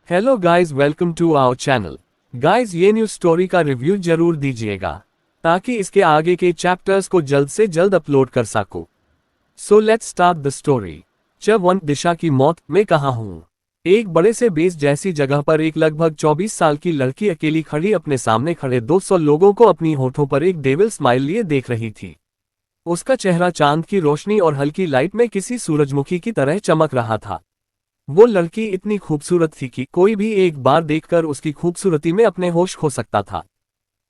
Hello guys, welcome to our channel. Guys, ये news story का review जरूर दीजिएगा ताकि इसके आगे के चैप्टर्स को जल्द से जल्द अपलोड कर सकूं। So let's start the story. Chapter 1, दिशा की मौत। मैं कहाँ हूँ? एक बड़े से बेस जैसी जगह पर एक लगभग 24 साल की लड़की अकेली खड़ी अपने सामने खड़े 200 लोगों को अपनी होठों पर एक डेविल स्माइल लिए देख रही थी। उसका चेहरा चांद की रोशनी और हल्की लाइट में किसी सूरजमुखी की तरह चमक रहा था। वो लड़की इतनी खूबसूरत थी कि कोई भी एक बार देखकर उसकी खूबसूरती में अपने होश खो सकता था।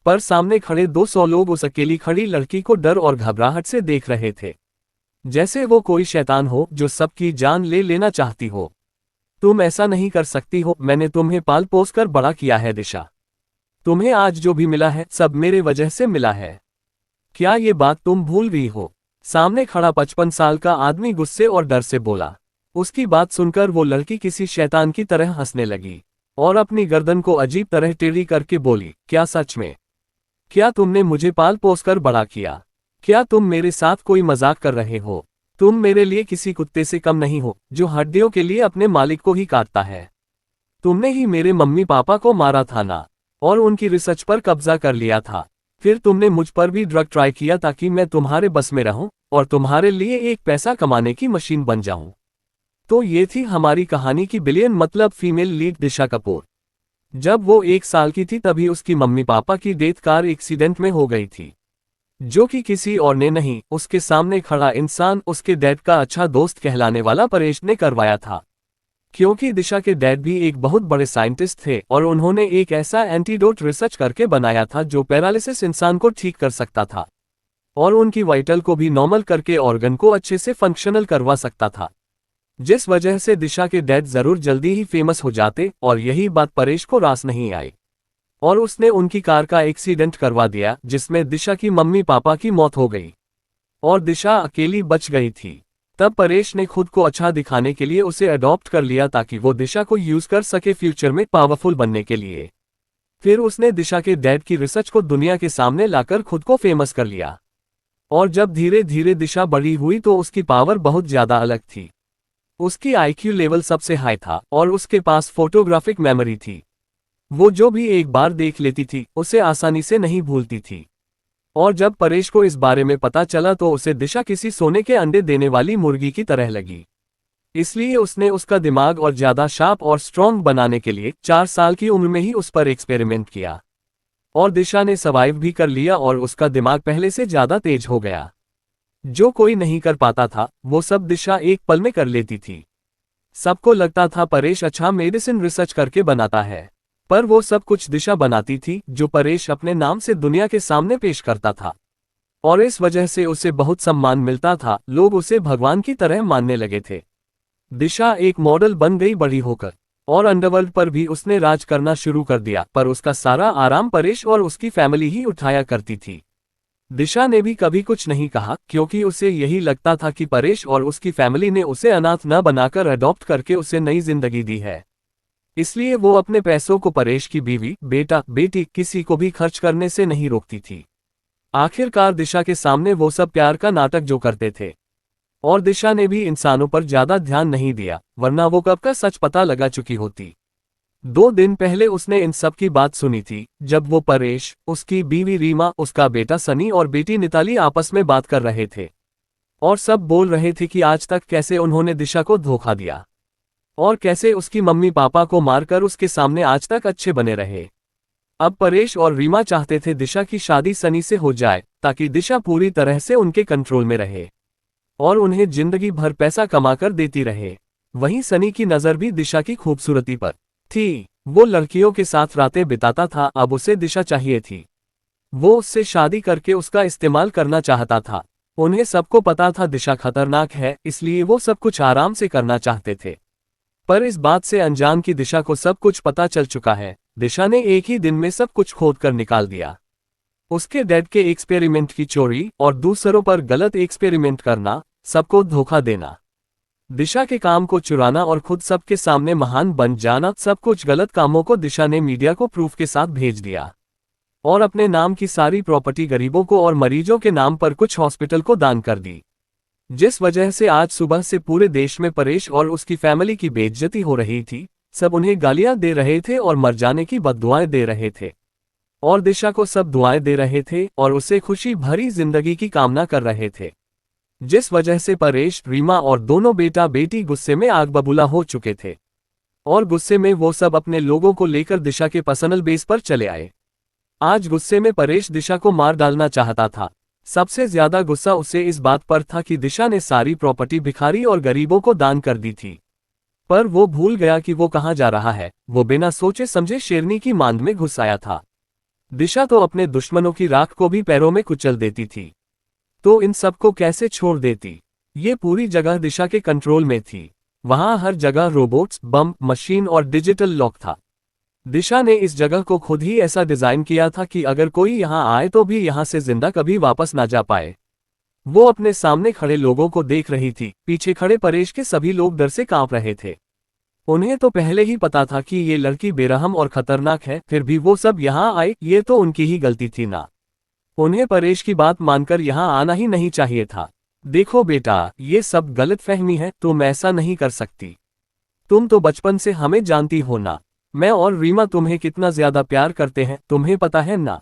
पर सामने खड़े 200 लोग उस अकेली खड़ी लड़की को डर और घबराहट से देख रहे थे, जैसे वो कोई शैतान हो जो सबकी जान ले लेना चाहती हो। तुम ऐसा नहीं कर सकती हो। मैंने तुम्हें पाल पोस कर बड़ा किया है दिशा। तुम्हें आज जो भी मिला है सब मेरे वजह से मिला है। क्या ये बात तुम भूल गई हो? सामने खड़ा 55 साल का आदमी गुस्से और डर से बोला। उसकी बात सुनकर वो लड़की किसी शैतान की तरह हंसने लगी और अपनी गर्दन को अजीब तरह टेढ़ी करके बोली, क्या सच में? क्या तुमने मुझे पाल पोस कर बड़ा किया? क्या तुम मेरे साथ कोई मजाक कर रहे हो? तुम मेरे लिए किसी कुत्ते से कम नहीं हो जो हड्डियों के लिए अपने मालिक को ही काटता है। तुमने ही मेरे मम्मी पापा को मारा था ना, और उनकी रिसर्च पर कब्जा कर लिया था। फिर तुमने मुझ पर भी ड्रग ट्राई किया ताकि मैं तुम्हारे बस में रहूं और तुम्हारे लिए एक पैसा कमाने की मशीन बन जाऊं। तो ये थी हमारी कहानी की बिलियन मतलब फीमेल लीड दिशा कपूर। जब वो 1 साल की थी तभी उसकी मम्मी पापा की डेथ कार एक्सीडेंट में हो गई थी, जो कि किसी और ने नहीं, उसके सामने खड़ा इंसान, उसके डैड का अच्छा दोस्त कहलाने वाला परेश ने करवाया था। क्योंकि दिशा के डैड भी एक बहुत बड़े साइंटिस्ट थे और उन्होंने एक ऐसा एंटीडोट रिसर्च करके बनाया था जो पैरालिसिस इंसान को ठीक कर सकता था और उनकी वाइटल को भी नॉर्मल करके ऑर्गन को अच्छे से फंक्शनल करवा सकता था, जिस वजह से दिशा के डैड जरूर जल्दी ही फेमस हो जाते। और यही बात परेश को रास नहीं आई और उसने उनकी कार का एक्सीडेंट करवा दिया जिसमें दिशा की मम्मी पापा की मौत हो गई और दिशा अकेली बच गई थी। तब परेश ने खुद को अच्छा दिखाने के लिए उसे अडॉप्ट कर लिया ताकि वो दिशा को यूज कर सके फ्यूचर में पावरफुल बनने के लिए। फिर उसने दिशा के डैड की रिसर्च को दुनिया के सामने लाकर खुद को फेमस कर लिया। और जब धीरे धीरे दिशा बड़ी हुई तो उसकी पावर बहुत ज्यादा अलग थी। उसकी आईक्यू लेवल सबसे हाई था और उसके पास फोटोग्राफिक मेमोरी थी। वो जो भी एक बार देख लेती थी उसे आसानी से नहीं भूलती थी। और जब परेश को इस बारे में पता चला तो उसे दिशा किसी सोने के अंडे देने वाली मुर्गी की तरह लगी। इसलिए उसने उसका दिमाग और ज्यादा शार्प और स्ट्रॉन्ग बनाने के लिए 4 साल की उम्र में ही उस पर एक्सपेरिमेंट किया। और दिशा ने सर्वाइव भी कर लिया और उसका दिमाग पहले से ज्यादा तेज हो गया। जो कोई नहीं कर पाता था वो सब दिशा एक पल में कर लेती थी। सबको लगता था परेश अच्छा मेडिसिन रिसर्च करके बनाता है, पर वो सब कुछ दिशा बनाती थी जो परेश अपने नाम से दुनिया के सामने पेश करता था। और इस वजह से उसे बहुत सम्मान मिलता था, लोग उसे भगवान की तरह मानने लगे थे। दिशा एक मॉडल बन गई बड़ी होकर और अंडरवर्ल्ड पर भी उसने राज करना शुरू कर दिया, पर उसका सारा आराम परेश और उसकी फैमिली ही उठाया करती थी। दिशा ने भी कभी कुछ नहीं कहा क्योंकि उसे यही लगता था कि परेश और उसकी फैमिली ने उसे अनाथ न बनाकर अडॉप्ट करके उसे नई जिंदगी दी है। इसलिए वो अपने पैसों को परेश की बीवी, बेटा, बेटी किसी को भी खर्च करने से नहीं रोकती थी। आखिरकार दिशा के सामने वो सब प्यार का नाटक जो करते थे। और दिशा ने भी इंसानों पर ज्यादा ध्यान नहीं दिया, वरना वो कब का सच पता लगा चुकी होती। 2 दिन पहले उसने इन सब की बात सुनी थी जब वो परेश, उसकी बीवी रीमा, उसका बेटा सनी और बेटी निताली आपस में बात कर रहे थे और सब बोल रहे थे कि आज तक कैसे उन्होंने दिशा को धोखा दिया और कैसे उसकी मम्मी पापा को मारकर उसके सामने आज तक अच्छे बने रहे। अब परेश और रीमा चाहते थे दिशा की शादी सनी से हो जाए ताकि दिशा पूरी तरह से उनके कंट्रोल में रहे और उन्हें जिंदगी भर पैसा कमाकर देती रहे। वहीं सनी की नजर भी दिशा की खूबसूरती पर थी। वो लड़कियों के साथ रातें बिताता था, अब उसे दिशा चाहिए थी। वो उससे शादी करके उसका इस्तेमाल करना चाहता था। उन्हें सबको पता था दिशा खतरनाक है, इसलिए वो सब कुछ आराम से करना चाहते थे। पर इस बात से अनजान की दिशा को सब कुछ पता चल चुका है। दिशा ने एक ही दिन में सब कुछ खोद कर निकाल दिया। उसके डैड के एक्सपेरिमेंट की चोरी और दूसरों पर गलत एक्सपेरिमेंट करना, सबको धोखा देना, दिशा के काम को चुराना और खुद सबके सामने महान बन जाना, सब कुछ गलत कामों को दिशा ने मीडिया को प्रूफ के साथ भेज दिया और अपने नाम की सारी प्रॉपर्टी गरीबों को और मरीजों के नाम पर कुछ हॉस्पिटल को दान कर दी, जिस वजह से आज सुबह से पूरे देश में परेश और उसकी फैमिली की बेइज्जती हो रही थी। सब उन्हें गालियां दे रहे थे और मर जाने की बद्दुआएं दे रहे थे। और दिशा को सब दुआएं दे रहे थे और उसे खुशी भरी जिंदगी की कामना कर रहे थे। जिस वजह से परेश, रीमा और दोनों बेटा बेटी गुस्से में आग बबूला हो चुके थे। और गुस्से में वो सब अपने लोगों को लेकर दिशा के पर्सनल बेस पर चले आए। आज गुस्से में परेश दिशा को मार डालना चाहता था। सबसे ज्यादा गुस्सा उसे इस बात पर था कि दिशा ने सारी प्रॉपर्टी भिखारी और गरीबों को दान कर दी थी। पर वो भूल गया कि वो कहाँ जा रहा है। वो बिना सोचे समझे शेरनी की मांद में घुस आया था। दिशा तो अपने दुश्मनों की राख को भी पैरों में कुचल देती थी, तो इन सबको कैसे छोड़ देती। ये पूरी जगह दिशा के कंट्रोल में थी। वहां हर जगह रोबोट्स, बम, मशीन और डिजिटल लॉक था। दिशा ने इस जगह को खुद ही ऐसा डिजाइन किया था कि अगर कोई यहां आए तो भी यहां से जिंदा कभी वापस ना जा पाए। वो अपने सामने खड़े लोगों को देख रही थी। पीछे खड़े परेश के सभी लोग डर से कांप रहे थे। उन्हें तो पहले ही पता था कि ये लड़की बेरहम और खतरनाक है, फिर भी वो सब यहाँ आए, ये तो उनकी ही गलती थी ना। उन्हें परेश की बात मानकर यहाँ आना ही नहीं चाहिए था। देखो बेटा, ये सब गलतफहमी है, तुम ऐसा नहीं कर सकती। तुम तो बचपन से हमें जानती हो ना। मैं और रीमा तुम्हें कितना ज्यादा प्यार करते हैं, तुम्हें पता है ना।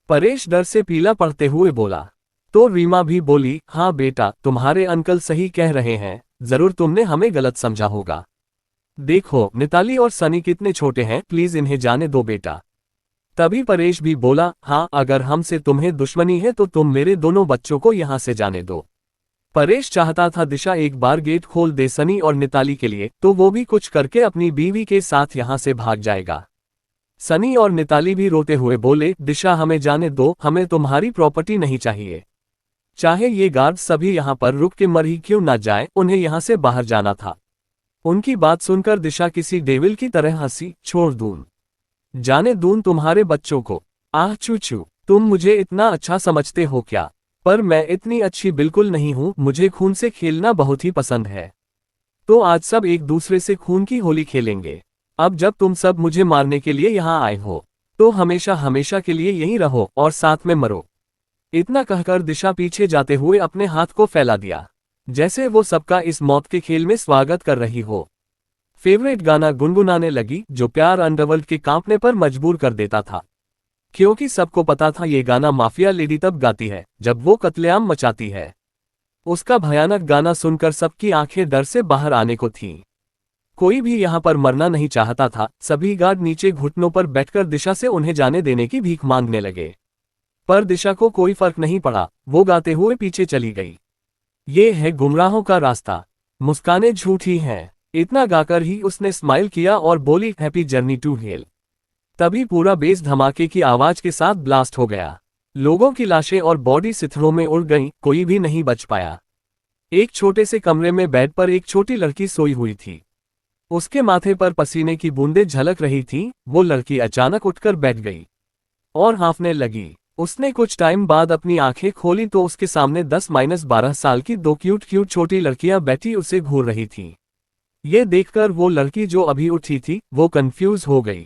परेश डर से पीला पड़ते हुए बोला। तो रीमा भी बोली, हाँ बेटा, तुम्हारे अंकल सही कह रहे हैं, जरूर तुमने हमें गलत समझा होगा। देखो निताली और सनी कितने छोटे हैं, प्लीज इन्हें जाने दो बेटा। तभी परेश भी बोला, हाँ अगर हमसे तुम्हें दुश्मनी है तो तुम मेरे दोनों बच्चों को यहाँ से जाने दो। परेश चाहता था दिशा एक बार गेट खोल दे सनी और निताली के लिए, तो वो भी कुछ करके अपनी बीवी के साथ यहाँ से भाग जाएगा। सनी और निताली भी रोते हुए बोले, दिशा हमें जाने दो, हमें तुम्हारी प्रॉपर्टी नहीं चाहिए। चाहे ये गार्ड सभी यहाँ पर रुक के मर ही क्यों ना जाए, उन्हें यहाँ से बाहर जाना था। उनकी बात सुनकर दिशा किसी डेविल की तरह हंसी, छोड़ दून, जाने दून तुम्हारे बच्चों को। आह चूचू, तुम मुझे इतना अच्छा समझते हो क्या? पर मैं इतनी अच्छी बिल्कुल नहीं हूँ, मुझे खून से खेलना बहुत ही पसंद है। तो आज सब एक दूसरे से खून की होली खेलेंगे। अब जब तुम सब मुझे मारने के लिए यहाँ आए हो, तो हमेशा हमेशा के लिए यहीं रहो और साथ में मरो। इतना कहकर दिशा पीछे जाते हुए अपने हाथ को फैला दिया, जैसे वो सबका इस मौत के खेल में स्वागत कर रही हो। फेवरेट गाना गुनगुनाने लगी, जो प्यार अंडरवर्ल्ड के कांपने पर मजबूर कर देता था, क्योंकि सबको पता था ये गाना माफिया लेडी तब गाती है जब वो कत्लेआम मचाती है। उसका भयानक गाना सुनकर सबकी आंखें डर से बाहर आने को थीं। कोई भी यहाँ पर मरना नहीं चाहता था। सभी गार्ड नीचे घुटनों पर बैठकर दिशा से उन्हें जाने देने की भीख मांगने लगे, पर दिशा को कोई फर्क नहीं पड़ा। वो गाते हुए पीछे चली गई। ये है गुमराहों का रास्ता, मुस्कानें झूठी हैं। इतना गाकर ही उसने स्माइल किया और बोली, हैप्पी जर्नी टू हेल। तभी पूरा बेस धमाके की आवाज के साथ ब्लास्ट हो गया। लोगों की लाशें और बॉडी सिथड़ों में उड़ गईं, कोई भी नहीं बच पाया। एक छोटे से कमरे में बेड पर एक छोटी लड़की सोई हुई थी। उसके माथे पर पसीने की बूंदें झलक रही थीं। वो लड़की अचानक उठकर बैठ गई और हांफने लगी। उसने कुछ टाइम बाद अपनी आंखें खोली तो उसके सामने 10-12 साल की दो क्यूट छोटी लड़कियां बैठी उसे घूर रही थीं। ये देखकर वो लड़की जो अभी उठी थी, वो कंफ्यूज हो गई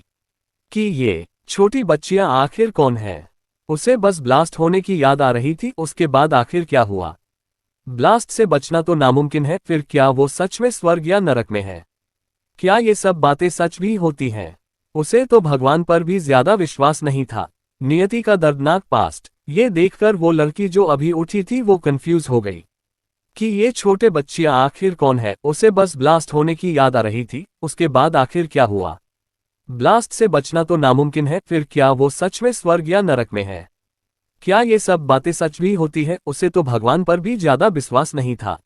कि ये छोटी बच्चियां आखिर कौन है। उसे बस ब्लास्ट होने की याद आ रही थी। उसके बाद आखिर क्या हुआ? ब्लास्ट से बचना तो नामुमकिन है, फिर क्या वो सच में स्वर्ग या नरक में है? क्या ये सब बातें सच भी होती हैं? उसे तो भगवान पर भी ज्यादा विश्वास नहीं था। नियति का दर्दनाक पास्ट। ये देखकर वो लड़की जो अभी उठी थी वो कंफ्यूज हो गई कि ये छोटे बच्चियां आखिर कौन है। उसे बस ब्लास्ट होने की याद आ रही थी। उसके बाद आखिर क्या हुआ? ब्लास्ट से बचना तो नामुमकिन है, फिर क्या वो सच में स्वर्ग या नरक में है? क्या ये सब बातें सच भी होती है? उसे तो भगवान पर भी ज्यादा विश्वास नहीं था।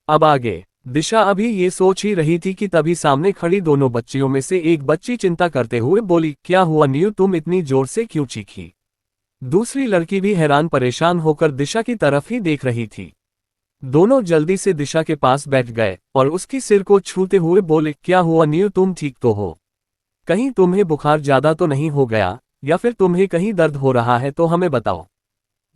अब आगे दिशा अभी ये सोच ही रही थी कि तभी सामने खड़ी दोनों बच्चियों में से एक बच्ची चिंता करते हुए बोली, क्या हुआ न्यू, तुम इतनी जोर से क्यों चीखी? दूसरी लड़की भी हैरान परेशान होकर दिशा की तरफ ही देख रही थी। दोनों जल्दी से दिशा के पास बैठ गए और उसकी सिर को छूते हुए बोले, क्या हुआ न्यू, तुम ठीक तो हो? कहीं तुम्हें बुखार ज्यादा तो नहीं हो गया, या फिर तुम्हें कहीं दर्द हो रहा है तो हमें बताओ।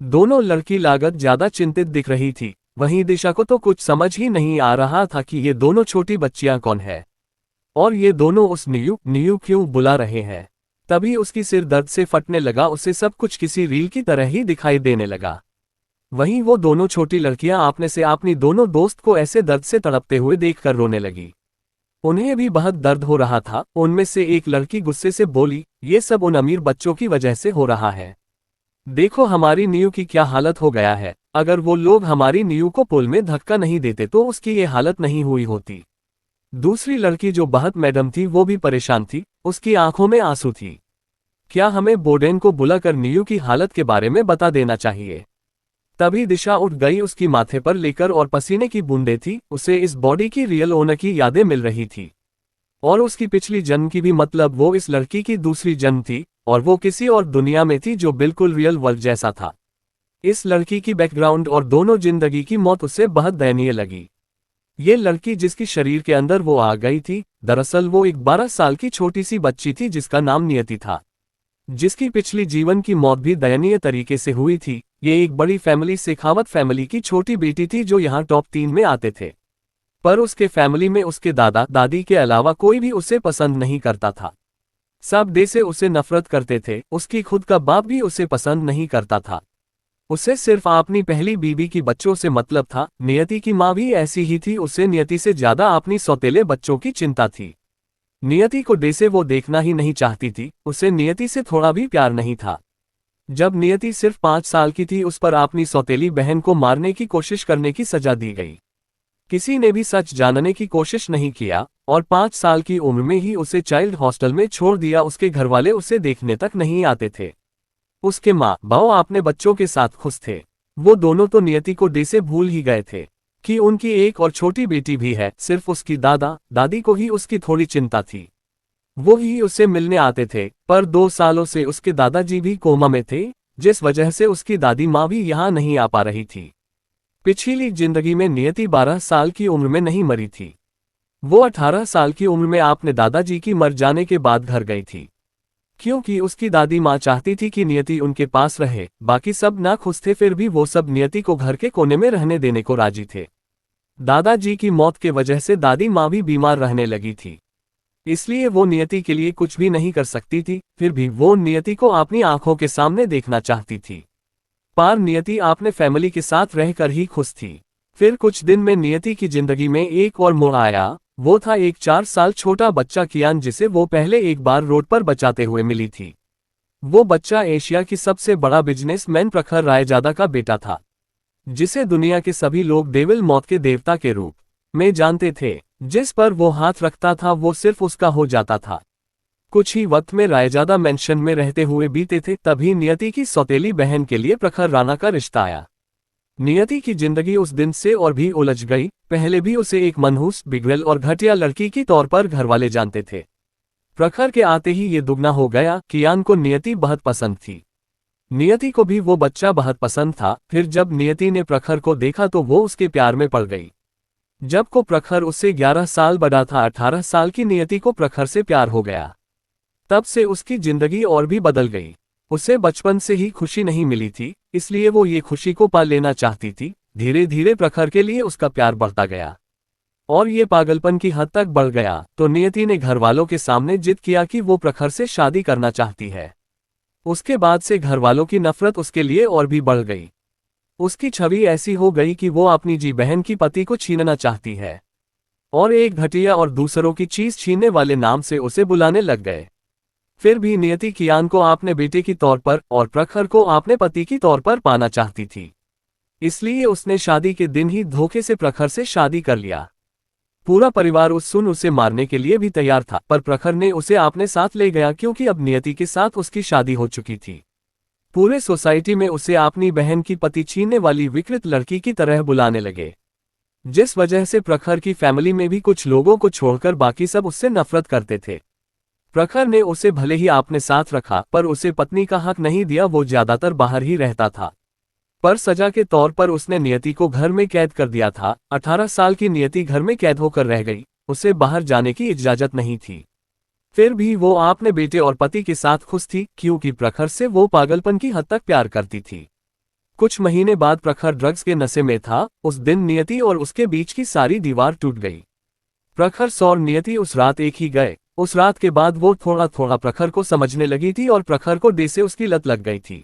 दोनों लड़की लागत ज्यादा चिंतित दिख रही थी। वहीं दिशा को तो कुछ समझ ही नहीं आ रहा था कि ये दोनों छोटी बच्चियां कौन है और ये दोनों उस न्यू क्यों बुला रहे हैं। तभी उसकी सिर दर्द से फटने लगा। उसे सब कुछ किसी रील की तरह ही दिखाई देने लगा। वहीं वो दोनों छोटी लड़कियां आपने से अपनी दोनों दोस्त को ऐसे दर्द से तड़पते हुए देखकर रोने लगी। उन्हें भी बहुत दर्द हो रहा था। उनमें से एक लड़की गुस्से से बोली, ये सब उन अमीर बच्चों की वजह से हो रहा है। देखो हमारी नीयू की क्या हालत हो गया है। अगर वो लोग हमारी नीयू को पुल में धक्का नहीं देते तो उसकी ये हालत नहीं हुई होती। दूसरी लड़की जो बहुत मैडम थी वो भी परेशान थी, उसकी आंखों में आंसू थी। क्या हमें बोडेन को बुलाकर नीयू की हालत के बारे में बता देना चाहिए? तभी दिशा उठ गई। उसकी माथे पर लेकर और पसीने की बूंदें थी। उसे इस बॉडी की रियल ओनर की यादें मिल रही थी और उसकी पिछली जन्म की भी, मतलब वो इस लड़की की दूसरी जन्म थी और वो किसी और दुनिया में थी जो बिल्कुल रियल वर्ल्ड जैसा था। इस लड़की की बैकग्राउंड और दोनों जिंदगी की मौत उसे बहुत दयनीय लगी। ये लड़की जिसकी शरीर के अंदर वो आ गई थी, दरअसल वो एक 12 साल की छोटी सी बच्ची थी जिसका नाम नियति था, जिसकी पिछली जीवन की मौत भी दयनीय तरीके से हुई थी। ये एक बड़ी फैमिली, शेखावत फैमिली की छोटी बेटी थी जो यहाँ टॉप 3 में आते थे। पर उसके फैमिली में उसके दादा दादी के अलावा कोई भी उसे पसंद नहीं करता था। सब दे से उसे नफरत करते थे। उसकी खुद का बाप भी उसे पसंद नहीं करता था। उसे सिर्फ अपनी पहली बीवी की बच्चों से मतलब था। नियति की माँ भी ऐसी ही थी। उसे नियति से ज्यादा अपनी सौतेले बच्चों की चिंता थी। नियति को डे से वो देखना ही नहीं चाहती थी। उसे नियति से थोड़ा भी प्यार नहीं था। जब नियति सिर्फ 5 साल की थी उस पर अपनी सौतेली बहन को मारने की कोशिश करने की सजा दी गई। किसी ने भी सच जानने की कोशिश नहीं किया और 5 साल की उम्र में ही उसे चाइल्ड हॉस्टल में छोड़ दिया। उसके घरवाले उसे देखने तक नहीं आते थे। उसके माँ बाप अपने बच्चों के साथ खुश थे। वो दोनों तो नियति को डे से भूल ही गए थे कि उनकी एक और छोटी बेटी भी है। सिर्फ उसकी दादा दादी को ही उसकी थोड़ी चिंता थी। वो ही उसे मिलने आते थे। पर 2 सालों से उसके दादाजी भी कोमा में थे, जिस वजह से उसकी दादी माँ भी यहाँ नहीं आ पा रही थी। पिछली जिंदगी में नियति 12 साल की उम्र में नहीं मरी थी। वो 18 साल की उम्र में अपने दादाजी की मर जाने के बाद घर गई थी, क्योंकि उसकी दादी माँ चाहती थी कि नियति उनके पास रहे। बाकी सब ना खुश थे, फिर भी वो सब नियति को घर के कोने में रहने देने को राजी थे। दादाजी की मौत के वजह से दादी माँ भी बीमार रहने लगी थी, इसलिए वो नियति के लिए कुछ भी नहीं कर सकती थी। फिर भी वो नियति को अपनी आंखों के सामने देखना चाहती थी। पर नियति अपने फैमिली के साथ रहकर ही खुश थी। फिर कुछ दिन में नियति की जिंदगी में एक और मोड़ आया। वो था एक 4 साल छोटा बच्चा कियान, जिसे वो पहले एक बार रोड पर बचाते हुए मिली थी। वो बच्चा एशिया की सबसे बड़ा बिजनेसमैन प्रखर रायजादा का बेटा था, जिसे दुनिया के सभी लोग डेविल, मौत के देवता के रूप में जानते थे। जिस पर वो हाथ रखता था वो सिर्फ उसका हो जाता था। कुछ ही वक्त में रायजादा मेंशन में रहते हुए बीते थे। तभी नियति की सौतेली बहन के लिए प्रखर राणा का रिश्ता आया। नियति की जिंदगी उस दिन से और भी उलझ गई। पहले भी उसे एक मनहूस, बिगड़ल और घटिया लड़की के तौर पर घरवाले जानते थे। प्रखर के आते ही ये दुगना हो गया। कियान को नियति बहुत पसंद थी। नियति को भी वो बच्चा बहुत पसंद था। फिर जब नियति ने प्रखर को देखा तो वो उसके प्यार में पड़ गई। जब को प्रखर उससे 11 साल बड़ा था, 18 साल की नियति को प्रखर से प्यार हो गया। तब से उसकी जिंदगी और भी बदल गई। उसे बचपन से ही खुशी नहीं मिली थी, इसलिए वो ये खुशी को पा लेना चाहती थी। धीरे धीरे प्रखर के लिए उसका प्यार बढ़ता गया और ये पागलपन की हद तक बढ़ गया तो नियति ने घर वालों के सामने जिद किया कि वो प्रखर से शादी करना चाहती है। उसके बाद से घर वालों की नफरत उसके लिए और भी बढ़ गई। उसकी छवि ऐसी हो गई कि वो अपनी जी बहन की पति को छीनना चाहती है और एक घटिया और दूसरों की चीज छीनने वाले नाम से उसे बुलाने लग गए। फिर भी नियति कियान को अपने बेटे की तौर पर और प्रखर को अपने पति की तौर पर पाना चाहती थी, इसलिए उसने शादी के दिन ही धोखे से प्रखर से शादी कर लिया। पूरा परिवार उसे मारने के लिए भी तैयार था, पर प्रखर ने उसे अपने साथ ले गया क्योंकि अब नियति के साथ उसकी शादी हो चुकी थी। पूरे सोसाइटी में उसे अपनी बहन की पति छीनने वाली विकृत लड़की की तरह बुलाने लगे, जिस वजह से प्रखर की फैमिली में भी कुछ लोगों को छोड़कर बाकी सब उससे नफरत करते थे। प्रखर ने उसे भले ही अपने साथ रखा, पर उसे पत्नी का हक नहीं दिया। वो ज्यादातर बाहर ही रहता था, पर सजा के तौर पर उसने नियति को घर में कैद कर दिया था। 18 साल की नियति घर में कैद होकर रह गई। उसे बाहर जाने की इजाजत नहीं थी। फिर भी वो अपने बेटे और पति के साथ खुश थी, क्योंकि प्रखर से वो पागलपन की हद तक प्यार करती थी। कुछ महीने बाद प्रखर ड्रग्स के नशे में था। उस दिन नियति और उसके बीच की सारी दीवार टूट गई। प्रखर और नियति उस रात एक ही गए। उस रात के बाद वो थोड़ा थोड़ा प्रखर को समझने लगी थी और प्रखर को डे से उसकी लत लग गई थी।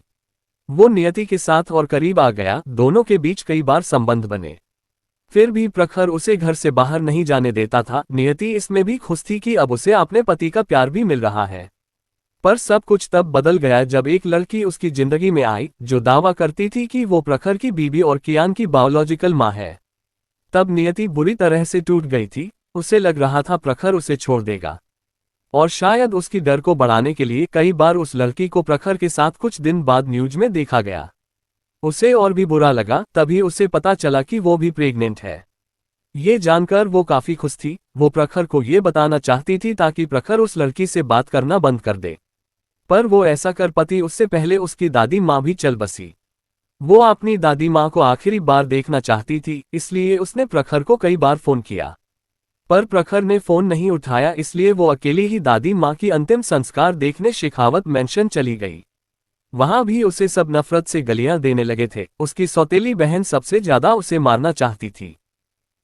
वो नियति के साथ और करीब आ गया। दोनों के बीच कई बार संबंध बने। फिर भी प्रखर उसे घर से बाहर नहीं जाने देता था। नियति इसमें भी खुश थी कि अब उसे अपने पति का प्यार भी मिल रहा है। पर सब कुछ तब बदल गया जब एक लड़की उसकी जिंदगी में आई जो दावा करती थी कि वो प्रखर की बीवी और कियान की बायोलॉजिकल मां है। तब नियति बुरी तरह से टूट गई थी। उसे लग रहा था प्रखर उसे छोड़ देगा, और शायद उसकी डर को बढ़ाने के लिए कई बार उस लड़की को प्रखर के साथ कुछ दिन बाद न्यूज में देखा गया। उसे और भी बुरा लगा। तभी उसे पता चला कि वो भी प्रेग्नेंट है। ये जानकर वो काफी खुश थी। वो प्रखर को ये बताना चाहती थी ताकि प्रखर उस लड़की से बात करना बंद कर दे, पर वो ऐसा कर पाती उससे पहले उसकी दादी माँ भी चल बसी। वो अपनी दादी माँ को आखिरी बार देखना चाहती थी, इसलिए उसने प्रखर को कई बार फोन किया, पर प्रखर ने फोन नहीं उठाया। इसलिए वो अकेली ही दादी माँ की अंतिम संस्कार देखने शेखावत मेंशन चली गई। वहां भी उसे सब नफरत से गलियां देने लगे थे। उसकी सौतेली बहन सबसे ज्यादा उसे मारना चाहती थी,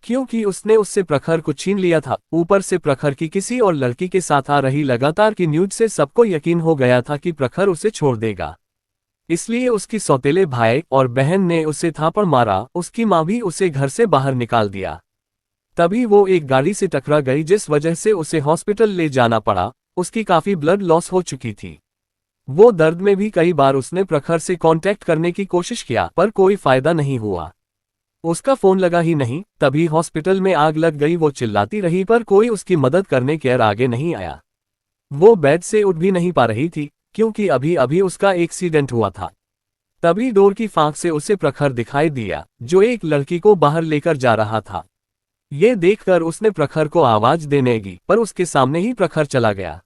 क्योंकि उसने उससे प्रखर को छीन लिया था। ऊपर से प्रखर की किसी और लड़की के साथ आ रही लगातार की न्यूज से सबको यकीन हो गया था कि प्रखर उसे छोड़ देगा। इसलिए उसकी सौतेले भाई और बहन ने उसे थापड़ मारा। उसकी माँ भी उसे घर से बाहर निकाल दिया। तभी वो एक गाड़ी से टकरा गई, जिस वजह से उसे हॉस्पिटल ले जाना पड़ा। उसकी काफी ब्लड लॉस हो चुकी थी। वो दर्द में भी कई बार उसने प्रखर से कांटेक्ट करने की कोशिश किया, पर कोई फायदा नहीं हुआ। उसका फोन लगा ही नहीं। तभी हॉस्पिटल में आग लग गई। वो चिल्लाती रही, पर कोई उसकी मदद करने के आगे नहीं आया। वो बेड से उठ भी नहीं पा रही थी, क्योंकि अभी अभी उसका एक्सीडेंट हुआ था। तभी डोर की फांक से उसे प्रखर दिखाई दिया, जो एक लड़की को बाहर लेकर जा रहा था। ये देखकर उसने प्रखर को आवाज देने की, पर उसके सामने ही प्रखर चला गया,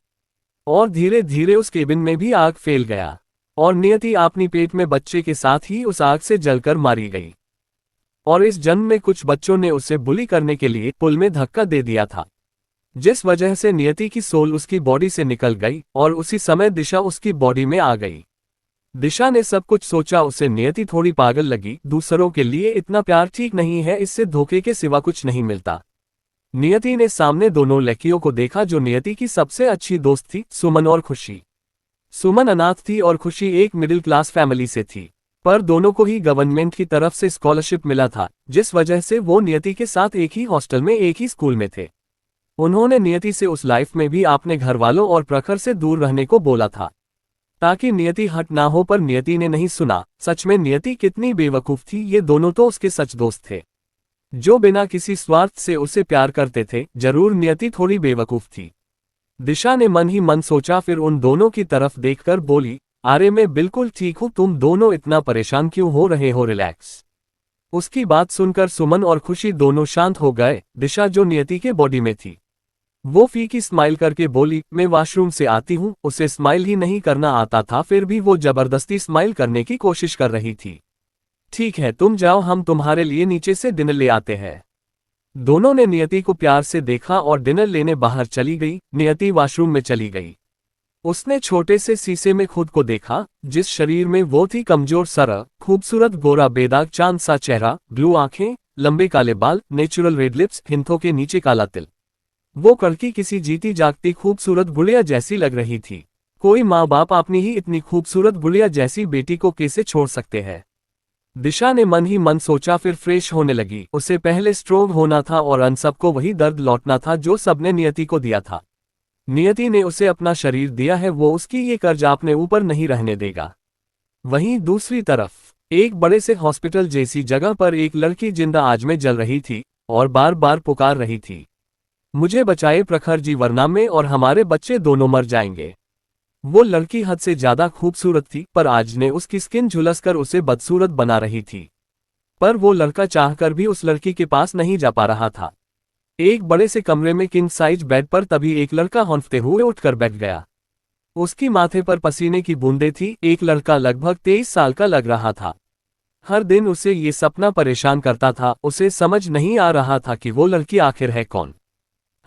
और धीरे धीरे उस केबिन में भी आग फैल गया, और नियति अपनी पेट में बच्चे के साथ ही उस आग से जलकर मारी गई। और इस जन्म में कुछ बच्चों ने उसे बुली करने के लिए पुल में धक्का दे दिया था, जिस वजह से नियति की सोल उसकी बॉडी से निकल गई, और उसी समय दिशा उसकी बॉडी में आ गई। दिशा ने सब कुछ सोचा। उसे नियति थोड़ी पागल लगी। दूसरों के लिए इतना प्यार ठीक नहीं है, इससे धोखे के सिवा कुछ नहीं मिलता। नियति ने सामने दोनों लड़कियों को देखा जो नियति की सबसे अच्छी दोस्त थी, सुमन और खुशी। सुमन अनाथ थी और खुशी एक मिडिल क्लास फैमिली से थी, पर दोनों को ही गवर्नमेंट की तरफ से स्कॉलरशिप मिला था, जिस वजह से वो नियति के साथ एक ही हॉस्टल में एक ही स्कूल में थे। उन्होंने नियति से उस लाइफ में भी अपने घर वालों और प्रखर से दूर रहने को बोला था, ताकि नियति हट ना हो, पर नियति ने नहीं सुना। सच में नियति कितनी बेवकूफ थी। ये दोनों तो उसके सच दोस्त थे, जो बिना किसी स्वार्थ से उसे प्यार करते थे। जरूर नियति थोड़ी बेवकूफ थी। दिशा ने मन ही मन सोचा, फिर उन दोनों की तरफ देखकर बोली, अरे मैं बिल्कुल ठीक हूं, तुम दोनों इतना परेशान क्यों हो रहे हो, रिलैक्स। उसकी बात सुनकर सुमन और खुशी दोनों शांत हो गए। दिशा जो नियति के बॉडी में थी, वो फीकी स्माइल करके बोली, मैं वॉशरूम से आती हूँ। उसे स्माइल ही नहीं करना आता था, फिर भी वो जबरदस्ती स्माइल करने की कोशिश कर रही थी। ठीक है, तुम जाओ, हम तुम्हारे लिए नीचे से डिनर ले आते हैं। दोनों ने नियति को प्यार से देखा और डिनर लेने बाहर चली गई। नियति वॉशरूम में चली गई। उसने छोटे से शीशे में खुद को देखा, जिस शरीर में वो थी, कमजोर सर, खूबसूरत गोरा बेदाग चांद सा चेहरा, ब्लू आंखें, लंबे काले बाल, नेचुरल रेड लिप्स, हिंथों के नीचे काला तिल। वो कड़की किसी जीती जागती खूबसूरत गुड़िया जैसी लग रही थी। कोई माँ बाप अपनी ही इतनी खूबसूरत गुड़िया जैसी बेटी को कैसे छोड़ सकते हैं। दिशा ने मन ही मन सोचा, फिर फ्रेश होने लगी। उसे पहले स्ट्रोंग होना था और अन सबको वही दर्द लौटना था जो सबने नियति को दिया था। नियति ने उसे अपना शरीर दिया है, वो उसकी ये कर्ज अपने ऊपर नहीं रहने देगा। वहीं दूसरी तरफ एक बड़े से हॉस्पिटल जैसी जगह पर एक लड़की जिंदा आग में जल रही थी और बार बार पुकार रही थी, मुझे बचाए प्रखर जी, वरना मैं और हमारे बच्चे दोनों मर जाएंगे। वो लड़की हद से ज्यादा खूबसूरत थी, पर आज ने उसकी स्किन झुलसकर उसे बदसूरत बना रही थी। पर वो लड़का चाहकर भी उस लड़की के पास नहीं जा पा रहा था। एक बड़े से कमरे में किंग साइज बेड पर तभी एक लड़का हौंफते हुए उठकर बैठ गया। उसकी माथे पर पसीने की बूंदें थी। एक लड़का लगभग 23 साल का लग रहा था। हर दिन उसे ये सपना परेशान करता था। उसे समझ नहीं आ रहा था कि वो लड़की आखिर है कौन।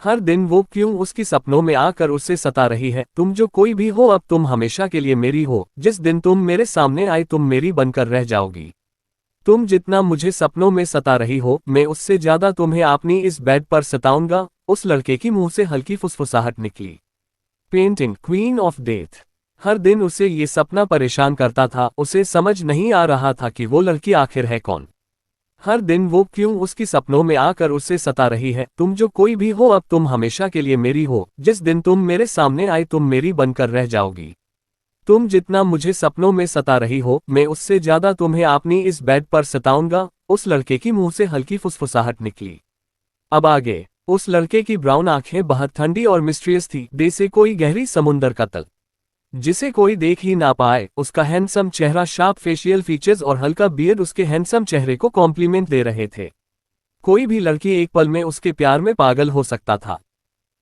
हर दिन वो क्यों उसकी सपनों में आकर उससे सता रही है। तुम जो कोई भी हो, अब तुम हमेशा के लिए मेरी हो। जिस दिन तुम मेरे सामने आए, तुम मेरी बनकर रह जाओगी। तुम जितना मुझे सपनों में सता रही हो, मैं उससे ज्यादा तुम्हें अपनी इस बेड पर सताऊंगा। उस लड़के की मुंह से हल्की फुसफुसाहट निकली। Painting queen of death. हर दिन उसे ये सपना परेशान करता था। उसे समझ नहीं आ रहा था कि वो लड़की आखिर है कौन। हर दिन वो क्यों उसकी सपनों में आकर उससे सता रही है। तुम जो कोई भी हो, अब तुम हमेशा के लिए मेरी हो। जिस दिन तुम मेरे सामने आए तुम मेरी बनकर रह जाओगी। तुम जितना मुझे सपनों में सता रही हो, मैं उससे ज्यादा तुम्हें अपनी इस बेड पर सताऊंगा। उस लड़के की मुंह से हल्की फुसफुसाहट निकली। अब आगे। उस लड़के की ब्राउन आंखें बहुत ठंडी और मिस्ट्रियस थी, जैसे कोई गहरी समुंदर का तल जिसे कोई देख ही ना पाए। उसका हैंडसम चेहरा, शार्प फेशियल फीचर्स और हल्का बियर्ड उसके हैंडसम चेहरे को कॉम्प्लीमेंट दे रहे थे। कोई भी लड़की एक पल में उसके प्यार में पागल हो सकता था।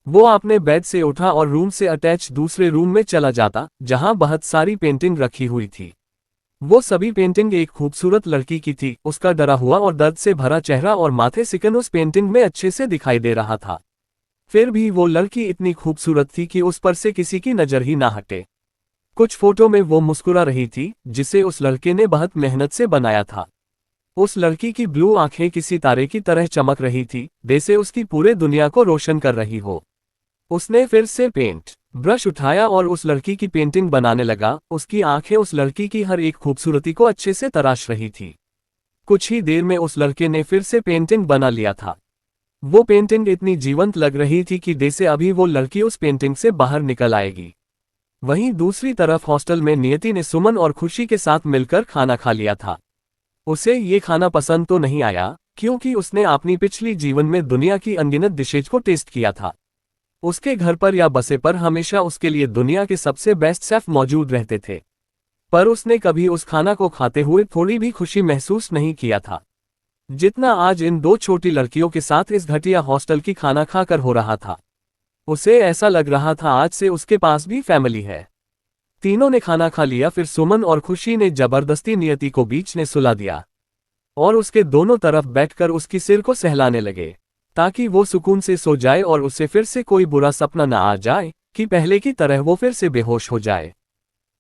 वो अपने बेड से उठा और रूम से अटैच दूसरे रूम में चला जाता, जहां बहुत सारी पेंटिंग रखी हुई थी। वो सभी पेंटिंग एक खूबसूरत लड़की की थी। उसका डरा हुआ और दर्द से भरा चेहरा और माथे सिकन उस पेंटिंग में अच्छे से दिखाई दे रहा था। फिर भी वो लड़की इतनी खूबसूरत थी कि उस पर से किसी की नजर ही ना हटे। कुछ फोटो में वो मुस्कुरा रही थी, जिसे उस लड़के ने बहुत मेहनत से बनाया था। उस लड़की की ब्लू आंखें किसी तारे की तरह चमक रही थी, जैसे उसकी पूरे दुनिया को रोशन कर रही हो। उसने फिर से पेंट ब्रश उठाया और उस लड़की की पेंटिंग बनाने लगा। उसकी आंखें उस लड़की की हर एक खूबसूरती को अच्छे से तराश रही थी। कुछ ही देर में उस लड़के ने फिर से पेंटिंग बना लिया था। वो पेंटिंग इतनी जीवंत लग रही थी कि जैसे अभी वो लड़की उस पेंटिंग से बाहर निकल आएगी। वहीं दूसरी तरफ हॉस्टल में नियति ने सुमन और खुशी के साथ मिलकर खाना खा लिया था। उसे ये खाना पसंद तो नहीं आया, क्योंकि उसने अपनी पिछली जीवन में दुनिया की अनगिनत डिशेज को टेस्ट किया था। उसके घर पर या बसे पर हमेशा उसके लिए दुनिया के सबसे बेस्ट शेफ मौजूद रहते थे, पर उसने कभी उस खाना को खाते हुए थोड़ी भी खुशी महसूस नहीं किया था, जितना आज इन दो छोटी लड़कियों के साथ इस घटिया हॉस्टल की खाना खाकर हो रहा था। उसे ऐसा लग रहा था आज से उसके पास भी फैमिली है। तीनों ने खाना खा लिया, फिर सुमन और खुशी ने जबरदस्ती नियति को बीच में सुला दिया और उसके दोनों तरफ बैठकर उसकी सिर को सहलाने लगे, ताकि वो सुकून से सो जाए और उसे फिर से कोई बुरा सपना न आ जाए कि पहले की तरह वो फिर से बेहोश हो जाए।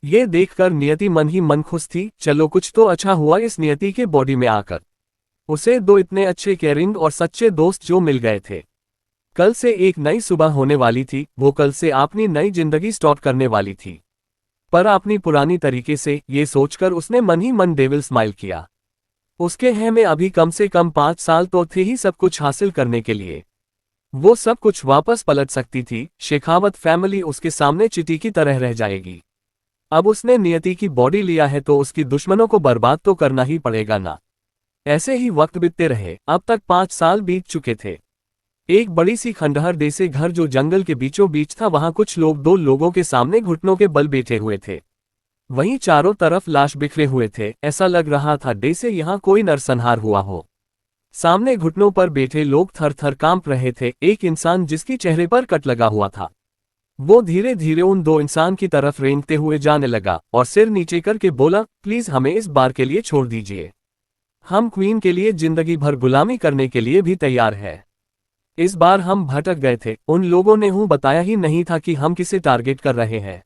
ये देखकर नियति मन ही मन खुश थी। चलो, कुछ तो अच्छा हुआ इस नियति के बॉडी में आकर। उसे दो इतने अच्छे, केयरिंग और सच्चे दोस्त जो मिल गए थे। कल से एक नई सुबह होने वाली थी। वो कल से अपनी नई जिंदगी स्टार्ट करने वाली थी, पर अपनी पुरानी तरीके से, ये सोचकर उसने मन ही मन डेविल स्माइल किया। उसके हैं में अभी कम से कम 5 साल तो थे ही सब कुछ हासिल करने के लिए। वो सब कुछ वापस पलट सकती थी। शेखावत फैमिली उसके सामने चींटी की तरह रह जाएगी। अब उसने नियति की बॉडी लिया है तो उसकी दुश्मनों को बर्बाद तो करना ही पड़ेगा ना। ऐसे ही वक्त बीतते रहे। अब तक 5 साल बीत चुके थे। एक बड़ी सी खंडहर जैसे घर जो जंगल के बीचों बीच था, वहां कुछ लोग 2 लोगों के सामने घुटनों के बल बैठे हुए थे। वहीं चारों तरफ लाश बिखरे हुए थे। ऐसा लग रहा था जैसे यहाँ कोई नरसंहार हुआ हो। सामने घुटनों पर बैठे लोग थर थर कांप रहे थे। एक इंसान जिसकी चेहरे पर कट लगा हुआ था, वो धीरे धीरे उन 2 इंसान की तरफ रेंगते हुए जाने लगा और सिर नीचे करके बोला, प्लीज हमें इस बार के लिए छोड़ दीजिए। हम क्वीन के लिए जिंदगी भर गुलामी करने के लिए भी तैयार है। इस बार हम भटक गए थे। उन लोगों ने बताया ही नहीं था कि हम किसे टारगेट कर रहे हैं।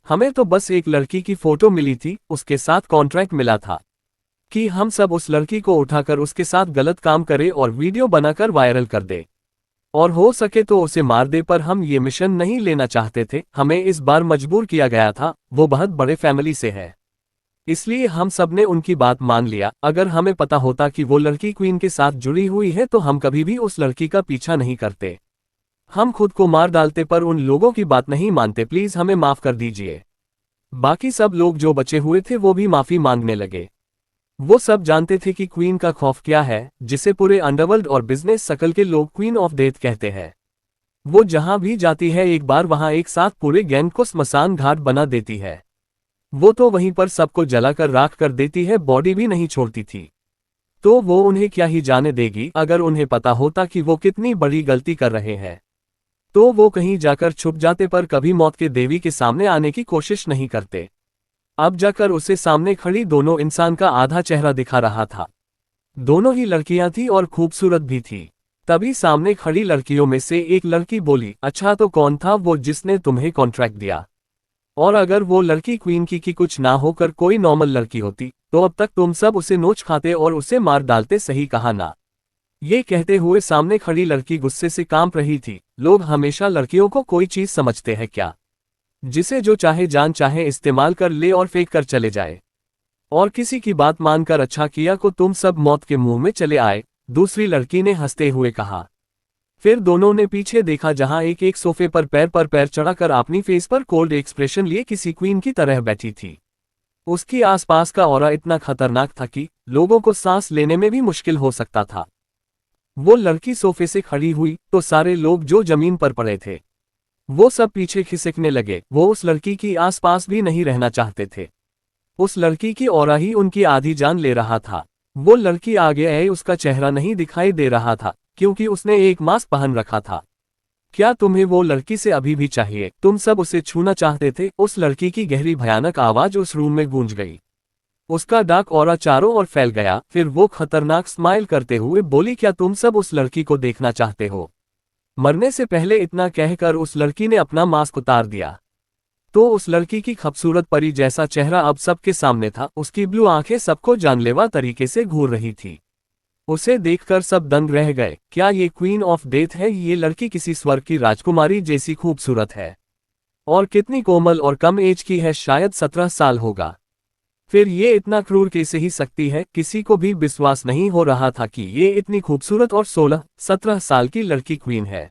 हमें तो बस एक लड़की की फोटो मिली थी, उसके साथ कॉन्ट्रैक्ट मिला था कि हम सब उस लड़की को उठाकर उसके साथ गलत काम करें और वीडियो बनाकर वायरल कर दे, और हो सके तो उसे मार दे। पर हम ये मिशन नहीं लेना चाहते थे। हमें इस बार मजबूर किया गया था। वो बहुत बड़े फैमिली से है, इसलिए हम सब ने उनकी बात मान लिया। अगर हमें पता होता कि वो लड़की क्वीन के साथ जुड़ी हुई है तो हम कभी भी उस लड़की का पीछा नहीं करते। हम खुद को मार डालते, पर उन लोगों की बात नहीं मानते। प्लीज हमें माफ कर दीजिए। बाकी सब लोग जो बचे हुए थे वो भी माफी मांगने लगे। वो सब जानते थे कि क्वीन का खौफ क्या है, जिसे पूरे अंडरवर्ल्ड और बिजनेस सर्कल के लोग क्वीन ऑफ डेथ कहते हैं। वो जहां भी जाती है एक बार वहां एक साथ पूरे गैंग को स्मशान घाट बना देती है। वो तो वहीं पर सबको जलाकर राख कर देती है, बॉडी भी नहीं छोड़ती थी। तो वो उन्हें क्या ही जाने देगी। अगर उन्हें पता होता कि वो कितनी बड़ी गलती कर रहे हैं तो वो कहीं जाकर छुप जाते, पर कभी मौत के देवी के सामने आने की कोशिश नहीं करते। अब जाकर उसे सामने खड़ी दोनों इंसान का आधा चेहरा दिखा रहा था। दोनों ही लड़कियां थी और खूबसूरत भी थी। तभी सामने खड़ी लड़कियों में से एक लड़की बोली, अच्छा तो कौन था वो जिसने तुम्हें कॉन्ट्रैक्ट दिया? और अगर वो लड़की क्वीन की कुछ ना होकर कोई नॉर्मल लड़की होती तो अब तक तुम सब उसे नोच खाते और उसे मार डालते। सही कहा ना? ये कहते हुए सामने खड़ी लड़की गुस्से से कांप रही थी। लोग हमेशा लड़कियों को कोई चीज समझते हैं क्या, जिसे जो चाहे जान चाहे इस्तेमाल कर ले और फेंक कर चले जाए? और किसी की बात मानकर अच्छा किया को तुम सब मौत के मुंह में चले आए, दूसरी लड़की ने हंसते हुए कहा। फिर दोनों ने पीछे देखा जहां एक एक सोफे पर पैर चढ़ाकर अपनी फेस पर कोल्ड एक्सप्रेशन लिए किसी क्वीन की तरह बैठी थी। उसकी आसपास का ऑरा इतना खतरनाक था कि लोगों को सांस लेने में भी मुश्किल हो सकता था। वो लड़की सोफे से खड़ी हुई तो सारे लोग जो जमीन पर पड़े थे वो सब पीछे खिसकने लगे। वो उस लड़की की आसपास भी नहीं रहना चाहते थे। उस लड़की की ऑरा ही उनकी आधी जान ले रहा था। वो लड़की आगे आई, उसका चेहरा नहीं दिखाई दे रहा था क्योंकि उसने एक मास्क पहन रखा था। क्या तुम्हें वो लड़की से अभी भी चाहिए? तुम सब उसे छूना चाहते थे? उस लड़की की गहरी भयानक आवाज उस रूम में गूंज गई। उसका डार्क ऑरा चारों ओर फैल गया। फिर वो खतरनाक स्माइल करते हुए बोली, क्या तुम सब उस लड़की को देखना चाहते हो? मरने से पहले इतना कहकर उस लड़की ने अपना मास्क उतार दिया। तो उस लड़की की खूबसूरत परी जैसा चेहरा अब सबके सामने था। उसकी ब्लू आंखें सबको जानलेवा तरीके से घूर रही थी। उसे देखकर सब दंग रह गए। क्या ये क्वीन ऑफ डेथ है? ये लड़की किसी स्वर्ग की राजकुमारी जैसी खूबसूरत है। और कितनी कोमल और कम एज की है, शायद 17 साल होगा। फिर ये इतना क्रूर कैसे ही सकती है? किसी को भी विश्वास नहीं हो रहा था कि ये इतनी खूबसूरत और 16-17 साल की लड़की क्वीन है,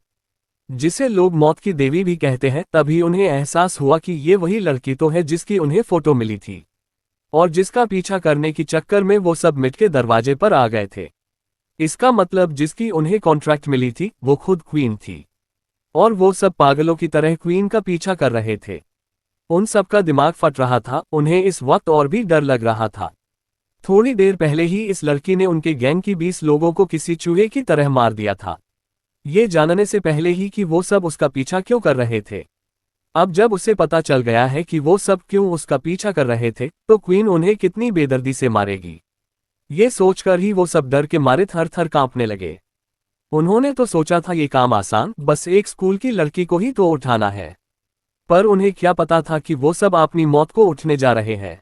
जिसे लोग मौत की देवी भी कहते हैं। तभी उन्हें एहसास हुआ कि ये वही लड़की तो है जिसकी उन्हें फोटो मिली थी और जिसका पीछा करने की चक्कर में वो सब मिट के दरवाजे पर आ गए थे। इसका मतलब जिसकी उन्हें कॉन्ट्रैक्ट मिली थी वो खुद क्वीन थी और वो सब पागलों की तरह क्वीन का पीछा कर रहे थे। उन सब का दिमाग फट रहा था। उन्हें इस वक्त और भी डर लग रहा था। थोड़ी देर पहले ही इस लड़की ने उनके गैंग की 20 लोगों को किसी चूहे की तरह मार दिया था, ये जानने से पहले ही कि वो सब उसका पीछा क्यों कर रहे थे। अब जब उसे पता चल गया है कि वो सब क्यों उसका पीछा कर रहे थे तो क्वीन उन्हें कितनी बेदर्दी से मारेगी, ये सोचकर ही वो सब डर के मारे थर थर कांपने लगे। उन्होंने तो सोचा था ये काम आसान, बस एक स्कूल की लड़की को ही तो उठाना है। पर उन्हें क्या पता था कि वो सब अपनी मौत को उठने जा रहे हैं।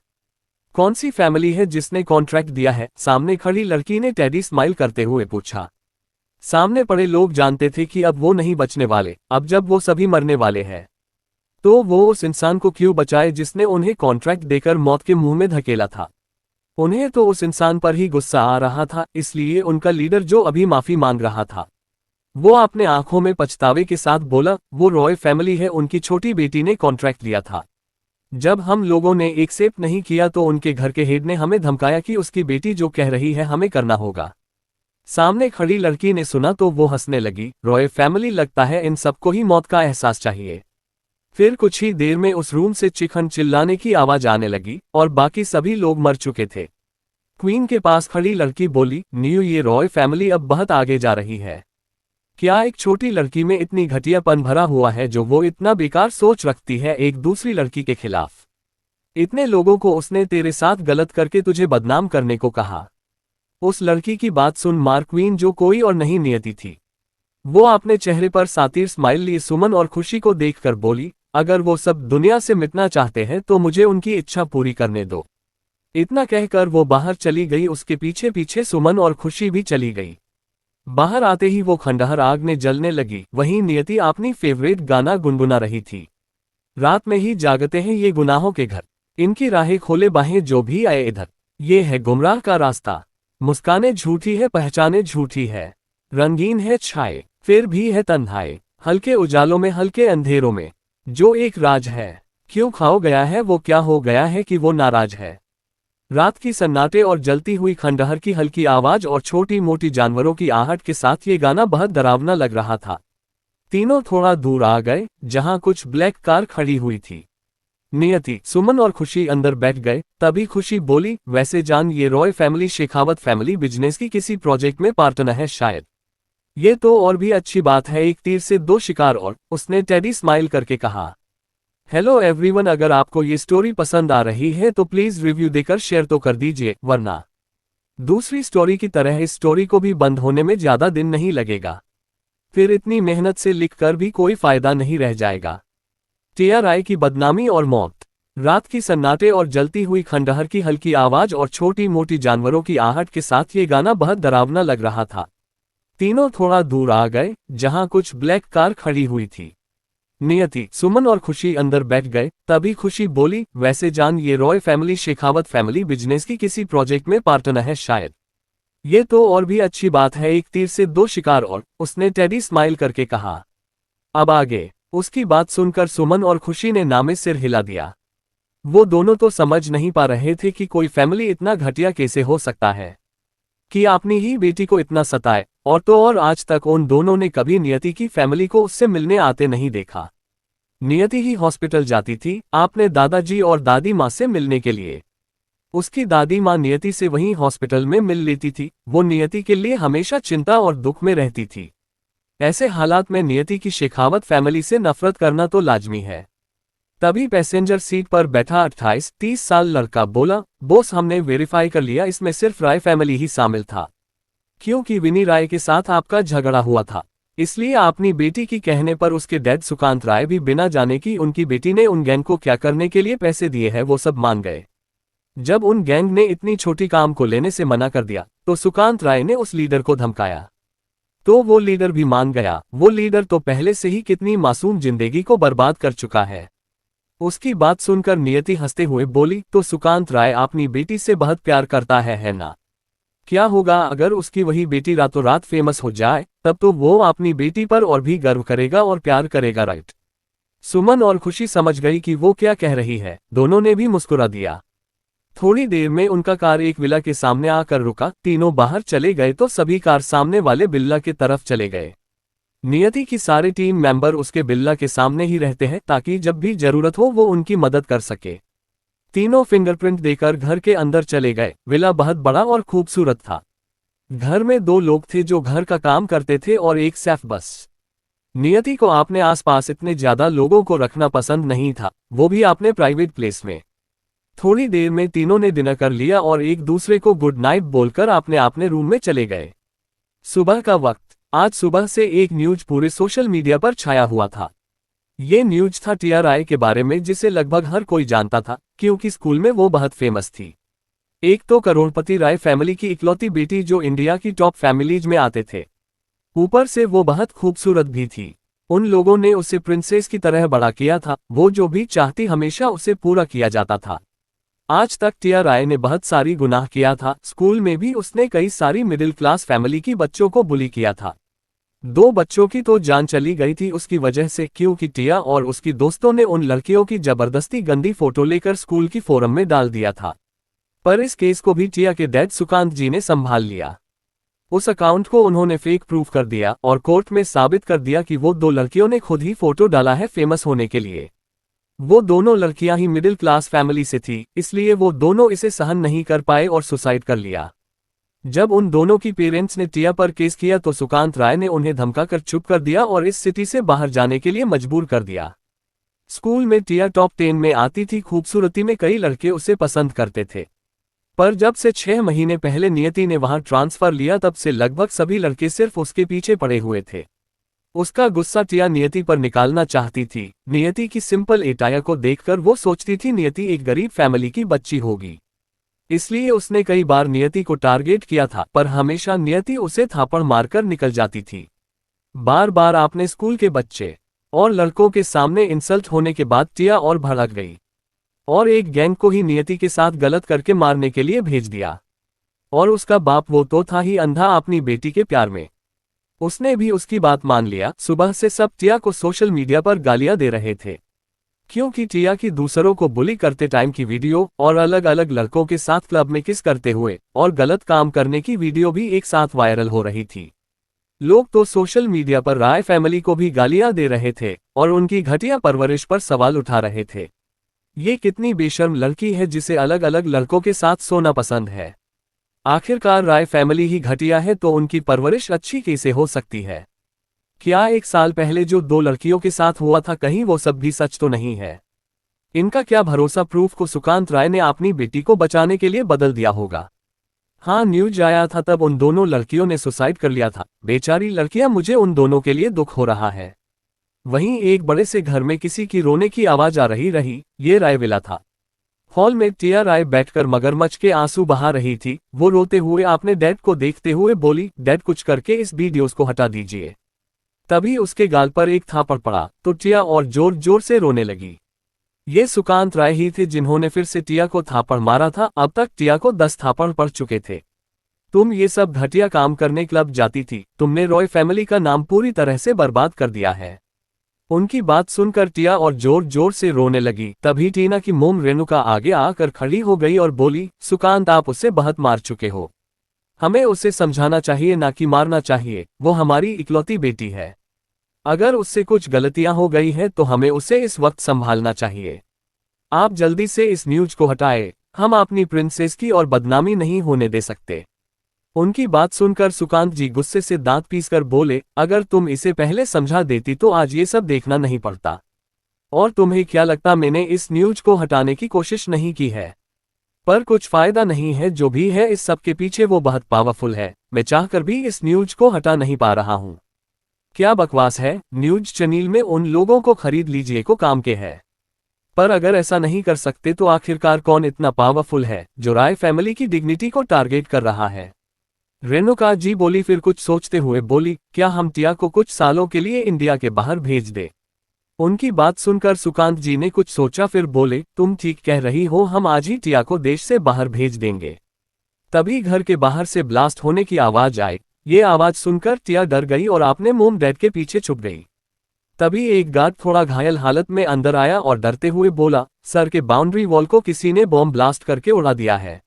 कौन सी फैमिली है जिसने कॉन्ट्रैक्ट दिया है? सामने खड़ी लड़की ने टेडी स्माइल करते हुए पूछा। सामने पड़े लोग जानते थे कि अब वो नहीं बचने वाले। अब जब वो सभी मरने वाले हैं तो वो उस इंसान को क्यों बचाए जिसने उन्हें कॉन्ट्रैक्ट देकर मौत के मुंह में धकेला था। उन्हें तो उस इंसान पर ही गुस्सा आ रहा था, इसलिए उनका लीडर जो अभी माफी मांग रहा था वो अपने आंखों में पछतावे के साथ बोला, वो रॉय फैमिली है, उनकी छोटी बेटी ने कॉन्ट्रैक्ट लिया था। जब हम लोगों ने एक्सेप्ट नहीं किया तो उनके घर के हेड ने हमें धमकाया कि उसकी बेटी जो कह रही है हमें करना होगा। सामने खड़ी लड़की ने सुना तो वो हंसने लगी। रॉय फैमिली, लगता है इन सबको ही मौत का एहसास चाहिए। फिर कुछ ही देर में उस रूम से चिखन चिल्लाने की आवाज आने लगी और बाकी सभी लोग मर चुके थे। क्वीन के पास खड़ी लड़की बोली, न्यू, ये रॉय फैमिली अब बहुत आगे जा रही है। क्या एक छोटी लड़की में इतनी घटियापन भरा हुआ है जो वो इतना बेकार सोच रखती है एक दूसरी लड़की के खिलाफ? इतने लोगों को उसने तेरे साथ गलत करके तुझे बदनाम करने को कहा। उस लड़की की बात सुन मार्क क्वीन, जो कोई और नहीं नियति थी, वो अपने चेहरे पर सातिर स्माइल लिए सुमन और खुशी को देखकर बोली, अगर वो सब दुनिया से मिटना चाहते हैं तो मुझे उनकी इच्छा पूरी करने दो। इतना कहकर वो बाहर चली गई। उसके पीछे पीछे सुमन और खुशी भी चली गई। बाहर आते ही वो खंडहर आग में जलने लगी। वहीं नियति अपनी फेवरेट गाना गुनगुना रही थी। रात में ही जागते हैं ये गुनाहों के घर, इनकी राहें खोले बाहें जो भी आए इधर, ये है गुमराह का रास्ता। मुस्काने झूठी है, पहचाने झूठी है, रंगीन है छाए फिर भी है तन्हाई, हल्के उजालों में हल्के अंधेरों में जो एक राज है। क्यों खाओ गया है वो, क्या हो गया है कि वो नाराज है। रात की सन्नाटे और जलती हुई खंडहर की हल्की आवाज और छोटी मोटी जानवरों की आहट के साथ ये गाना बहुत डरावना लग रहा था। तीनों थोड़ा दूर आ गए जहां कुछ ब्लैक कार खड़ी हुई थी। नियति, सुमन और खुशी अंदर बैठ गए। तभी खुशी बोली, वैसे जान, ये Roy family Shekhawat family business की किसी प्रोजेक्ट में पार्टनर है शायद। ये तो और भी अच्छी बात है, एक तीर से दो शिकार। और उसने टेडी स्माइल करके कहा, हेलो एवरीवन, अगर आपको ये स्टोरी पसंद आ रही है तो प्लीज रिव्यू देकर शेयर तो कर दीजिए, वरना दूसरी स्टोरी की तरह इस स्टोरी को भी बंद होने में ज्यादा दिन नहीं लगेगा। फिर इतनी मेहनत से लिखकर भी कोई फायदा नहीं रह जाएगा। टीआरआई की बदनामी और मौत। रात की सन्नाटे और जलती हुई खंडहर की हल्की आवाज और छोटी मोटी जानवरों की आहट के साथ ये गाना बहुत डरावना लग रहा था। तीनों थोड़ा दूर आ गए जहां कुछ ब्लैक कार खड़ी हुई थी। नियति, सुमन और खुशी अंदर बैठ गए। तभी खुशी बोली, वैसे जान, ये Roy family Shekhawat family business की किसी प्रोजेक्ट में पार्टनर है शायद। ये तो और भी अच्छी बात है, एक तीर से दो शिकार। और उसने टेडी स्माइल करके कहा। अब आगे। उसकी बात सुनकर सुमन और खुशी ने नामे सिर हिला दिया। वो दोनों तो समझ नहीं पा रहे थे कि कोई फैमिली इतना घटिया कैसे हो सकता है कि अपनी ही बेटी को इतना सताए। और तो और आज तक उन दोनों ने कभी नियति की फैमिली को उससे मिलने आते नहीं देखा। नियति ही हॉस्पिटल जाती थी आपने दादाजी और दादी माँ से मिलने के लिए। उसकी दादी माँ नियति से वहीं हॉस्पिटल में मिल लेती थी। वो नियति के लिए हमेशा चिंता और दुख में रहती थी। ऐसे हालात में नियति की शेखावत फैमिली से नफरत करना तो लाजमी है। तभी पैसेंजर सीट पर बैठा 28-30 साल लड़का बोला, बॉस हमने वेरीफाई कर लिया, इसमें सिर्फ राय फैमिली ही शामिल था। क्योंकि विनी राय के साथ आपका झगड़ा हुआ था, इसलिए अपनी बेटी की कहने पर उसके डैड सुकांत राय भी बिना जाने कि उनकी बेटी ने उन गैंग को क्या करने के लिए पैसे दिए हैं वो सब मान गए। जब उन गैंग ने इतनी छोटी काम को लेने से मना कर दिया तो सुकांत राय ने उस लीडर को धमकाया, तो वो लीडर भी मान गया। वो लीडर तो पहले से ही कितनी मासूम जिंदगी को बर्बाद कर चुका है। उसकी बात सुनकर नियति हंसते हुए बोली, तो सुकांत राय अपनी बेटी से बहुत प्यार करता है ना? क्या होगा अगर उसकी वही बेटी रातों रात फेमस हो जाए, तब तो वो अपनी बेटी पर और भी गर्व करेगा और प्यार करेगा, राइट? सुमन और खुशी समझ गई कि वो क्या कह रही है। दोनों ने भी मुस्कुरा दिया। थोड़ी देर में उनका कार एक विला के सामने आकर रुका। तीनों बाहर चले गए तो सभी कार सामने वाले बिल्ला की तरफ चले गए। नियति की सारे टीम मेंबर उसके बिल्ला के सामने ही रहते हैं ताकि जब भी जरूरत हो वो उनकी मदद कर सके। तीनों फिंगरप्रिंट देकर घर के अंदर चले गए। विला बहुत बड़ा और खूबसूरत था। घर में 2 लोग थे जो घर का काम करते थे और एक शेफ बस। नियति को अपने आसपास इतने ज्यादा लोगों को रखना पसंद नहीं था, वो भी अपने प्राइवेट प्लेस में। थोड़ी देर में तीनों ने डिनर कर लिया और एक दूसरे को गुड नाइट बोलकर अपने अपने रूम में चले गए। सुबह का वक्त। आज सुबह से एक न्यूज पूरे सोशल मीडिया पर छाया हुआ था। ये न्यूज था टिया राय के बारे में, जिसे लगभग हर कोई जानता था क्योंकि स्कूल में वो बहुत फेमस थी। एक तो करोड़पति राय फैमिली की इकलौती बेटी जो इंडिया की टॉप फैमिलीज में आते थे, ऊपर से वो बहुत खूबसूरत भी थी। उन लोगों ने उसे प्रिंसेस की तरह बड़ा किया था। वो जो भी चाहती हमेशा उसे पूरा किया जाता था। आज तक टिया राय ने बहुत सारी गुनाह किया था। स्कूल में भी उसने कई सारी मिडिल क्लास फैमिली की बच्चों को बुली किया था। 2 बच्चों की तो जान चली गई थी उसकी वजह से, क्योंकि टिया और उसकी दोस्तों ने उन लड़कियों की जबरदस्ती गंदी फोटो लेकर स्कूल की फोरम में डाल दिया था। पर इस केस को भी टिया के डैड सुकांत जी ने संभाल लिया। उस अकाउंट को उन्होंने फेक प्रूफ कर दिया और कोर्ट में साबित कर दिया कि वो 2 लड़कियों ने खुद ही फोटो डाला है फेमस होने के लिए। वो दोनों लड़कियां ही मिडिल क्लास फैमिली से थी, इसलिए वो दोनों इसे सहन नहीं कर पाए और सुसाइड कर लिया। जब उन दोनों की पेरेंट्स ने टिया पर केस किया तो सुकांत राय ने उन्हें धमकाकर चुप कर दिया और इस सिटी से बाहर जाने के लिए मजबूर कर दिया। स्कूल में टिया टॉप 10 में आती थी। खूबसूरती में कई लड़के उसे पसंद करते थे। पर जब से 6 महीने पहले नियति ने वहां ट्रांसफर लिया तब से लगभग सभी लड़के सिर्फ उसके पीछे पड़े हुए थे। उसका गुस्सा टिया नियति पर निकालना चाहती थी। नियति की सिंपल एटाया को देखकर वो सोचती थी नियति एक गरीब फैमिली की बच्ची होगी, इसलिए उसने कई बार नियति को टारगेट किया था, पर हमेशा नियति उसे थापड़ मारकर निकल जाती थी। बार बार अपने स्कूल के बच्चे और लड़कों के सामने इंसल्ट होने के बाद टिया और भड़क गई और एक गैंग को ही नियति के साथ गलत करके मारने के लिए भेज दिया। और उसका बाप वो तो था ही अंधा अपनी बेटी के प्यार में, उसने भी उसकी बात मान लिया। सुबह से सब टिया को सोशल मीडिया पर गालियां दे रहे थे, क्योंकि टिया की दूसरों को बुली करते टाइम की वीडियो और अलग अलग लड़कों के साथ क्लब में किस करते हुए और गलत काम करने की वीडियो भी एक साथ वायरल हो रही थी। लोग तो सोशल मीडिया पर राय फैमिली को भी गालियां दे रहे थे और उनकी घटिया परवरिश पर सवाल उठा रहे थे। ये कितनी बेशर्म लड़की है जिसे अलग अलग लड़कों के साथ सोना पसंद है। आखिरकार राय फैमिली ही घटिया है तो उनकी परवरिश अच्छी कैसे हो सकती है? क्या 1 साल पहले जो 2 लड़कियों के साथ हुआ था कहीं वो सब भी सच तो नहीं है? इनका क्या भरोसा प्रूफ को सुकांत राय ने अपनी बेटी को बचाने के लिए बदल दिया होगा। हाँ, न्यूज आया था तब उन दोनों लड़कियों ने सुसाइड कर लिया था। बेचारी लड़कियां, मुझे उन दोनों के लिए दुख हो रहा है। वहीं एक बड़े से घर में किसी की रोने की आवाज आ रही। ये राय विला था। हॉल में टिया राय बैठकर मगरमच्छ के आंसू बहा रही थी। वो रोते हुए अपने डैड को देखते हुए बोली, डैड कुछ करके इस वीडियोस को हटा दीजिए। तभी उसके गाल पर एक थापड़ पड़ा तो टिया और जोर जोर से रोने लगी। ये सुकांत राय ही थे जिन्होंने फिर से टिया को थापड़ मारा था। अब तक टिया को 10 थापड़ पड़ चुके थे। तुम ये सब घटिया काम करने क्लब जाती थी, तुमने रॉय फैमिली का नाम पूरी तरह से बर्बाद कर दिया है। उनकी बात सुनकर टिया और जोर जोर से रोने लगी। तभी टीना की मोम रेणुका आगे आकर खड़ी हो गई और बोली, सुकांत आप उसे बहुत मार चुके हो। हमें उसे समझाना चाहिए ना कि मारना चाहिए, वो हमारी इकलौती बेटी है। अगर उससे कुछ गलतियां हो गई हैं तो हमें उसे इस वक्त संभालना चाहिए। आप जल्दी से इस न्यूज को हटाएं, हम अपनी प्रिंसेस की और बदनामी नहीं होने दे सकते। उनकी बात सुनकर सुकांत जी गुस्से से दांत पीसकर बोले, अगर तुम इसे पहले समझा देती तो आज ये सब देखना नहीं पड़ता। और तुम्हें क्या लगता मैंने इस न्यूज को हटाने की कोशिश नहीं की है? पर कुछ फायदा नहीं है, जो भी है इस सब के पीछे वो बहुत पावरफुल है। मैं चाहकर भी इस न्यूज को हटा नहीं पा रहा हूं। क्या बकवास है, न्यूज चैनल में उन लोगों को खरीद लीजिए को काम के है। पर अगर ऐसा नहीं कर सकते तो आखिरकार कौन इतना पावरफुल है जो राय फैमिली की डिग्निटी को टारगेट कर रहा है? रेणुका जी बोली, फिर कुछ सोचते हुए बोली, क्या हम टिया को कुछ सालों के लिए इंडिया के बाहर भेज दे? उनकी बात सुनकर सुकांत जी ने कुछ सोचा, फिर बोले, तुम ठीक कह रही हो, हम आज ही टिया को देश से बाहर भेज देंगे। तभी घर के बाहर से ब्लास्ट होने की आवाज आई। ये आवाज सुनकर टिया डर गई और अपने मोम डैड के पीछे छुप गई। तभी एक गार्ड थोड़ा घायल हालत में अंदर आया और डरते हुए बोला, सर के बाउंड्री वॉल को किसी ने बॉम्ब ब्लास्ट करके उड़ा दिया है।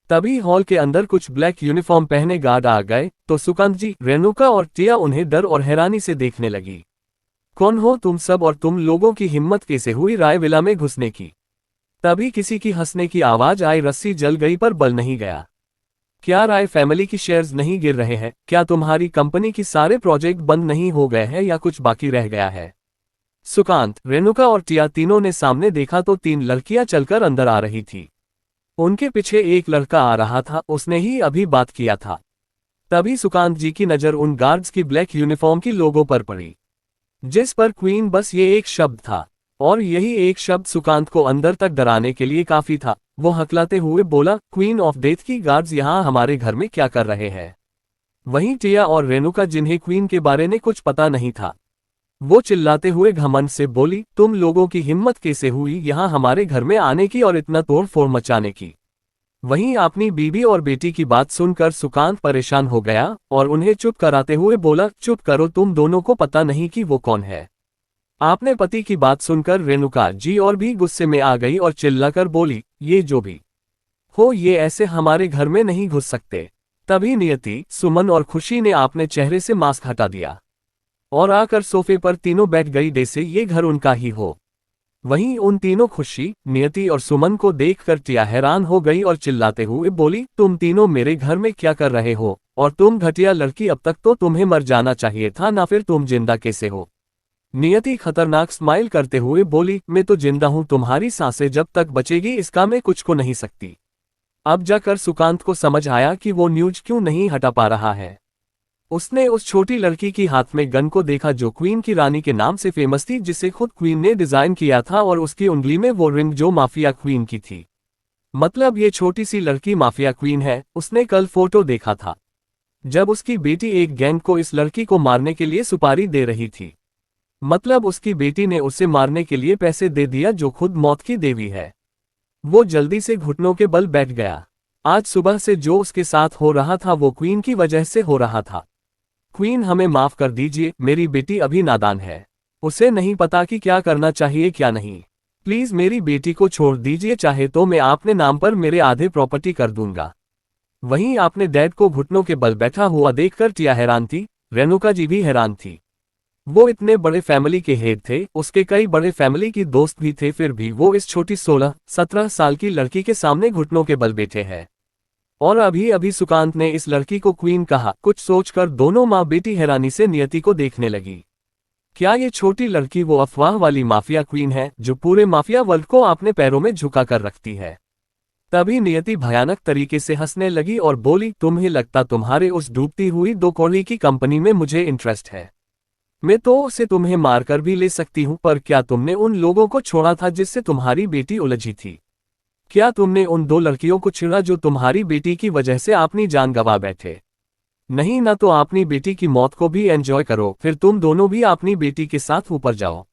तभी हॉल के अंदर कुछ ब्लैक यूनिफॉर्म पहने गार्ड आ गए तो सुकांत जी, रेणुका और टिया उन्हें डर और हैरानी से देखने लगी। कौन हो तुम सब और तुम लोगों की हिम्मत कैसे हुई राय विला में घुसने की? तभी किसी की हंसने की आवाज आई, रस्सी जल गई पर बल नहीं गया। क्या राय फैमिली की शेयर्स नहीं गिर रहे हैं? क्या तुम्हारी कंपनी की सारे प्रोजेक्ट बंद नहीं हो गए हैं या कुछ बाकी रह गया है? सुकांत, रेणुका और टिया तीनों ने सामने देखा तो 3 लड़कियां चलकर अंदर आ रही थी। उनके पीछे एक लड़का आ रहा था, उसने ही अभी बात किया था। तभी सुकांत जी की नजर उन गार्ड्स की ब्लैक यूनिफॉर्म की लोगो पर पड़ी, जिस पर क्वीन बस ये एक शब्द था। और यही एक शब्द सुकांत को अंदर तक डराने के लिए काफी था। वो हकलाते हुए बोला, क्वीन ऑफ डेथ की गार्ड्स यहाँ हमारे घर में क्या कर रहे हैं? वहीं टिया और रेणुका, जिन्हें क्वीन के बारे में कुछ पता नहीं था, वो चिल्लाते हुए घमंड से बोली, तुम लोगों की हिम्मत कैसे हुई यहाँ हमारे घर में आने की और इतना तोड़ फोड़ मचाने की? वहीं अपनी बीबी और बेटी की बात सुनकर सुकांत परेशान हो गया और उन्हें चुप कराते हुए बोला, चुप करो, तुम दोनों को पता नहीं कि वो कौन है। आपने पति की बात सुनकर रेणुका जी और भी गुस्से में आ गई और चिल्लाकर बोली, ये जो भी हो ये ऐसे हमारे घर में नहीं घुस सकते। तभी नियति, सुमन और खुशी ने अपने चेहरे से मास्क हटा दिया और आकर सोफे पर तीनों बैठ गई जैसे ये घर उनका ही हो। वहीं उन तीनों, खुशी, नियति और सुमन को देखकर टिया हैरान हो गई और चिल्लाते हुए बोली, तुम तीनों मेरे घर में क्या कर रहे हो? और तुम घटिया लड़की, अब तक तो तुम्हें मर जाना चाहिए था ना, फिर तुम जिंदा कैसे हो? नियति खतरनाक स्माइल करते हुए बोली, मैं तो जिंदा हूं, तुम्हारी सांसें जब तक बचेगी इसका मैं कुछ को नहीं सकती। अब जाकर सुकांत को समझ आया कि वो न्यूज क्यों नहीं हटा पा रहा है। उसने उस छोटी लड़की की हाथ में गन को देखा जो क्वीन की रानी के नाम से फेमस थी, जिसे खुद क्वीन ने डिजाइन किया था, और उसकी उंगली में वो रिंग जो माफिया क्वीन की थी। मतलब ये छोटी सी लड़की माफिया क्वीन है। उसने कल फोटो देखा था जब उसकी बेटी एक गैंग को इस लड़की को मारने के लिए सुपारी दे रही थी। मतलब उसकी बेटी ने उसे मारने के लिए पैसे दे दिया, जो खुद मौत की देवी है। वो जल्दी से घुटनों के बल बैठ गया। आज सुबह से जो उसके साथ हो रहा था वो क्वीन की वजह से हो रहा था। क्वीन, हमें माफ कर दीजिए, मेरी बेटी अभी नादान है, उसे नहीं पता कि क्या करना चाहिए क्या नहीं। प्लीज मेरी बेटी को छोड़ दीजिए, चाहे तो मैं आपने नाम पर मेरे आधे प्रॉपर्टी कर दूंगा। वहीं आपने डैड को घुटनों के बल बैठा हुआ देखकर टिया हैरान थी, रेणुका जी भी हैरान थी। वो इतने बड़े फैमिली के हेड थे, उसके कई बड़े फैमिली की दोस्त भी थे, फिर भी वो इस छोटी 16-17 साल की लड़की के सामने घुटनों के बल बैठे हैं। और अभी अभी सुकांत ने इस लड़की को क्वीन कहा। कुछ सोचकर दोनों माँ बेटी हैरानी से नियति को देखने लगी। क्या ये छोटी लड़की वो अफवाह वाली माफिया क्वीन है जो पूरे माफिया वर्ल्ड को अपने पैरों में झुका कर रखती है? तभी नियति भयानक तरीके से हंसने लगी और बोली, तुम्हें लगता तुम्हारे उस डूबती हुई 2 कौड़ी की कंपनी में मुझे इंटरेस्ट है? मैं तो उसे तुम्हें मारकर भी ले सकती हूं, पर क्या तुमने उन लोगों को छोड़ा था जिससे तुम्हारी बेटी उलझी थी? क्या तुमने उन 2 लड़कियों को छेड़ा जो तुम्हारी बेटी की वजह से अपनी जान गंवा बैठे? नहीं ना तो अपनी बेटी की मौत को भी एंजॉय करो, फिर तुम दोनों भी अपनी बेटी के साथ ऊपर जाओ।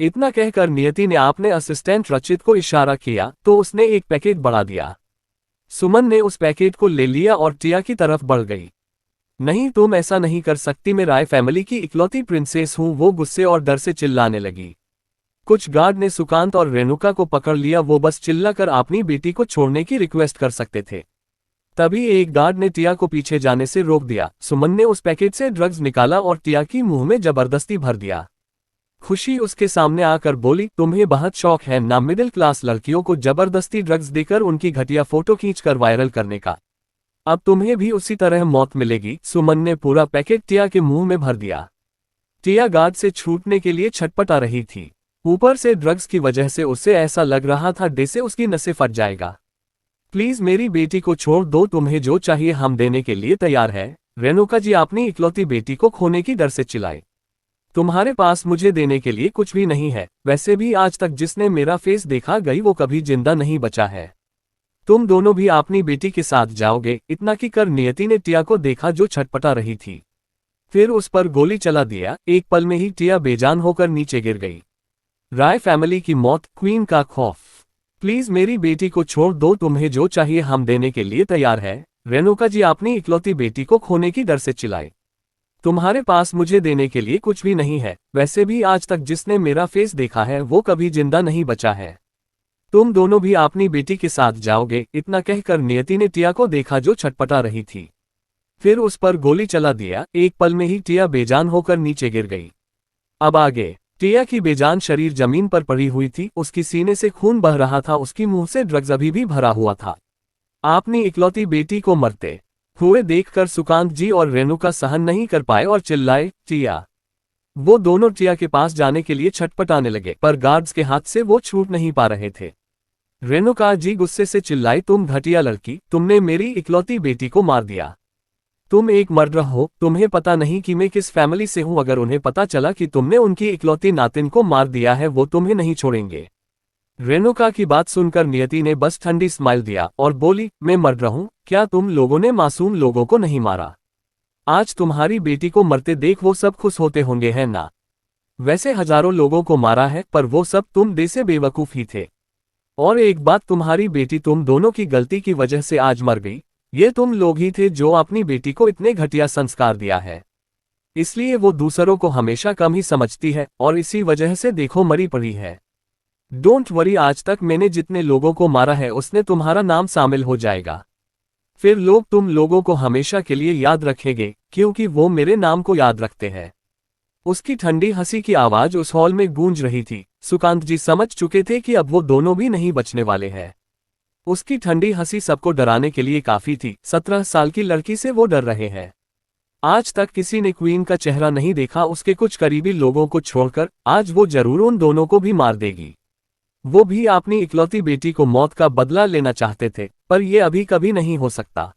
इतना कहकर नियति ने अपने असिस्टेंट रचित को इशारा किया तो उसने एक पैकेट बढ़ा दिया। सुमन ने उस पैकेट को ले लिया और टिया की तरफ बढ़ गई। नहीं, तुम ऐसा नहीं कर सकती, मैं राय फैमिली की इकलौती प्रिंसेस हूं, वो गुस्से और डर से चिल्लाने लगी। कुछ गार्ड ने सुकांत और रेणुका को पकड़ लिया, वो बस चिल्लाकर अपनी बेटी को छोड़ने की रिक्वेस्ट कर सकते थे। तभी एक गार्ड ने टिया को पीछे जाने से रोक दिया। सुमन ने उस पैकेट से ड्रग्स निकाला और टिया की मुंह में जबरदस्ती भर दिया। खुशी उसके सामने आकर बोली, तुम्हें बहुत शौक है ना मिडिल क्लास लड़कियों को जबरदस्ती ड्रग्स देकर उनकी घटिया फोटो खींचकर वायरल करने का। अब तुम्हें भी उसी तरह मौत मिलेगी। सुमन ने पूरा पैकेट टिया के मुंह में भर दिया। टिया गार्ड से छूटने के लिए छटपटा रही थी। ऊपर से ड्रग्स की वजह से उसे ऐसा लग रहा था जैसे उसकी नसें फट जाएगा। प्लीज मेरी बेटी को छोड़ दो, तुम्हें जो चाहिए हम देने के लिए तैयार है। रेणुका जी अपनी इकलौती बेटी को खोने की डर से चिल्लाए। तुम्हारे पास मुझे देने के लिए कुछ भी नहीं है, वैसे भी आज तक जिसने मेरा फेस देखा गई वो कभी जिंदा नहीं बचा है। तुम दोनों भी अपनी बेटी के साथ जाओगे। इतना की कर नियति ने टिया को देखा जो छटपटा रही थी। फिर उस पर गोली चला दिया। एक पल में ही टिया बेजान होकर नीचे गिर गई। राय फैमिली की मौत, क्वीन का खौफ। प्लीज मेरी बेटी को छोड़ दो, तुम्हें जो चाहिए हम देने के लिए तैयार है। रेणुका जी अपनी इकलौती बेटी को खोने की डर से चिल्लाए। तुम्हारे पास मुझे देने के लिए कुछ भी नहीं है, वैसे भी आज तक जिसने मेरा फेस देखा है वो कभी जिंदा नहीं बचा है। तुम दोनों भी अपनी बेटी के साथ जाओगे। इतना कहकर नियति ने टिया को देखा जो छटपटा रही थी। फिर उस पर गोली चला दिया। एक पल में ही टिया बेजान होकर नीचे गिर गई। अब आगे। टिया की बेजान शरीर जमीन पर पड़ी हुई थी, उसकी सीने से खून बह रहा था, उसकी मुंह से ड्रग्स अभी भी भरा हुआ था। अपनी इकलौती बेटी को मरते हुए देखकर सुकांत जी और रेणुका सहन नहीं कर पाए और चिल्लाए, टिया। वो दोनों टिया के पास जाने के लिए छटपटाने लगे, पर गार्ड्स के हाथ से वो छूट नहीं पा रहे थे। रेणुका जी गुस्से से चिल्लाई, तुम घटिया लड़की, तुमने मेरी इकलौती बेटी को मार दिया। तुम एक मर्डर हो। तुम्हें पता नहीं कि मैं किस फैमिली से हूं। अगर उन्हें पता चला कि तुमने उनकी इकलौती नातिन को मार दिया है वो तुम्हें नहीं छोड़ेंगे। रेणुका की बात सुनकर नियति ने बस ठंडी स्माइल दिया और बोली, मैं मर्डर हूं? क्या तुम लोगों ने मासूम लोगों को नहीं मारा? आज तुम्हारी बेटी को मरते देख वो सब खुश होते होंगे, है ना? वैसे हजारों लोगों को मारा है, पर वो सब तुम जैसे बेवकूफ ही थे। और एक बात, तुम्हारी बेटी तुम दोनों की गलती की वजह से आज मर गई। ये तुम लोग ही थे जो अपनी बेटी को इतने घटिया संस्कार दिया है। इसलिए वो दूसरों को हमेशा कम ही समझती है और इसी वजह से देखो मरी पड़ी है। डोंट वरी, आज तक मैंने जितने लोगों को मारा है उसने तुम्हारा नाम शामिल हो जाएगा। फिर लोग तुम लोगों को हमेशा के लिए याद रखेंगे, क्योंकि वो मेरे नाम को याद रखते हैं। उसकी ठंडी हंसी की आवाज उस हॉल में गूंज रही थी। सुकांत जी समझ चुके थे कि अब वो दोनों भी नहीं बचने वाले हैं। उसकी ठंडी हंसी सबको डराने के लिए काफी थी। 17 साल की लड़की से वो डर रहे हैं। आज तक किसी ने क्वीन का चेहरा नहीं देखा उसके कुछ करीबी लोगों को छोड़कर। आज वो जरूर उन दोनों को भी मार देगी। वो भी अपनी इकलौती बेटी को मौत का बदला लेना चाहते थे, पर ये अभी कभी नहीं हो सकता।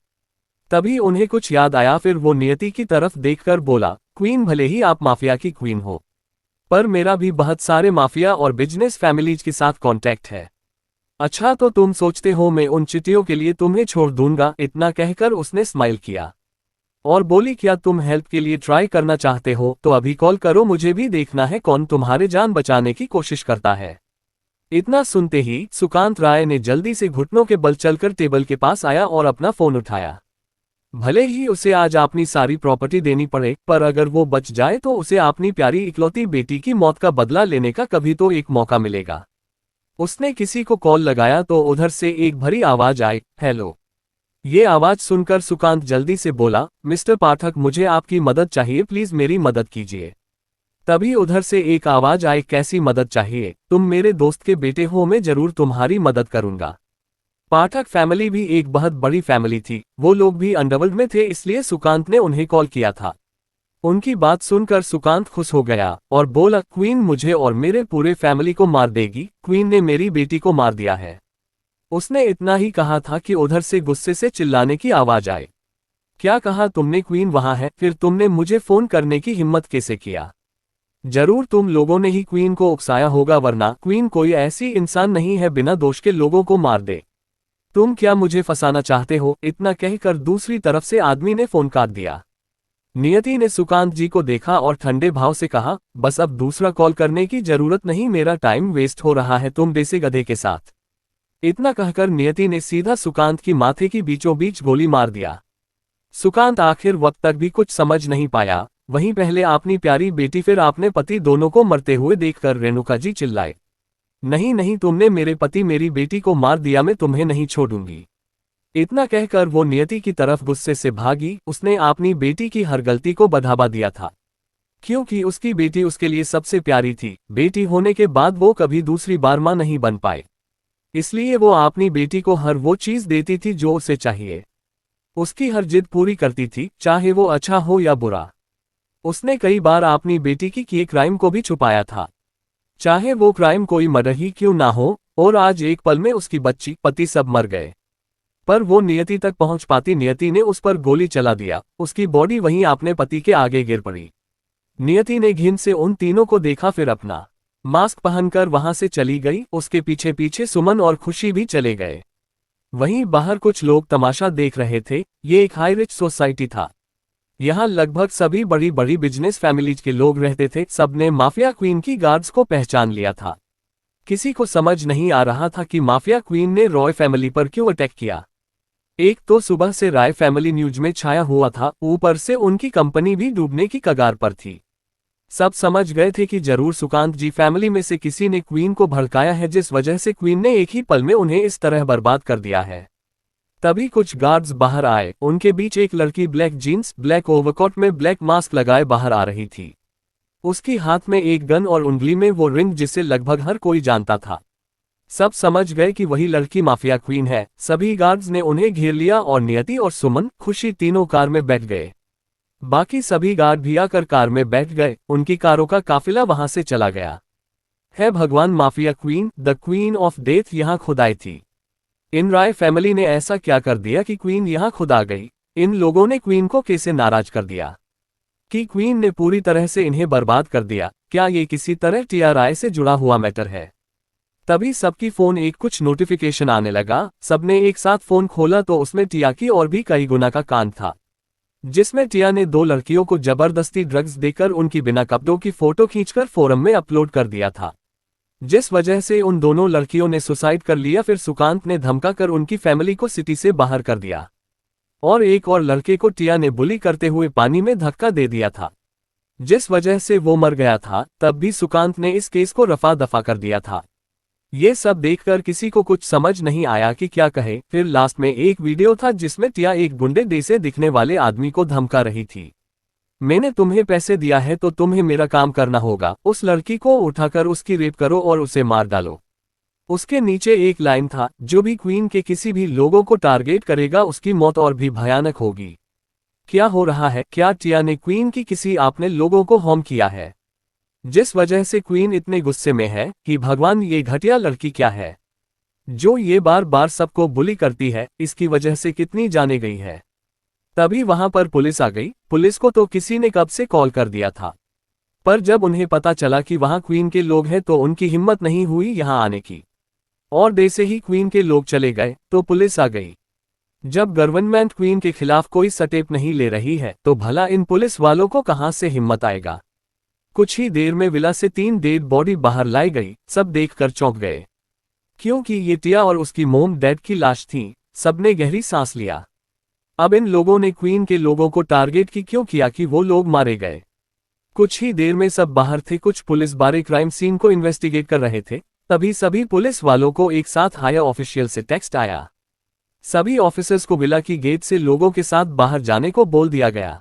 तभी उन्हें कुछ याद आया। फिर वो नियति की तरफ देखकर बोला, क्वीन, भले ही आप माफिया की क्वीन हो, पर मेरा भी बहुत सारे माफिया और बिजनेस फैमिलीज के साथ कॉन्टैक्ट है। अच्छा, तो तुम सोचते हो मैं उन चिटियों के लिए तुम्हें छोड़ दूंगा? इतना कहकर उसने स्माइल किया और बोली, क्या तुम हेल्प के लिए ट्राई करना चाहते हो तो अभी कॉल करो, मुझे भी देखना है कौन तुम्हारे जान बचाने की कोशिश करता है। इतना सुनते ही सुकांत राय ने जल्दी से घुटनों के बल चलकर टेबल के पास आया और अपना फोन उठाया। भले ही उसे आज अपनी सारी प्रॉपर्टी देनी पड़े, पर अगर वो बच जाए तो उसे अपनी प्यारी इकलौती बेटी की मौत का बदला लेने का कभी तो एक मौका मिलेगा। उसने किसी को कॉल लगाया तो उधर से एक भरी आवाज आई, हेलो। ये आवाज सुनकर सुकांत जल्दी से बोला, मिस्टर पाठक, मुझे आपकी मदद चाहिए, प्लीज मेरी मदद कीजिए। तभी उधर से एक आवाज आई, कैसी मदद चाहिए? तुम मेरे दोस्त के बेटे हो, मैं जरूर तुम्हारी मदद करूंगा। पाठक फैमिली भी एक बहुत बड़ी फैमिली थी। वो लोग भी अंडरवर्ल्ड में थे, इसलिए सुकांत ने उन्हें कॉल किया था। उनकी बात सुनकर सुकांत खुश हो गया और बोला, क्वीन मुझे और मेरे पूरे फैमिली को मार देगी। क्वीन ने मेरी बेटी को मार दिया है। उसने इतना ही कहा था कि उधर से गुस्से से चिल्लाने की आवाज आई। क्या कहा तुमने? क्वीन वहां है? फिर तुमने मुझे फोन करने की हिम्मत कैसे किया? जरूर तुम लोगों ने ही क्वीन को उकसाया होगा, वरना क्वीन कोई ऐसी इंसान नहीं है बिना दोष के लोगों को मार दे। तुम क्या मुझे फंसाना चाहते हो? इतना कहकर दूसरी तरफ से आदमी ने फोन काट दिया। नियति ने सुकांत जी को देखा और ठंडे भाव से कहा, बस अब दूसरा कॉल करने की जरूरत नहीं, मेरा टाइम वेस्ट हो रहा है तुम जैसे गधे के साथ। इतना कहकर नियति ने सीधा सुकांत की माथे की बीचों बीच गोली मार दिया। सुकांत आखिर वक्त तक भी कुछ समझ नहीं पाया। वहीं पहले अपनी प्यारी बेटी फिर आपने पति, दोनों को मरते हुए देखकर रेणुका जी चिल्लाए, नहीं नहीं, तुमने मेरे पति मेरी बेटी को मार दिया, मैं तुम्हें नहीं छोड़ूंगी। इतना कहकर वो नियति की तरफ गुस्से से भागी। उसने अपनी बेटी की हर गलती को बढ़ावा दिया था, क्योंकि उसकी बेटी उसके लिए सबसे प्यारी थी। बेटी होने के बाद वो कभी दूसरी बार मां नहीं बन पाए, इसलिए वो अपनी बेटी को हर वो चीज देती थी जो उसे चाहिए। उसकी हर जिद पूरी करती थी, चाहे वो अच्छा हो या बुरा। उसने कई बार अपनी बेटी की किए क्राइम को भी छुपाया था, चाहे वो क्राइम कोई मर्डर ही क्यों ना हो। और आज एक पल में उसकी बच्ची, पति सब मर गए, पर वो नियति तक पहुंच पाती। नियति ने उस पर गोली चला दिया, उसकी बॉडी वहीं अपने पति के आगे गिर पड़ी। नियति ने घिन से उन तीनों को देखा, फिर अपना मास्क पहनकर वहां से चली गई। उसके पीछे पीछे सुमन और खुशी भी चले गए। वहीं बाहर कुछ लोग तमाशा देख रहे थे। ये एक हाई रिच सोसाइटी था। यहाँ लगभग सभी बड़ी बड़ी बिजनेस फैमिलीज के लोग रहते थे। सबने माफिया क्वीन की गार्ड्स को पहचान लिया था। किसी को समझ नहीं आ रहा था कि माफिया क्वीन ने रॉय फैमिली पर क्यों अटैक किया। एक तो सुबह से रॉय फैमिली न्यूज में छाया हुआ था, ऊपर से उनकी कंपनी भी डूबने की कगार पर थी। सब समझ गए थे कि जरूर सुकांत जी फैमिली में से किसी ने क्वीन को भड़काया है, जिस वजह से क्वीन ने एक ही पल में उन्हें इस तरह बर्बाद कर दिया है। तभी कुछ गार्ड्स बाहर आए। उनके बीच एक लड़की ब्लैक जीन्स, ब्लैक ओवरकोट में ब्लैक मास्क लगाए बाहर आ रही थी। उसकी हाथ में एक गन और उंगली में वो रिंग जिसे लगभग हर कोई जानता था। सब समझ गए कि वही लड़की माफिया क्वीन है। सभी गार्ड्स ने उन्हें घेर लिया और नियति और सुमन, खुशी तीनों कार में बैठ गए। बाकी सभी गार्ड भी आकर कार में बैठ गए। उनकी कारों का काफिला वहां से चला गया। है भगवान, mafia queen, the queen of death यहाँ खुद आई थी। इन रॉय फैमिली ने ऐसा क्या कर दिया कि क्वीन यहाँ खुद आ गई? इन लोगों ने क्वीन को कैसे नाराज कर दिया कि क्वीन ने पूरी तरह से इन्हें बर्बाद कर दिया? क्या ये किसी तरह टीआरआई से जुड़ा हुआ मैटर है? तभी सबकी फोन एक कुछ नोटिफिकेशन आने लगा। सबने एक साथ फोन खोला तो उसमें टिया की और भी कई गुना का कांड था, जिसमें टिया ने दो लड़कियों को जबरदस्ती ड्रग्स देकर उनकी बिना कपड़ों की फोटो खींचकर फोरम में अपलोड कर दिया था, जिस वजह से उन दोनों लड़कियों ने सुसाइड कर लिया। फिर सुकांत ने धमकाकर उनकी फैमिली को सिटी से बाहर कर दिया और एक और लड़के को टिया ने बुली करते हुए पानी में धक्का दे दिया था, जिस वजह से वो मर गया था। तब भी सुकांत ने इस केस को रफा दफा कर दिया था। ये सब देखकर किसी को कुछ समझ नहीं आया कि क्या कहे। फिर लास्ट में एक वीडियो था जिसमें टिया एक गुंडे जैसे दिखने वाले आदमी को धमका रही थी, मैंने तुम्हें पैसे दिया है तो तुम्हें मेरा काम करना होगा। उस लड़की को उठाकर उसकी रेप करो और उसे मार डालो। उसके नीचे एक लाइन था, जो भी क्वीन के किसी भी लोगों को टारगेट करेगा उसकी मौत और भी भयानक होगी। क्या हो रहा है? क्या टिया ने क्वीन की किसी अपने लोगों को हार्म किया है, जिस वजह से क्वीन इतने गुस्से में है कि भगवान, ये घटिया लड़की क्या है जो ये बार बार सबको बुली करती है? इसकी वजह से कितनी जाने गई है। तभी वहां पर पुलिस आ गई। पुलिस को तो किसी ने कब से कॉल कर दिया था, पर जब उन्हें पता चला कि वहां क्वीन के लोग हैं तो उनकी हिम्मत नहीं हुई यहां आने की, और जैसे ही क्वीन के लोग चले गए तो पुलिस आ गई। जब गवर्नमेंट क्वीन के खिलाफ कोई स्टेप नहीं ले रही है तो भला इन पुलिस वालों को कहां से हिम्मत आएगा। कुछ ही देर में विला से 3 डेड बॉडी बाहर लाई गई। सब देखकर चौंक गए, क्योंकि ये टिया और उसकी मोम डैड की लाश थी। सबने गहरी सांस लिया। अब इन लोगों ने क्वीन के लोगों को टारगेट की क्यों किया कि वो लोग मारे गए? कुछ ही देर में सब बाहर थे। कुछ पुलिस बारे क्राइम सीन को इन्वेस्टिगेट कर रहे थे। तभी सभी पुलिस वालों को एक साथ हायर ऑफिशियल से टेक्स्ट आया। सभी ऑफिसर्स को विला की गेट से लोगों के साथ बाहर जाने को बोल दिया गया।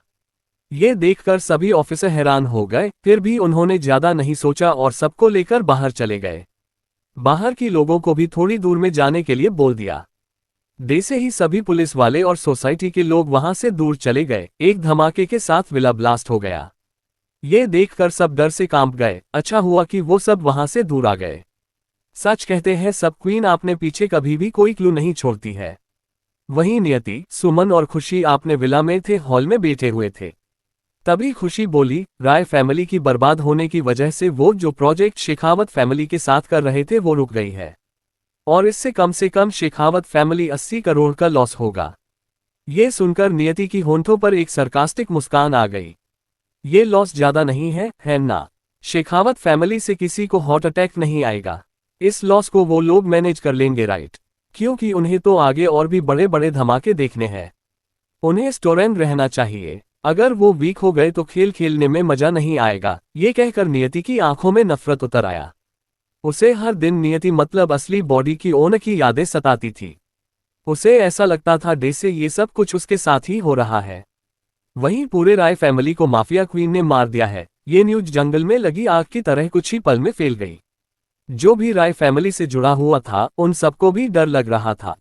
ये देखकर सभी ऑफिसर हैरान हो गए। फिर भी उन्होंने ज्यादा नहीं सोचा और सबको लेकर बाहर चले गए। बाहर की लोगों को भी थोड़ी दूर में जाने के लिए बोल दिया। जैसे ही सभी पुलिस वाले और सोसाइटी के लोग वहां से दूर चले गए, एक धमाके के साथ विला ब्लास्ट हो गया। ये देखकर सब डर से कांप गए। अच्छा हुआ कि वो सब वहां से दूर आ गए। सच कहते हैं सब क्वीन आपने पीछे कभी भी कोई क्लू नहीं छोड़ती है। वहीं नियति, सुमन और खुशी आपने विला में थे, हॉल में बैठे हुए थे। तभी खुशी बोली, राय फैमिली की बर्बाद होने की वजह से वो जो प्रोजेक्ट शेखावत फैमिली के साथ कर रहे थे वो रुक गई है, और इससे कम से कम शेखावत फैमिली 80 करोड़ का लॉस होगा। ये सुनकर नियति की होंठों पर एक सरकास्टिक मुस्कान आ गई। ये लॉस ज्यादा नहीं है ना? शेखावत फैमिली से किसी को हार्ट अटैक नहीं आएगा। इस लॉस को वो लोग मैनेज कर लेंगे, राइट? क्योंकि उन्हें तो आगे और भी बड़े बड़े धमाके देखने हैं। उन्हें स्टोरेंट रहना चाहिए। अगर वो वीक हो गए तो खेल खेलने में मजा नहीं आएगा। ये कहकर नियति की आंखों में नफरत उतर आया। उसे हर दिन नियति मतलब असली बॉडी की ओनर की यादें सताती थी। उसे ऐसा लगता था जैसे ये सब कुछ उसके साथ ही हो रहा है। वहीं पूरे राय फैमिली को माफिया क्वीन ने मार दिया है। ये न्यूज जंगल में लगी आग की तरह कुछ ही पल में फैल गई। जो भी राय फैमिली से जुड़ा हुआ था उन सबको भी डर लग रहा था।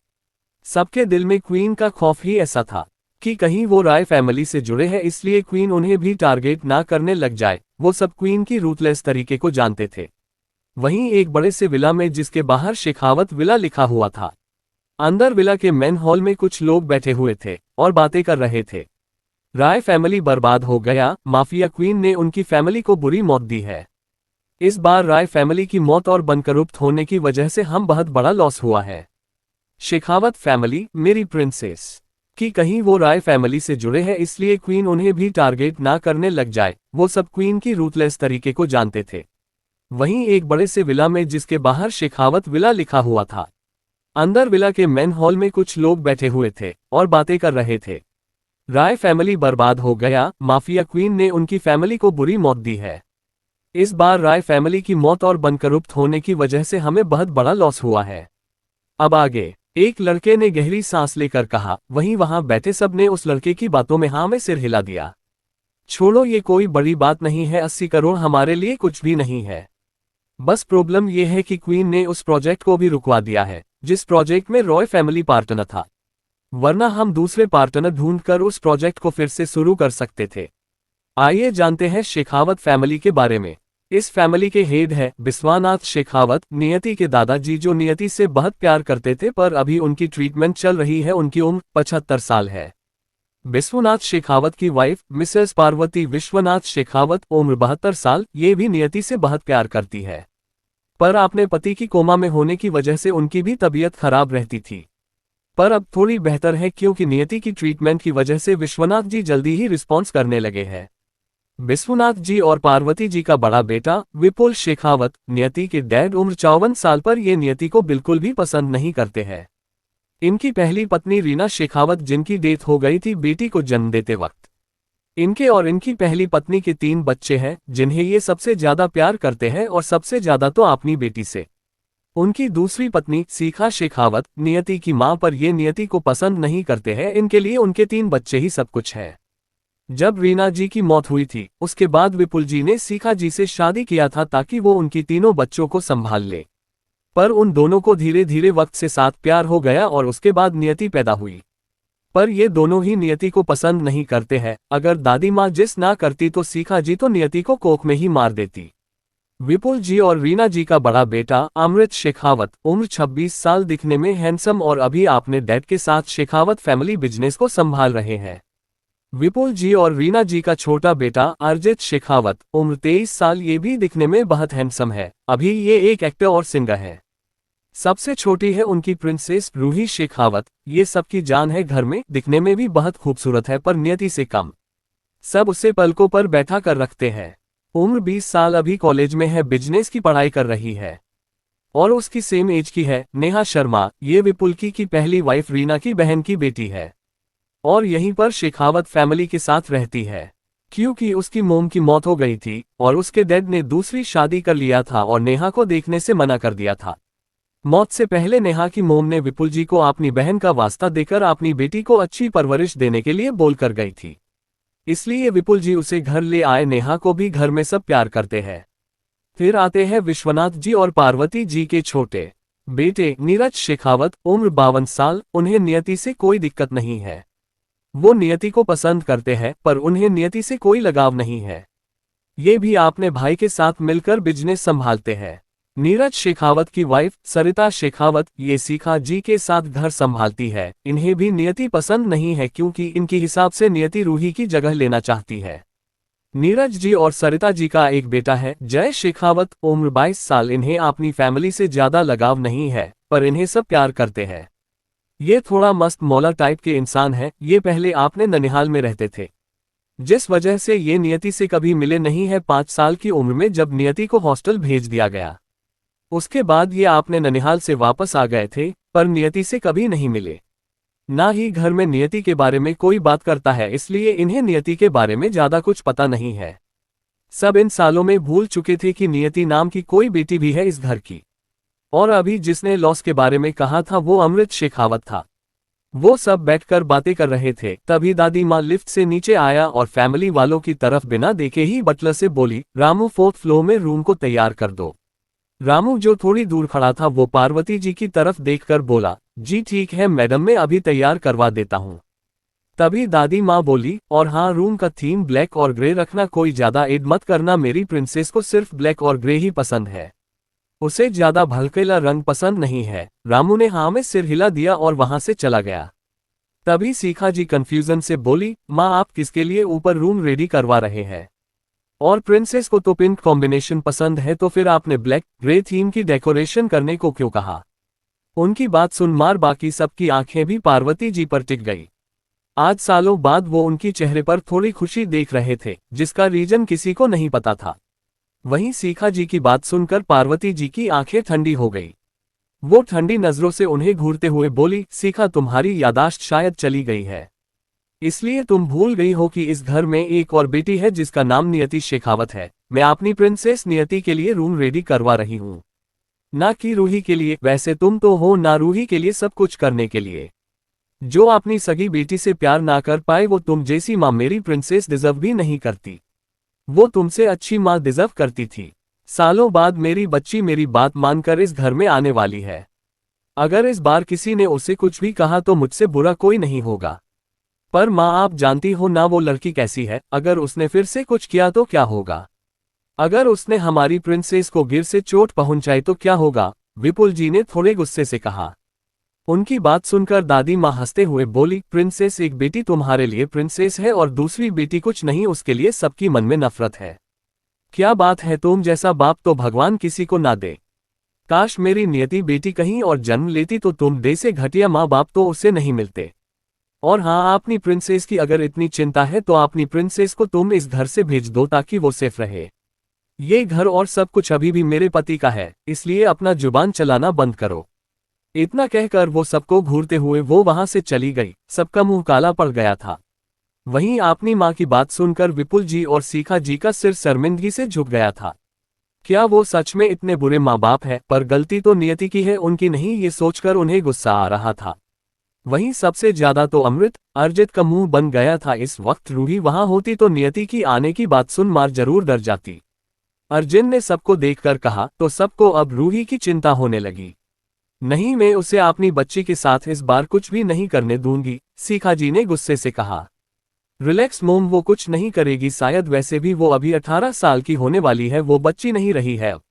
सबके दिल में क्वीन का खौफ ही ऐसा था कि कहीं वो राय फैमिली से जुड़े हैं, इसलिए क्वीन उन्हें भी टारगेट ना करने लग जाए। वो सब क्वीन की रूथलेस तरीके को जानते थे। वहीं एक बड़े से विला में, जिसके बाहर शेखावत विला लिखा हुआ था, अंदर विला के मेन हॉल में कुछ लोग बैठे हुए थे और बातें कर रहे थे। राय फैमिली बर्बाद हो गया। माफिया क्वीन ने उनकी फैमिली को बुरी मौत दी है। इस बार राय फैमिली की मौत और बनकरुप्त होने की वजह से हम बहुत बड़ा लॉस हुआ है। शेखावत फैमिली, मेरी प्रिंसेस, कि कहीं वो राय फैमिली से जुड़े हैं, इसलिए क्वीन उन्हें भी टारगेट ना करने लग जाए। वो सब क्वीन की रूथलेस तरीके को जानते थे। वहीं एक बड़े से विला में, जिसके बाहर शेखावत विला लिखा हुआ था, अंदर विला के मेन हॉल में कुछ लोग बैठे हुए थे और बातें कर रहे थे। राय फैमिली बर्बाद हो गया। माफिया क्वीन ने उनकी फैमिली को बुरी मौत दी है। इस बार राय फैमिली की मौत और बनकरुप्त होने की वजह से हमें बहुत बड़ा लॉस हुआ है। अब आगे, एक लड़के ने गहरी सांस लेकर कहा। वहीं वहां बैठे सब ने उस लड़के की बातों में हाँ में सिर हिला दिया। छोड़ो, ये कोई बड़ी बात नहीं है। 80 करोड़ हमारे लिए कुछ भी नहीं है। बस प्रॉब्लम यह है कि क्वीन ने उस प्रोजेक्ट को भी रुकवा दिया है जिस प्रोजेक्ट में रॉय फैमिली पार्टनर था, वरना हम दूसरे पार्टनर ढूंढकर उस प्रोजेक्ट को फिर से शुरू कर सकते थे। आइए जानते हैं शेखावत फैमिली के बारे में। इस फैमिली के हेड है विश्वनाथ शेखावत, नियति के दादाजी, जो नियति से बहुत प्यार करते थे, पर अभी उनकी ट्रीटमेंट चल रही है। उनकी उम्र 75 साल है। विश्वनाथ शेखावत की वाइफ मिसेस पार्वती विश्वनाथ शेखावत, उम्र 72 साल, ये भी नियति से बहुत प्यार करती है, पर अपने पति की कोमा में होने की वजह से उनकी भी तबीयत खराब रहती थी। पर अब थोड़ी बेहतर है क्योंकि नियति की ट्रीटमेंट की वजह से विश्वनाथ जी जल्दी ही रिस्पॉन्स करने लगे हैं। विश्वनाथ जी और पार्वती जी का बड़ा बेटा विपुल शेखावत, नियति के डैड, उम्र 54 साल, पर ये नियति को बिल्कुल भी पसंद नहीं करते हैं। इनकी पहली पत्नी रीना शेखावत, जिनकी डेथ हो गई थी बेटी को जन्म देते वक्त। इनके और इनकी पहली पत्नी के 3 बच्चे हैं, जिन्हें ये सबसे ज्यादा प्यार करते हैं, और सबसे ज्यादा तो अपनी बेटी से। उनकी दूसरी पत्नी सीखा शेखावत, नियति की मां, पर ये नियति को पसंद नहीं करते हैं। इनके लिए उनके 3 बच्चे ही सब कुछ है। जब रीना जी की मौत हुई थी, उसके बाद विपुल जी ने सीखा जी से शादी किया था ताकि वो उनकी तीनों बच्चों को संभाल ले। पर उन दोनों को धीरे धीरे वक्त से साथ प्यार हो गया और उसके बाद नियति पैदा हुई। पर ये दोनों ही नियति को पसंद नहीं करते हैं। अगर दादी माँ जिस ना करती तो सीखा जी तो नियति को कोख में ही मार देती। विपुल जी और रीना जी का बड़ा बेटा अमृत शेखावत, उम्र 26 साल, दिखने में हैंडसम, और अभी अपने डैड के साथ शेखावत फैमिली बिजनेस को संभाल रहे हैं। विपुल जी और रीना जी का छोटा बेटा अरजित शेखावत, उम्र 23 साल, ये भी दिखने में बहुत हैंडसम है। अभी ये एक एक्टर और सिंगर है। सबसे छोटी है उनकी प्रिंसेस रूही शेखावत, ये सबकी जान है घर में, दिखने में भी बहुत खूबसूरत है, पर नियति से कम। सब उसे पलकों पर बैठा कर रखते हैं। उम्र 20 साल, अभी कॉलेज में है, बिजनेस की पढ़ाई कर रही है। और उसकी सेम एज की है नेहा शर्मा, ये विपुल की पहली वाइफ रीना की बहन की बेटी है, और यहीं पर शेखावत फैमिली के साथ रहती है। क्योंकि उसकी मोम की मौत हो गई थी और उसके डैड ने दूसरी शादी कर लिया था और नेहा को देखने से मना कर दिया था। मौत से पहले नेहा की मोम ने विपुल जी को अपनी बहन का वास्ता देकर अपनी बेटी को अच्छी परवरिश देने के लिए बोलकर गई थी, इसलिए विपुल जी उसे घर ले आए। नेहा को भी घर में सब प्यार करते हैं। फिर आते हैं विश्वनाथ जी और पार्वती जी के छोटे बेटे नीरज शेखावत, उम्र 52 साल, उन्हें नियति से कोई दिक्कत नहीं है। वो नियति को पसंद करते हैं, पर उन्हें नियति से कोई लगाव नहीं है। ये भी अपने भाई के साथ मिलकर बिजनेस संभालते हैं। नीरज शेखावत की वाइफ सरिता शेखावत, ये सीखा जी के साथ घर संभालती है। इन्हें भी नियति पसंद नहीं है क्योंकि इनके हिसाब से नियति रूही की जगह लेना चाहती है। नीरज जी और सरिता जी का एक बेटा है, जय शेखावत, उम्र 22 साल। इन्हें अपनी फैमिली से ज्यादा लगाव नहीं है, पर इन्हें सब प्यार करते हैं। ये थोड़ा मस्त मौला टाइप के इंसान है। ये पहले आपने ननिहाल में रहते थे, जिस वजह से ये नियति से कभी मिले नहीं है। 5 साल की उम्र में जब नियति को हॉस्टल भेज दिया गया, उसके बाद ये आपने ननिहाल से वापस आ गए थे, पर नियति से कभी नहीं मिले। ना ही घर में नियति के बारे में कोई बात करता है, इसलिए इन्हें नियति के बारे में ज्यादा कुछ पता नहीं है। सब इन सालों में भूल चुके थे कि नियति नाम की कोई बेटी भी है इस घर की। और अभी जिसने लॉस के बारे में कहा था वो अमृत शेखावत था। वो सब बैठकर बातें कर रहे थे, तभी दादी माँ लिफ्ट से नीचे आया और फैमिली वालों की तरफ बिना देखे ही बटलर से बोली, रामू 4th फ्लोर में रूम को तैयार कर दो। रामू जो थोड़ी दूर खड़ा था वो पार्वती जी की तरफ देखकर बोला, जी ठीक है मैडम, मैं अभी तैयार करवा देता हूँ। तभी दादी माँ बोली, और हाँ, रूम का थीम ब्लैक और ग्रे रखना, कोई ज्यादा एड मत करना, मेरी प्रिंसेस को सिर्फ ब्लैक और ग्रे ही पसंद है, उसे ज्यादा भड़कीला रंग पसंद नहीं है। रामू ने हाँ में सिर हिला दिया और वहां से चला गया। तभी सीखा जी कंफ्यूजन से बोली, माँ आप किसके लिए ऊपर रूम रेडी करवा रहे हैं? और प्रिंसेस को तो पिंक कॉम्बिनेशन पसंद है, तो फिर आपने ब्लैक ग्रे थीम की डेकोरेशन करने को क्यों कहा? उनकी बात सुन मार बाकी सबकी आंखें भी पार्वती जी पर टिक गई। आज सालों बाद वो उनकी चेहरे पर थोड़ी खुशी देख रहे थे, जिसका रीजन किसी को नहीं पता था। वहीं सीखा जी की बात सुनकर पार्वती जी की आंखें ठंडी हो गई। वो ठंडी नजरों से उन्हें घूरते हुए बोली, सीखा तुम्हारी यादाश्त शायद चली गई है, इसलिए तुम भूल गई हो कि इस घर में एक और बेटी है जिसका नाम नियति शेखावत है। मैं अपनी प्रिंसेस नियति के लिए रूम रेडी करवा रही हूँ, ना कि रूही के लिए। वैसे तुम तो हो ना रूही के लिए सब कुछ करने के लिए। जो अपनी सगी बेटी से प्यार ना कर पाए वो तुम जैसी माँ मेरी प्रिंसेस डिजर्व भी नहीं करती। वो तुमसे अच्छी माँ डिजर्व करती थी। सालों बाद मेरी बच्ची मेरी बात मानकर इस घर में आने वाली है। अगर इस बार किसी ने उसे कुछ भी कहा तो मुझसे बुरा कोई नहीं होगा, पर माँ आप जानती हो ना वो लड़की कैसी है। अगर उसने फिर से कुछ किया तो क्या होगा? अगर उसने हमारी प्रिंसेस को गिर से चोट पहुंचाई तो क्या होगा? विपुल जी ने थोड़े गुस्से से कहा। उनकी बात सुनकर दादी माँ हंसते हुए बोली, प्रिंसेस एक बेटी तुम्हारे लिए प्रिंसेस है और दूसरी बेटी कुछ नहीं, उसके लिए सबकी मन में नफरत है। क्या बात है, तुम जैसा बाप तो भगवान किसी को ना दे। काश मेरी नियति बेटी कहीं और जन्म लेती तो तुम जैसे घटिया माँ बाप तो उसे नहीं मिलते। और हाँ, अपनी प्रिंसेस की अगर इतनी चिंता है तो अपनी प्रिंसेस को तुम इस घर से भेज दो ताकि वो सेफ रहे। ये घर और सब कुछ अभी भी मेरे पति का है, इसलिए अपना जुबान चलाना बंद करो। इतना कहकर वो सबको घूरते हुए वो वहां से चली गई। सबका मुंह काला पड़ गया था। वहीं अपनी माँ की बात सुनकर विपुल जी और सीखा जी का सिर शर्मिंदगी से झुक गया था। क्या वो सच में इतने बुरे माँ बाप है? पर गलती तो नियति की है, उनकी नहीं, ये सोचकर उन्हें गुस्सा आ रहा था। वहीं सबसे ज्यादा तो अर्जित का मुंह बन गया था। इस वक्त रूही वहां होती तो नियति की आने की बात सुन मार जरूर डर जाती। अर्जुन ने सबको देखकर कहा, तो सबको अब रूही की चिंता होने लगी। नहीं, मैं उसे अपनी बच्ची के साथ इस बार कुछ भी नहीं करने दूंगी, सीखा जी ने गुस्से से कहा। रिलैक्स मोम, वो कुछ नहीं करेगी शायद, वैसे भी वो अभी 18 साल की होने वाली है, वो बच्ची नहीं रही है अब।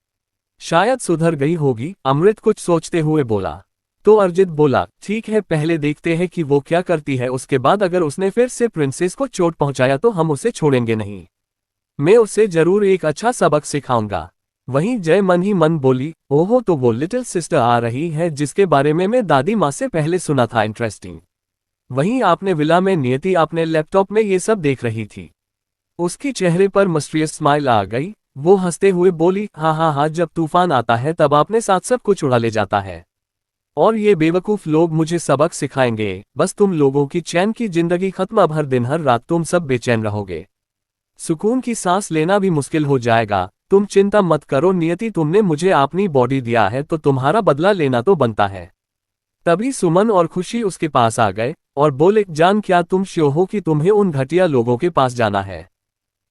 शायद सुधर गई होगी, अमृत कुछ सोचते हुए बोला। तो अर्जित बोला, ठीक है, पहले देखते हैं कि वो क्या करती है, उसके बाद अगर उसने फिर से प्रिंसेस को चोट पहुंचाया तो हम उसे छोड़ेंगे नहीं। मैं उसे जरूर एक अच्छा सबक सिखाऊंगा। वहीं जय मन ही मन बोली, ओहो, तो वो लिटिल सिस्टर आ रही है जिसके बारे में मैं दादी माँ से पहले सुना था, इंटरेस्टिंग। वहीं आपने विला में नियति अपने लैपटॉप में ये सब देख रही थी। उसकी चेहरे पर मिस्टीरियस स्माइल आ गई। वो हंसते हुए बोली, हाँ हाँ हाँ, जब तूफान आता है तब आपने साथ सब कुछ उड़ा ले जाता है, और ये बेवकूफ लोग मुझे सबक सिखाएंगे। बस तुम लोगों की चैन की जिंदगी खत्म, अब हर दिन हर रात तुम सब बेचैन रहोगे, सुकून की सांस लेना भी मुश्किल हो जाएगा। तुम चिंता मत करो नियति, तुमने मुझे अपनी बॉडी दिया है तो तुम्हारा बदला लेना तो बनता है। तभी सुमन और खुशी उसके पास आ गए और बोले, जान क्या तुम श्योर हो कि तुम्हें उन घटिया लोगों के पास जाना है?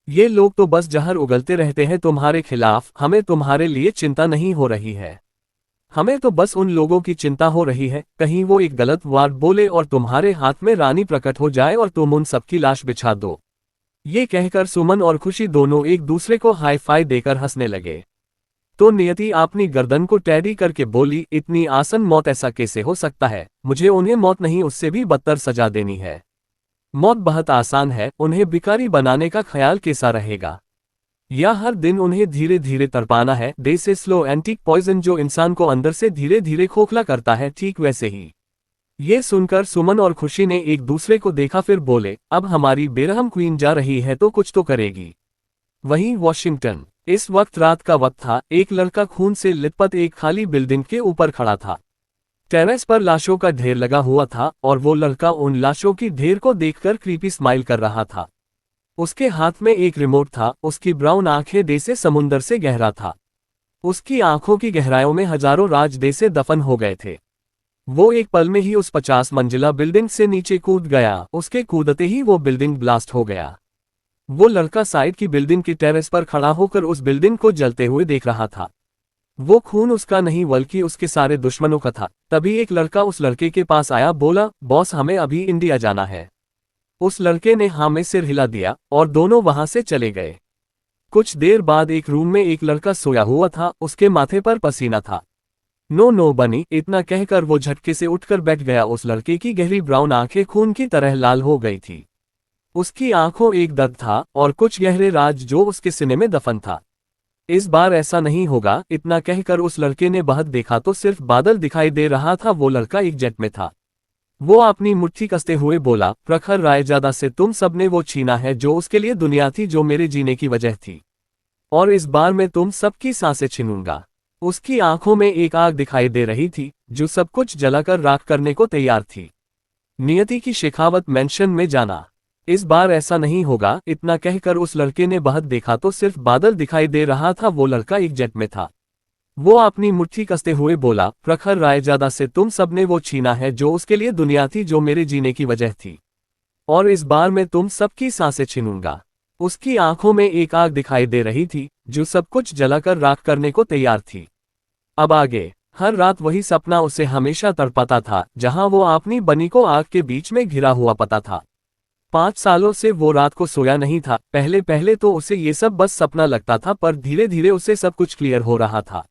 ये लोग तो बस जहर उगलते रहते हैं तुम्हारे खिलाफ। हमें तुम्हारे लिए चिंता नहीं हो रही है, हमें तो बस उन लोगों की चिंता हो रही है, कहीं वो एक गलत वर्ड बोले और तुम्हारे हाथ में रानी प्रकट हो जाए और तुम उन सबकी लाश बिछा दो। ये कहकर सुमन और खुशी दोनों एक दूसरे को हाई फाई देकर हंसने लगे। तो नियति अपनी गर्दन को टेढ़ी करके बोली, इतनी आसान मौत ऐसा कैसे हो सकता है? मुझे उन्हें मौत नहीं, उससे भी बदतर सजा देनी है। मौत बहुत आसान है, उन्हें भिखारी बनाने का ख्याल कैसा रहेगा? या हर दिन उन्हें धीरे धीरे तड़पाना है, दे से स्लो एंटीक पॉइजन जो इंसान को अंदर से धीरे धीरे खोखला करता है, ठीक वैसे ही। ये सुनकर सुमन और खुशी ने एक दूसरे को देखा, फिर बोले, अब हमारी बेरहम क्वीन जा रही है तो कुछ तो करेगी। वहीं वॉशिंगटन, इस वक्त रात का वक्त था। एक लड़का खून से लिपट एक खाली बिल्डिंग के ऊपर खड़ा था। टेरेस पर लाशों का ढेर लगा हुआ था और वो लड़का उन लाशों की ढेर को देखकर क्रीपी स्माइल कर रहा था। उसके हाथ में एक रिमोट था, उसकी ब्राउन आंखें जैसे समुंदर से गहरा था। उसकी आंखों की गहराइयों में हजारों राज जैसे दफन हो गए थे। वो एक पल में ही उस 50 मंजिला बिल्डिंग से नीचे कूद गया। उसके कूदते ही वो बिल्डिंग ब्लास्ट हो गया। वो लड़का साइड की बिल्डिंग की टेरेस पर खड़ा होकर उस बिल्डिंग को जलते हुए देख रहा था। वो खून उसका नहीं बल्कि उसके सारे दुश्मनों का था। तभी एक लड़का उस लड़के के पास आया, बोला, बॉस हमें अभी इंडिया जाना है। उस लड़के ने हाँ में सिर हिला दिया और दोनों वहां से चले गए। कुछ देर बाद एक रूम में एक लड़का सोया हुआ था, उसके माथे पर पसीना था। नो नो बनी, इतना कहकर वो झटके से उठकर बैठ गया। उस लड़के की गहरी ब्राउन आंखें खून की तरह लाल हो गई थी। उसकी आंखों एक दर्द था और कुछ गहरे राज जो उसके सीने में दफन था। इस बार ऐसा नहीं होगा, इतना कहकर उस लड़के ने बाहर देखा तो सिर्फ बादल दिखाई दे रहा था। वो लड़का एक जेट में था। वो अपनी मुट्ठी कसते हुए बोला, प्रखर रायजादा से तुम सबने वो छीना है जो उसके लिए दुनिया थी, जो मेरे जीने की वजह थी। और इस बार मैं तुम सबकी सांसें छीनूंगा। उसकी आंखों में एक आग दिखाई दे रही थी जो सब कुछ जलाकर राख करने को तैयार थी। नियति की शेखावत मेंशन में जाना। इस बार ऐसा नहीं होगा, इतना कहकर उस लड़के ने बाहर देखा तो सिर्फ बादल दिखाई दे रहा था। वो लड़का एक जेट में था। वो अपनी मुट्ठी कसते हुए बोला, प्रखर रायजादा से तुम सबने वो छीना है जो उसके लिए दुनिया थी, जो मेरे जीने की वजह थी। और इस बार मैं तुम सबकी सांसें छीनूंगा। उसकी आंखों में एक आग दिखाई दे रही थी जो सब कुछ जलाकर राख करने को तैयार थी। अब आगे, हर रात वही सपना उसे हमेशा तड़पाता था, जहां वो अपनी बनी को आग के बीच में घिरा हुआ पाता था। 5 सालों से वो रात को सोया नहीं था। पहले पहले तो उसे ये सब बस सपना लगता था, पर धीरे धीरे उसे सब कुछ क्लियर हो रहा था।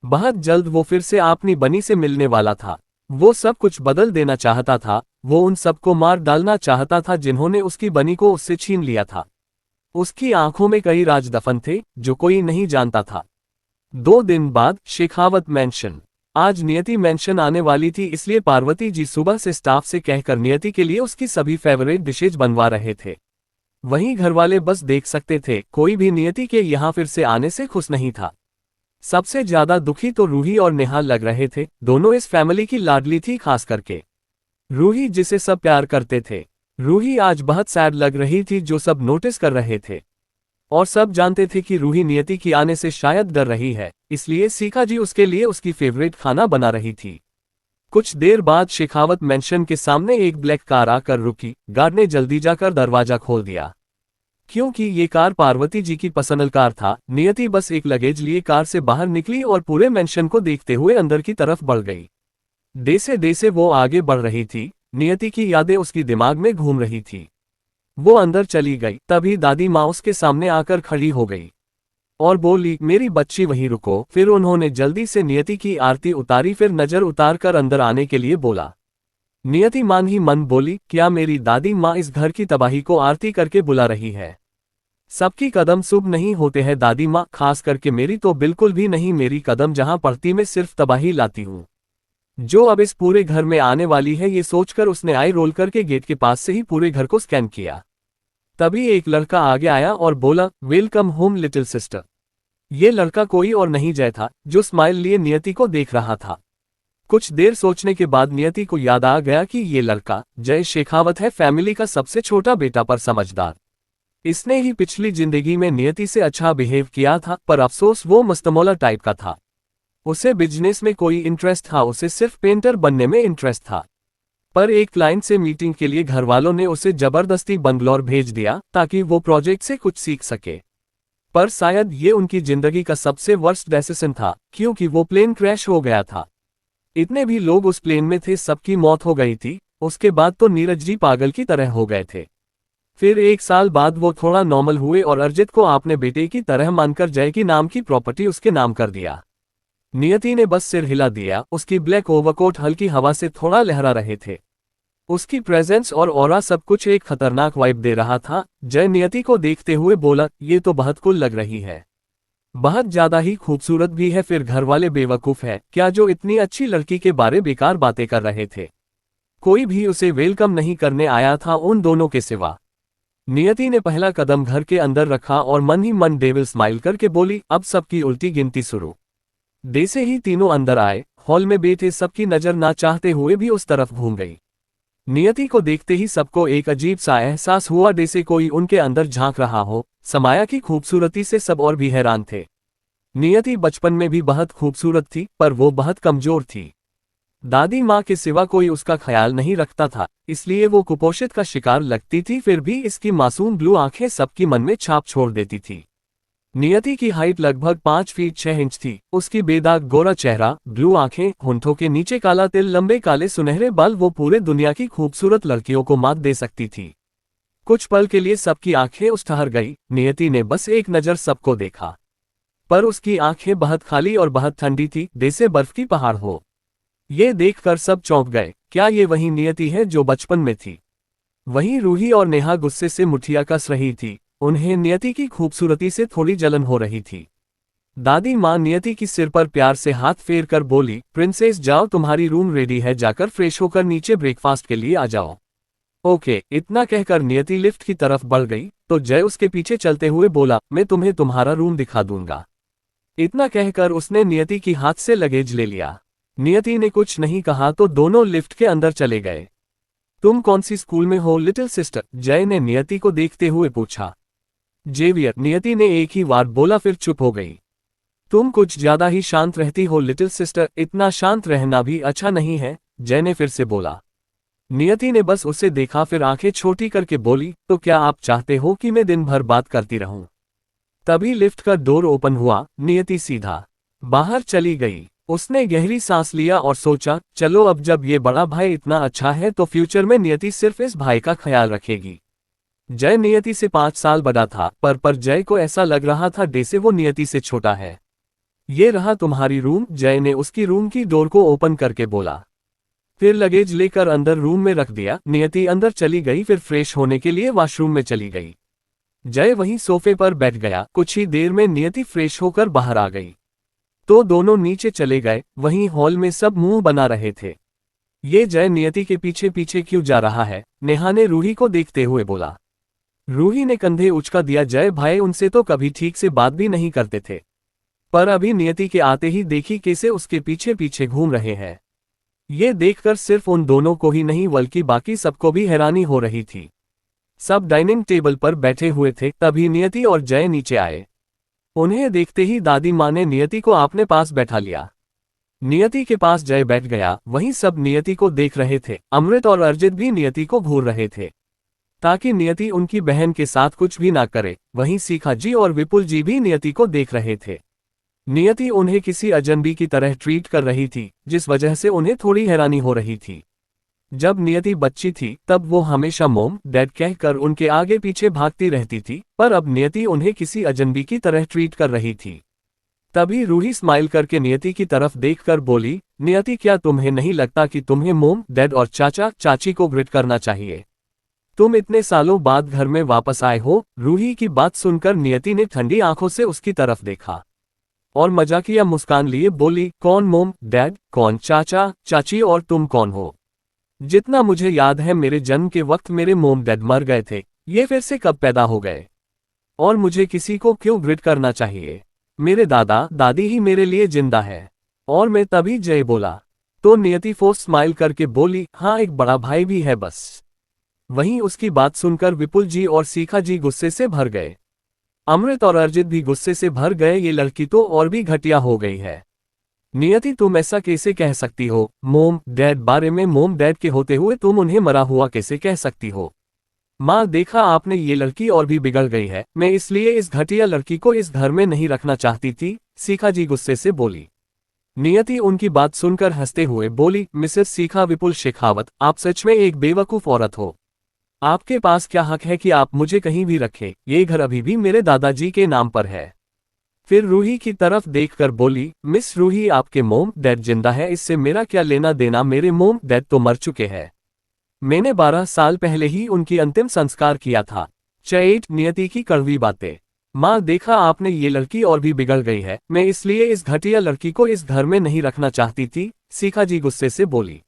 बहुत जल्द वो फिर से अपनी बनी से मिलने वाला था। वो सब कुछ बदल देना चाहता था। वो उन सबको मार डालना चाहता था जिन्होंने उसकी बनी को उससे छीन लिया था। उसकी आंखों में कई राज दफन थे जो कोई नहीं जानता था। 2 दिन बाद शेखावत मेंशन। आज नियति मेंशन आने वाली थी, इसलिए पार्वती जी सुबह से स्टाफ से कहकर नियति के लिए उसकी सभी फेवरेट डिशेज बनवा रहे थे। वहीं घरवाले बस देख सकते थे, कोई भी नियति के यहाँ फिर से आने से खुश नहीं था। सबसे ज्यादा दुखी तो रूही और नेहाल लग रहे थे। दोनों इस फैमिली की लाडली थी, खास करके रूही जिसे सब प्यार करते थे। रूही आज बहुत सैड लग रही थी, जो सब नोटिस कर रहे थे। और सब जानते थे कि रूही नियति की आने से शायद डर रही है, इसलिए सीखा जी उसके लिए उसकी फेवरेट खाना बना रही थी। कुछ देर बाद शेखावत मेंशन के सामने एक ब्लैक कार आकर रुकी। गार्ड ने जल्दी जाकर दरवाजा खोल दिया, क्योंकि ये कार पार्वती जी की पर्सनल कार था। नियति बस एक लगेज लिए कार से बाहर निकली और पूरे मेंशन को देखते हुए अंदर की तरफ बढ़ गई। जैसे जैसे वो आगे बढ़ रही थी, नियति की यादें उसकी दिमाग में घूम रही थी। वो अंदर चली गई, तभी दादी माँ उसके सामने आकर खड़ी हो गई और बोली, मेरी बच्ची वहीं रुको। फिर उन्होंने जल्दी से नियति की आरती उतारी, फिर नजर उतार कर अंदर आने के लिए बोला। नियति मान ही मन बोली, क्या मेरी दादी माँ इस घर की तबाही को आरती करके बुला रही है? सबकी कदम शुभ नहीं होते हैं दादी माँ, खास करके मेरी तो बिल्कुल भी नहीं। मेरी कदम जहां पड़ती मैं सिर्फ तबाही लाती हूँ, जो अब इस पूरे घर में आने वाली है। ये सोचकर उसने आई रोल करके गेट के पास से ही पूरे घर को स्कैन किया। तभी एक लड़का आगे आया और बोला, वेलकम होम लिटिल सिस्टर। ये लड़का कोई और नहीं जय था, जो स्माइल लिए नियति को देख रहा था। कुछ देर सोचने के बाद नियति को याद आ गया कि ये लड़का जय शेखावत है, फैमिली का सबसे छोटा बेटा पर समझदार। इसने ही पिछली जिंदगी में नियति से अच्छा बिहेव किया था, पर अफसोस वो मस्तमौला टाइप का था। उसे बिजनेस में कोई इंटरेस्ट था, उसे सिर्फ पेंटर बनने में इंटरेस्ट था। पर एक क्लाइंट से मीटिंग के लिए घरवालों ने उसे जबरदस्ती बंगलौर भेज दिया ताकि वो प्रोजेक्ट से कुछ सीख सके। पर शायद ये उनकी जिंदगी का सबसे वर्स्ट डिसीजन था, क्योंकि वो प्लेन क्रैश हो गया था। इतने भी लोग उस प्लेन में थे, सबकी मौत हो गई थी। उसके बाद तो नीरज जी पागल की तरह हो गए थे। फिर 1 साल बाद वो थोड़ा नॉर्मल हुए और अर्जित को अपने बेटे की तरह मानकर जय की नाम की प्रॉपर्टी उसके नाम कर दिया। नियति ने बस सिर हिला दिया। उसकी ब्लैक ओवरकोट हल्की हवा से थोड़ा लहरा रहे थे। उसकी प्रेजेंस और ऑरा सब कुछ एक खतरनाक वाइब दे रहा था। जय नियति को देखते हुए बोला, ये तो बहुत कूल लग रही है, बहुत ज्यादा ही खूबसूरत भी है। फिर घर वाले बेवकूफ है क्या जो इतनी अच्छी लड़की के बारे बेकार बातें कर रहे थे। कोई भी उसे वेलकम नहीं करने आया था उन दोनों के सिवा। नियति ने पहला कदम घर के अंदर रखा और मन ही मन डेविल स्माइल करके बोली, अब सबकी उल्टी गिनती शुरू। जैसे ही तीनों अंदर आए, हॉल में बैठे सबकी नजर ना चाहते हुए भी उस तरफ घूम गई। नियति को देखते ही सबको एक अजीब सा एहसास हुआ, जैसे कोई उनके अंदर झांक रहा हो। समाया की खूबसूरती से सब और भी हैरान थे। नियति बचपन में भी बहुत खूबसूरत थी, पर वो बहुत कमजोर थी। दादी माँ के सिवा कोई उसका ख्याल नहीं रखता था, इसलिए वो कुपोषित का शिकार लगती थी। फिर भी इसकी मासूम ब्लू आंखें सबकी मन में छाप छोड़ देती थी। नियति की हाइट लगभग 5 फीट 6 इंच थी। उसकी बेदाग गोरा चेहरा, ब्लू आंखें, होंठों के नीचे काला तिल, लंबे काले सुनहरे बाल, वो पूरे दुनिया की खूबसूरत लड़कियों को मात दे सकती थी। कुछ पल के लिए सबकी आंखें उस ठहर गई। नियति ने बस एक नज़र सबको देखा, पर उसकी आंखें बहुत खाली और बहुत ठंडी थी, जैसे बर्फ की पहाड़ हो। ये देखकर सब चौंक गए। क्या ये वही नियति है जो बचपन में थी? वहीं रूही और नेहा गुस्से से मुठ्ठियां कस रही थी। उन्हें नियति की खूबसूरती से थोड़ी जलन हो रही थी। दादी माँ नियति की सिर पर प्यार से हाथ फेर कर बोली, प्रिंसेस जाओ, तुम्हारी रूम रेडी है, जाकर फ्रेश होकर नीचे ब्रेकफास्ट के लिए आ जाओ। ओके। इतना कहकर नियति लिफ्ट की तरफ बढ़ गई तो जय उसके पीछे चलते हुए बोला, मैं तुम्हें तुम्हारा रूम दिखा दूंगा। इतना कहकर उसने नियति की हाथ से लगेज ले लिया। नियति ने कुछ नहीं कहा तो दोनों लिफ्ट के अंदर चले गए। तुम कौन सी स्कूल में हो लिटिल सिस्टर? जय ने नियति को देखते हुए पूछा। जेवियर, नियति ने एक ही बार बोला, फिर चुप हो गई। तुम कुछ ज्यादा ही शांत रहती हो लिटिल सिस्टर, इतना शांत रहना भी अच्छा नहीं है, जय ने फिर से बोला। नियति ने बस उसे देखा, फिर आंखें छोटी करके बोली, तो क्या आप चाहते हो कि मैं दिन भर बात करती रहूं? तभी लिफ्ट का डोर ओपन हुआ। नियति सीधा बाहर चली गई। उसने गहरी सांस लिया और सोचा, चलो अब जब ये बड़ा भाई इतना अच्छा है तो फ्यूचर में नियति सिर्फ इस भाई का ख्याल रखेगी। जय नियति से 5 साल बड़ा था, पर जय को ऐसा लग रहा था जैसे वो नियति से छोटा है। ये रहा तुम्हारी रूम, जय ने उसकी रूम की डोर को ओपन करके बोला। फिर लगेज लेकर अंदर रूम में रख दिया। नियति अंदर चली गई, फिर फ्रेश होने के लिए वॉशरूम में चली गई। जय वहीं सोफे पर बैठ गया। कुछ ही देर में नियति फ्रेश होकर बाहर आ गई तो दोनों नीचे चले गए। वहीं हॉल में सब मुंह बना रहे थे। ये जय नियति के पीछे पीछे क्यों जा रहा है? नेहा ने रूही को देखते हुए बोला। रूही ने कंधे उचका दिया। जय भाई उनसे तो कभी ठीक से बात भी नहीं करते थे, पर अभी नियति के आते ही देखी कैसे उसके पीछे पीछे घूम रहे हैं। ये देखकर सिर्फ उन दोनों को ही नहीं बल्कि बाकी सबको भी हैरानी हो रही थी। सब डाइनिंग टेबल पर बैठे हुए थे, तभी नियति और जय नीचे आए। उन्हें देखते ही दादी माँ ने नियति को अपने पास बैठा लिया। नियति के पास जय बैठ गया। वहीं सब नियति को देख रहे थे। अमृत और अर्जित भी नियति को घूर रहे थे ताकि नियति उनकी बहन के साथ कुछ भी ना करे। वहीं सीखा जी और विपुल जी भी नियति को देख रहे थे। नियति उन्हें किसी अजनबी की तरह ट्रीट कर रही थी, जिस वजह से उन्हें थोड़ी हैरानी हो रही थी। जब नियति बच्ची थी तब वो हमेशा मोम डैड कहकर उनके आगे पीछे भागती रहती थी, पर अब नियति उन्हें किसी अजनबी की तरह ट्रीट कर रही थी। तभी रूही स्माइल करके नियति की तरफ देखकर बोली, नियति क्या तुम्हें नहीं लगता कि तुम्हें मोम डैड और चाचा चाची को ग्रीट करना चाहिए? तुम इतने सालों बाद घर में वापस आए हो। रूही की बात सुनकर नियति ने ठंडी आंखों से उसकी तरफ देखा और मजाकिया मुस्कान लिए बोली, कौन मोम डैड, कौन चाचा चाची, और तुम कौन हो? जितना मुझे याद है मेरे जन्म के वक्त मेरे मोम डैड मर गए थे, ये फिर से कब पैदा हो गए? और मुझे किसी को क्यों ग्रीट करना चाहिए? मेरे दादा दादी ही मेरे लिए जिंदा है। और मैं तभी जय बोला तो नियति फोर्स स्माइल करके बोली, हाँ एक बड़ा भाई भी है बस। वहीं उसकी बात सुनकर विपुल जी और सीखा जी गुस्से से भर गए। अमृत और अर्जित भी गुस्से से भर गए। ये लड़की तो और भी घटिया हो गई है। नियति तुम ऐसा कैसे कह सकती हो? मोम डैड बारे में मोम डैड के होते हुए तुम उन्हें मरा हुआ कैसे कह सकती हो? माँ देखा आपने, ये लड़की और भी बिगड़ गई है। मैं इसलिए इस घटिया लड़की को इस घर में नहीं रखना चाहती थी, सीखा जी गुस्से से बोली। नियति उनकी बात सुनकर हंसते हुए बोली, मिसेस सीखा विपुल शेखावत, आप सच में एक बेवकूफ औरत हो। आपके पास क्या हक है कि आप मुझे कहीं भी रखें? ये घर अभी भी मेरे दादाजी के नाम पर है। फिर रूही की तरफ देखकर बोली, मिस रूही आपके मोम डैड जिंदा है, इससे मेरा क्या लेना देना? मेरे मोम डैड तो मर चुके हैं। मैंने 12 साल पहले ही उनकी अंतिम संस्कार किया था। चैट नियति की कड़वी बातें। माँ, देखा आपने, ये लड़की और भी बिगड़ गई है। मैं इसलिए इस घटिया लड़की को इस घर में नहीं रखना चाहती थी, शिखा जी गुस्से से बोली।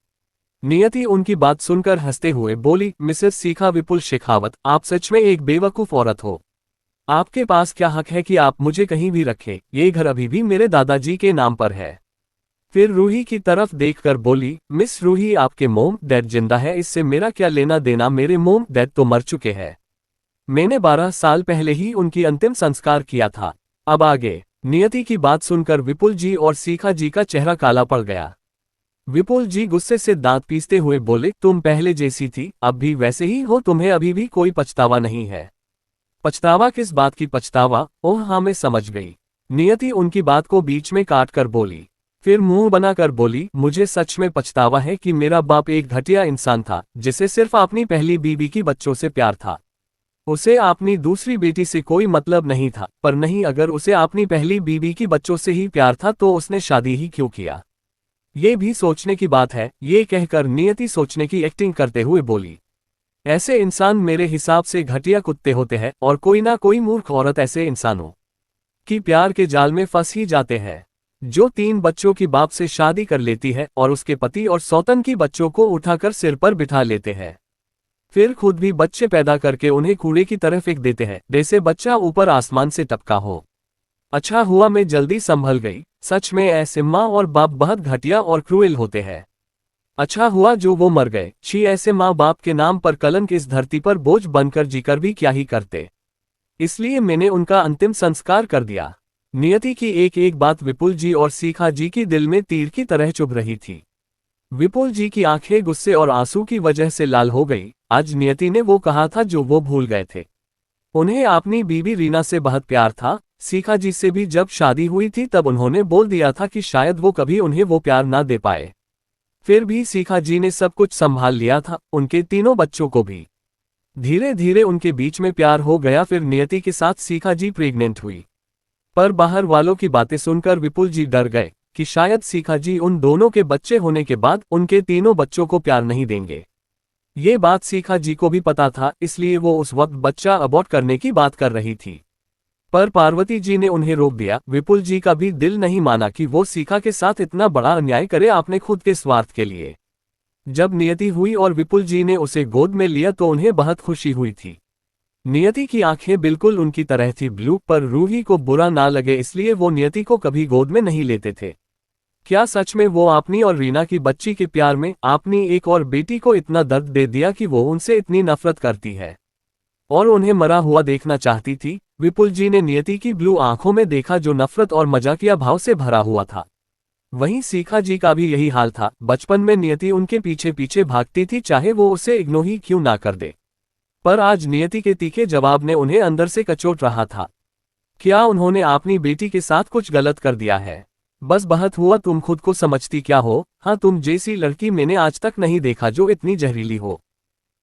नियति उनकी बात सुनकर हंसते हुए बोली, मिसेस शिखा विपुल शेखावत, आप सच में एक बेवकूफ औरत हो। आपके पास क्या हक है कि आप मुझे कहीं भी रखें? ये घर अभी भी मेरे दादाजी के नाम पर है। फिर रूही की तरफ देखकर बोली, मिस रूही, आपके मोम डैड जिंदा है, इससे मेरा क्या लेना देना? मेरे मोम डैड तो मर चुके हैं। मैंने 12 साल पहले ही उनकी अंतिम संस्कार किया था। अब आगे। नियति की बात सुनकर विपुल जी और शिखा जी का चेहरा काला पड़ गया। विपुल जी गुस्से से दांत पीसते हुए बोले, तुम पहले जैसी थी, अब भी वैसे ही हो, तुम्हें अभी भी कोई पछतावा नहीं है। पछतावा? किस बात की पछतावा? ओह हाँ, मैं समझ गई। नियति उनकी बात को बीच में काट कर बोली। फिर मुंह बनाकर बोली, मुझे सच में पछतावा है कि मेरा बाप एक घटिया इंसान था, जिसे सिर्फ अपनी पहली बीवी की बच्चों से प्यार था। उसे अपनी दूसरी बेटी से कोई मतलब नहीं था। पर नहीं, अगर उसे अपनी पहली बीवी की बच्चों से ही प्यार था तो उसने शादी ही क्यों किया? ये भी सोचने की बात है। ये कहकर नियति सोचने की एक्टिंग करते हुए बोली, ऐसे इंसान मेरे हिसाब से घटिया कुत्ते होते हैं, और कोई ना कोई मूर्ख औरत ऐसे इंसानों की प्यार के जाल में फंस ही जाते हैं। जो 3 बच्चों की बाप से शादी कर लेती है और उसके पति और सौतन की बच्चों को उठाकर सिर पर बिठा लेते हैं, फिर खुद भी बच्चे पैदा करके उन्हें कूड़े की तरह फेंक देते हैं, जैसे बच्चा ऊपर आसमान से टपका हो। अच्छा हुआ मैं जल्दी संभल गई। सच में ऐसे माँ और बाप बहुत घटिया और क्रूएल होते हैं। अच्छा हुआ जो वो मर गए। छी, ऐसे माँ बाप के नाम पर कलंक इस धरती पर बोझ बनकर जीकर भी क्या ही करते। इसलिए मैंने उनका अंतिम संस्कार कर दिया। नियति की एक एक बात विपुल जी और शिखा जी की दिल में तीर की तरह चुभ रही थी। विपुल जी की आंखें गुस्से और आंसू की वजह से लाल हो गई। आज नियति ने वो कहा था जो वो भूल गए थे। उन्हें अपनी बीवी रीना से बहुत प्यार था। शिखा जी से भी जब शादी हुई थी तब उन्होंने बोल दिया था कि शायद वो कभी उन्हें वो प्यार ना दे पाए। फिर भी शिखा जी ने सब कुछ संभाल लिया था, उनके तीनों बच्चों को भी। धीरे धीरे उनके बीच में प्यार हो गया। फिर नियति के साथ शिखा जी प्रेग्नेंट हुई। पर बाहर वालों की बातें सुनकर विपुल जी डर गए कि शायद शिखा जी उन दोनों के बच्चे होने के बाद उनके तीनों बच्चों को प्यार नहीं देंगे। ये बात शिखा जी को भी पता था, इसलिए वो उस वक्त बच्चा अबॉर्ट करने की बात कर रही थी। पर पार्वती जी ने उन्हें रोक दिया। विपुल जी का भी दिल नहीं माना कि वो शिखा के साथ इतना बड़ा अन्याय करे अपने खुद के स्वार्थ के लिए। जब नियति हुई और विपुल जी ने उसे गोद में लिया तो उन्हें बहुत खुशी हुई थी। नियति की आंखें बिल्कुल उनकी तरह थी ब्लू, पर रूही को बुरा ना लगे इसलिए वो नियति को कभी गोद में नहीं लेते थे। क्या सच में वो अपनी और रीना की बच्ची के प्यार में अपनी एक और बेटी को इतना दर्द दे दिया कि वो उनसे इतनी नफरत करती है और उन्हें मरा हुआ देखना चाहती थी? विपुल जी ने नियति की ब्लू आंखों में देखा जो नफरत और मजाकिया भाव से भरा हुआ था। वहीं शिखा जी का भी यही हाल था। बचपन में नियति उनके पीछे पीछे भागती थी, चाहे वो उसे इग्नोर ही क्यों ना कर दे। पर आज नियति के तीखे जवाब ने उन्हें अंदर से कचोट रहा था। क्या उन्होंने अपनी बेटी के साथ कुछ गलत कर दिया है? बस बहुत हुआ, तुम खुद को समझती क्या हो? हाँ, तुम जैसी लड़की मैंने आज तक नहीं देखा जो इतनी जहरीली हो,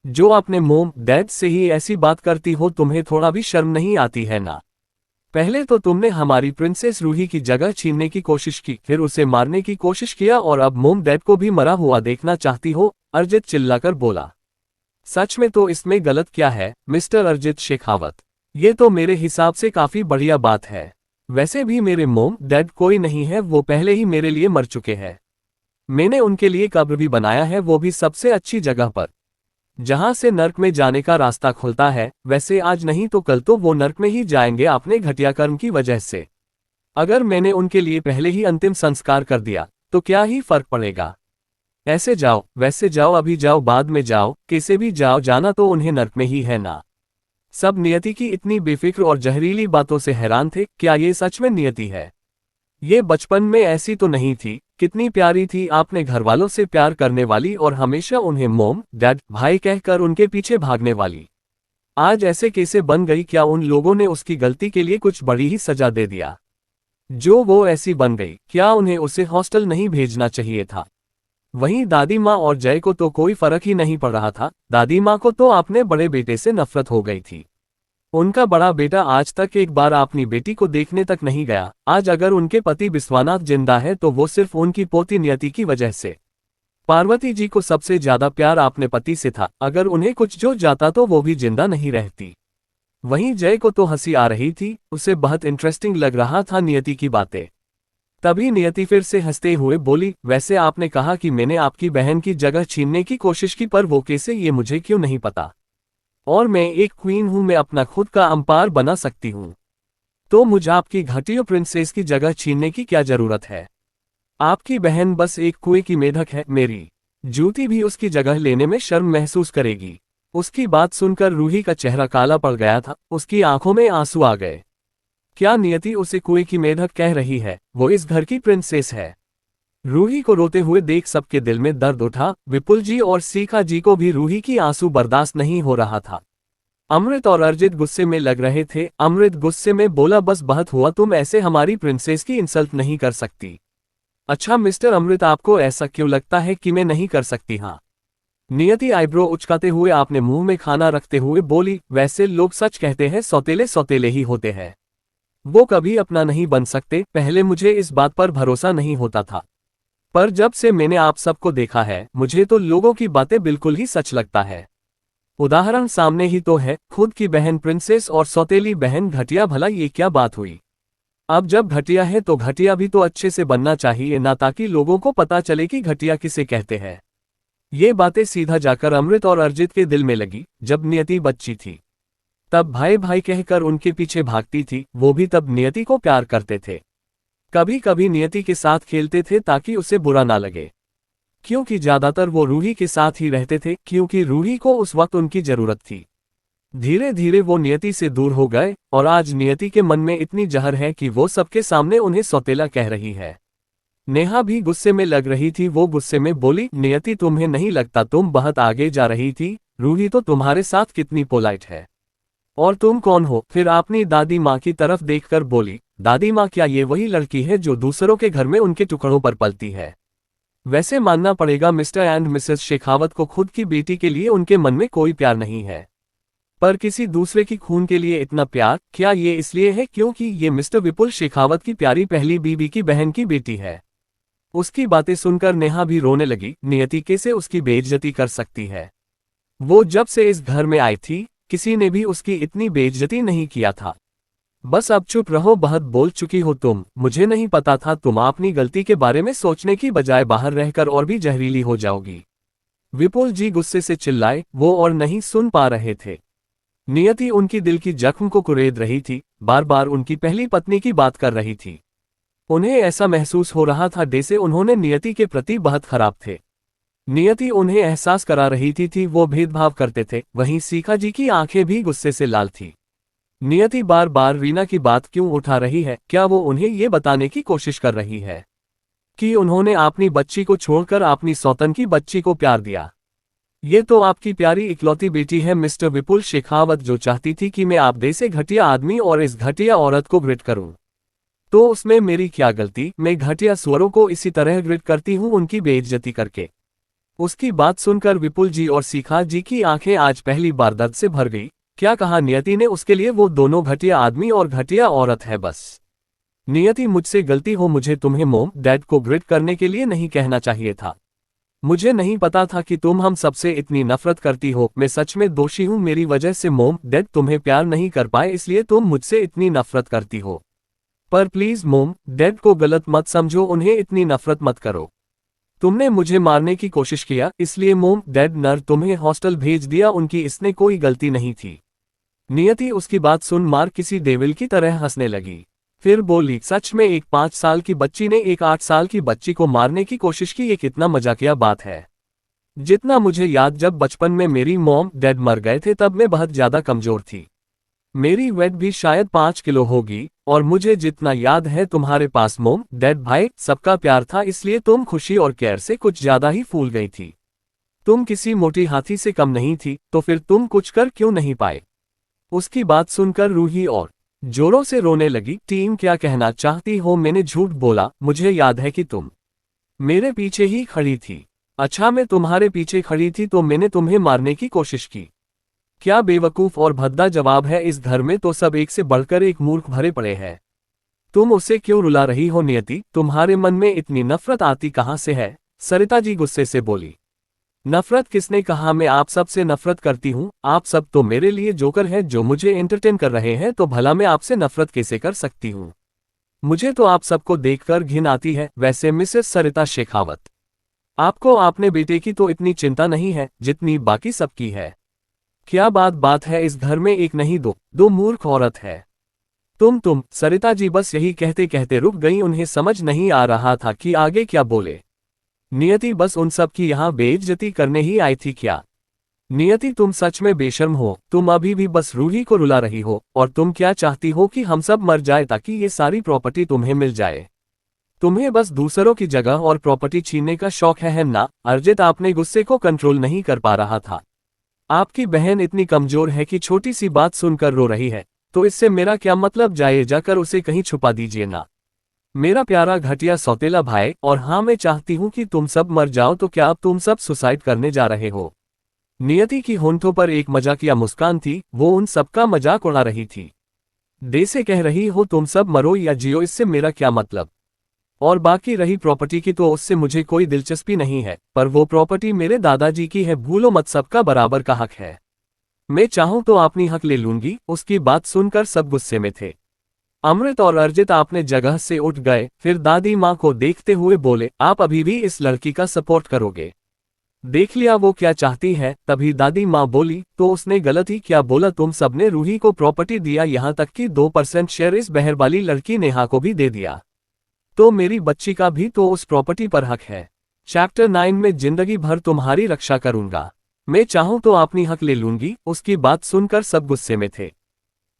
जो अपने मोम डैड से ही ऐसी बात करती हो। तुम्हें थोड़ा भी शर्म नहीं आती है ना? पहले तो तुमने हमारी प्रिंसेस रूही की जगह छीनने की कोशिश की, फिर उसे मारने की कोशिश किया और अब मोम डैड को भी मरा हुआ देखना चाहती हो, अरजित चिल्लाकर बोला। सच में तो इसमें गलत क्या है मिस्टर अरजित शेखावत? ये तो मेरे हिसाब से काफी बढ़िया बात है। वैसे भी मेरे मोम डैड कोई नहीं है, वो पहले ही मेरे लिए मर चुके हैं। मैंने उनके लिए कब्र भी बनाया है, वो भी सबसे अच्छी जगह पर, जहां से नर्क में जाने का रास्ता खुलता है। वैसे आज नहीं तो कल तो वो नर्क में ही जाएंगे अपने घटिया कर्म की वजह से। अगर मैंने उनके लिए पहले ही अंतिम संस्कार कर दिया तो क्या ही फर्क पड़ेगा? ऐसे जाओ, वैसे जाओ, अभी जाओ, बाद में जाओ, कैसे भी जाओ, जाना तो उन्हें नर्क में ही है ना। सब नियति की इतनी बेफिक्र और जहरीली बातों से हैरान थे। क्या ये सच में नियति है? ये बचपन में ऐसी तो नहीं थी। कितनी प्यारी थी, आपने घर वालों से प्यार करने वाली और हमेशा उन्हें मोम डैड भाई कहकर उनके पीछे भागने वाली। आज ऐसे कैसे बन गई? क्या उन लोगों ने उसकी गलती के लिए कुछ बड़ी ही सजा दे दिया जो वो ऐसी बन गई? क्या उन्हें उसे हॉस्टल नहीं भेजना चाहिए था? वहीं दादी माँ और जय को तो कोई फर्क ही नहीं पड़ रहा था। दादी माँ को तो अपने बड़े बेटे से नफरत हो गई थी। उनका बड़ा बेटा आज तक एक बार अपनी बेटी को देखने तक नहीं गया। आज अगर उनके पति विश्वनाथ जिंदा है तो वो सिर्फ उनकी पोती नियति की वजह से। पार्वती जी को सबसे ज्यादा प्यार अपने पति से था, अगर उन्हें कुछ जो जाता तो वो भी जिंदा नहीं रहती। वहीं जय को तो हंसी आ रही थी, उसे बहुत इंटरेस्टिंग लग रहा था नियति की बातें। तभी नियति फिर से हंसते हुए बोली, वैसे आपने कहा कि मैंने आपकी बहन की जगह छीनने की कोशिश की, पर वो कैसे, ये मुझे क्यों नहीं पता। और मैं एक क्वीन हूं, मैं अपना खुद का अंपायर बना सकती हूं। तो मुझे आपकी घटिया प्रिंसेस की जगह छीनने की क्या जरूरत है। आपकी बहन बस एक कुएं की मेढक है, मेरी जूती भी उसकी जगह लेने में शर्म महसूस करेगी। उसकी बात सुनकर रूही का चेहरा काला पड़ गया था, उसकी आंखों में आंसू आ गए। क्या नियति उसे कुएं की मेढक कह रही है? वो इस घर की प्रिंसेस है। रूही को रोते हुए देख सबके दिल में दर्द उठा। विपुल जी और सीखा जी को भी रूही की आंसू बर्दाश्त नहीं हो रहा था। अमृत और अर्जित गुस्से में लग रहे थे। अमृत गुस्से में बोला, बस बहुत हुआ, तुम ऐसे हमारी प्रिंसेस की इंसल्ट नहीं कर सकती। अच्छा मिस्टर अमृत, आपको ऐसा क्यों लगता है कि मैं नहीं कर सकती? हाँ। नियति आईब्रो उचकाते हुए आपने मुंह में खाना रखते हुए बोली, वैसे लोग सच कहते हैं सौतेले सौतेले ही होते हैं, वो कभी अपना नहीं बन सकते। पहले मुझे इस बात पर भरोसा नहीं होता था, पर जब से मैंने आप सबको देखा है, मुझे तो लोगों की बातें बिल्कुल ही सच लगता है। उदाहरण सामने ही तो है, खुद की बहन प्रिंसेस और सौतेली बहन घटिया। भला ये क्या बात हुई? अब जब घटिया है तो घटिया भी तो अच्छे से बनना चाहिए ना, ताकि लोगों को पता चले कि घटिया किसे कहते हैं। ये बातें सीधा जाकर अमृत और अर्जित के दिल में लगी। जब नियति बच्ची थी तब भाई भाई कहकर उनके पीछे भागती थी, वो भी तब नियति को प्यार करते थे। कभी कभी नियति के साथ खेलते थे ताकि उसे बुरा ना लगे, क्योंकि ज्यादातर वो रूही के साथ ही रहते थे, क्योंकि रूही को उस वक्त उनकी जरूरत थी। धीरे धीरे वो नियति से दूर हो गए और आज नियति के मन में इतनी जहर है कि वो सबके सामने उन्हें सौतेला कह रही है। नेहा भी गुस्से में लग रही थी। वो गुस्से में बोली, नियति तुम्हें नहीं लगता तुम बहुत आगे जा रही थी? रूही तो तुम्हारे साथ कितनी पोलाइट है। और तुम कौन हो? फिर आपने दादी माँ की तरफ देखकर बोली, दादी माँ, क्या ये वही लड़की है जो दूसरों के घर में उनके टुकड़ों पर पलती है? वैसे मानना पड़ेगा मिस्टर एंड मिसेस शेखावत को खुद की बेटी के लिए उनके मन में कोई प्यार नहीं है, पर किसी दूसरे की खून के लिए इतना प्यार। क्या ये इसलिए है क्योंकि ये मिस्टर विपुल शेखावत की प्यारी पहली बीबी की बहन की बेटी है? उसकी बातें सुनकर नेहा भी रोने लगी। नियति कैसे उसकी बेइज्जती कर सकती है? वो जब से इस घर में आई थी, किसी ने भी उसकी इतनी बेइज्जती नहीं किया था। बस अब चुप रहो, बहुत बोल चुकी हो तुम। मुझे नहीं पता था तुम अपनी गलती के बारे में सोचने की बजाय बाहर रहकर और भी जहरीली हो जाओगी। विपुल जी गुस्से से चिल्लाए, वो और नहीं सुन पा रहे थे। नियति उनकी दिल की जख्म को कुरेद रही थी, बार बार उनकी पहली पत्नी की बात कर रही थी। उन्हें ऐसा महसूस हो रहा था जैसे उन्होंने नियति के प्रति बहुत खराब थे। नियति उन्हें एहसास करा रही थी वो भेदभाव करते थे। वहीं सीखा जी की आंखें भी गुस्से से लाल थी। नियति बार बार रीना की बात क्यों उठा रही है? क्या वो उन्हें ये बताने की कोशिश कर रही है कि उन्होंने अपनी बच्ची को छोड़कर अपनी सौतन की बच्ची को प्यार दिया? ये तो आपकी प्यारी इकलौती बेटी है मिस्टर विपुल शेखावत, जो चाहती थी कि मैं आप जैसे घटिया आदमी और इस घटिया औरत को ग्रिट करूं। तो उसमें मेरी क्या गलती? मैं घटिया सुअरों को इसी तरह ग्रिट करती हूं, उनकी बेइज्जती करके। उसकी बात सुनकर विपुल जी और सीखा जी की आंखें आज पहली बार दर्द से भर गई। क्या कहा नियति ने उसके लिए? वो दोनों घटिया आदमी और घटिया औरत है बस। नियति, मुझसे गलती हो, मुझे तुम्हें मॉम डैड को ग्रिट करने के लिए नहीं कहना चाहिए था। मुझे नहीं पता था कि तुम हम सबसे इतनी नफरत करती हो। मैं सच में दोषी हूं, मेरी वजह से मॉम डैड तुम्हें प्यार नहीं कर पाए, इसलिए तुम मुझसे इतनी नफरत करती हो। पर प्लीज मॉम डैड को गलत मत समझो, उन्हें इतनी नफरत मत करो। तुमने मुझे मारने की कोशिश किया, इसलिए मॉम डैड नर तुम्हें हॉस्टल भेज दिया, उनकी इसने कोई गलती नहीं थी। नियति उसकी बात सुन मार किसी डेविल की तरह हंसने लगी। फिर बोली, सच में एक 5 साल की बच्ची ने एक 8 साल की बच्ची को मारने की कोशिश की? ये कितना मजाकिया बात है। जितना मुझे याद, जब बचपन में मेरी मॉम डैड मर गए थे तब मैं बहुत ज्यादा कमजोर थी। मेरी वेट भी शायद 5 किलो होगी। और मुझे जितना याद है तुम्हारे पास मॉम डैड भाई सबका प्यार था, इसलिए तुम खुशी और केयर से कुछ ज्यादा ही फूल गई थी। तुम किसी मोटी हाथी से कम नहीं थी, तो फिर तुम कुछ कर क्यों नहीं पाए? उसकी बात सुनकर रूही और जोरों से रोने लगी। टीम, क्या कहना चाहती हो? मैंने झूठ बोला, मुझे याद है कि तुम मेरे पीछे ही खड़ी थी। अच्छा, मैं तुम्हारे पीछे खड़ी थी तो मैंने तुम्हें मारने की कोशिश की? क्या बेवकूफ और भद्दा जवाब है। इस घर में तो सब एक से बढ़कर एक मूर्ख भरे पड़े हैं। तुम उसे क्यों रुला रही हो? नियति, तुम्हारे मन में इतनी नफरत आती कहां से है? सरिता जी गुस्से से बोली। नफरत किसने कहा? मैं आप सब से नफरत करती हूँ? आप सब तो मेरे लिए जोकर हैं जो मुझे एंटरटेन कर रहे हैं, तो भला मैं आपसे नफरत कैसे कर सकती हूँ? मुझे तो आप सबको देखकर घिन आती है। वैसे मिसेस सरिता शेखावत, आपको अपने बेटे की तो इतनी चिंता नहीं है जितनी बाकी सबकी है। क्या बात है, इस घर में एक नहीं दो मूर्ख औरत है। तुम सरिता जी बस यही कहते कहते रुक गई। उन्हें समझ नहीं आ रहा था कि आगे क्या बोले। नियति बस उन सब की यहाँ बेइज्जती करने ही आई थी क्या? नियति तुम सच में बेशर्म हो। तुम अभी भी बस रूही को रुला रही हो। और तुम क्या चाहती हो कि हम सब मर जाए ताकि ये सारी प्रॉपर्टी तुम्हें मिल जाए? तुम्हें बस दूसरों की जगह और प्रॉपर्टी छीनने का शौक है ना? अर्जित आपने गुस्से को कंट्रोल नहीं कर पा रहा था। आपकी बहन इतनी कमजोर है कि छोटी सी बात सुनकर रो रही है, तो इससे मेरा क्या मतलब? जाए जाकर उसे कहीं छुपा दीजिए ना, मेरा प्यारा घटिया सौतेला भाई। और हाँ, मैं चाहती हूँ कि तुम सब मर जाओ। तो क्या अब तुम सब सुसाइड करने जा रहे हो? नियति की होंठों पर एक मजाकिया मुस्कान थी। वो उन सबका मजाक उड़ा रही थी। दे से कह रही हो तुम सब मरो या जियो, इससे मेरा क्या मतलब? और बाकी रही प्रॉपर्टी की, तो उससे मुझे कोई दिलचस्पी नहीं है। पर वो प्रॉपर्टी मेरे दादाजी की है, भूलो मत, सबका बराबर का हक है। मैं चाहूं तो अपनी हक ले लूंगी। उसकी बात सुनकर सब गुस्से में थे। अमृत और अर्जित आपने जगह से उठ गए, फिर दादी माँ को देखते हुए बोले, आप अभी भी इस लड़की का सपोर्ट करोगे? देख लिया वो क्या चाहती है। तभी दादी माँ बोली, तो उसने गलत ही क्या बोला? तुम सबने रूही को प्रॉपर्टी दिया, यहाँ तक कि 2% शेयर इस बहरवाली लड़की नेहा को भी दे दिया। तो मेरी बच्ची का भी तो उस प्रॉपर्टी पर हक है। चैप्टर 9 में जिंदगी भर तुम्हारी रक्षा करूंगा। मैं चाहूं तो अपनी हक ले लूंगी। उसकी बात सुनकर सब गुस्से में थे।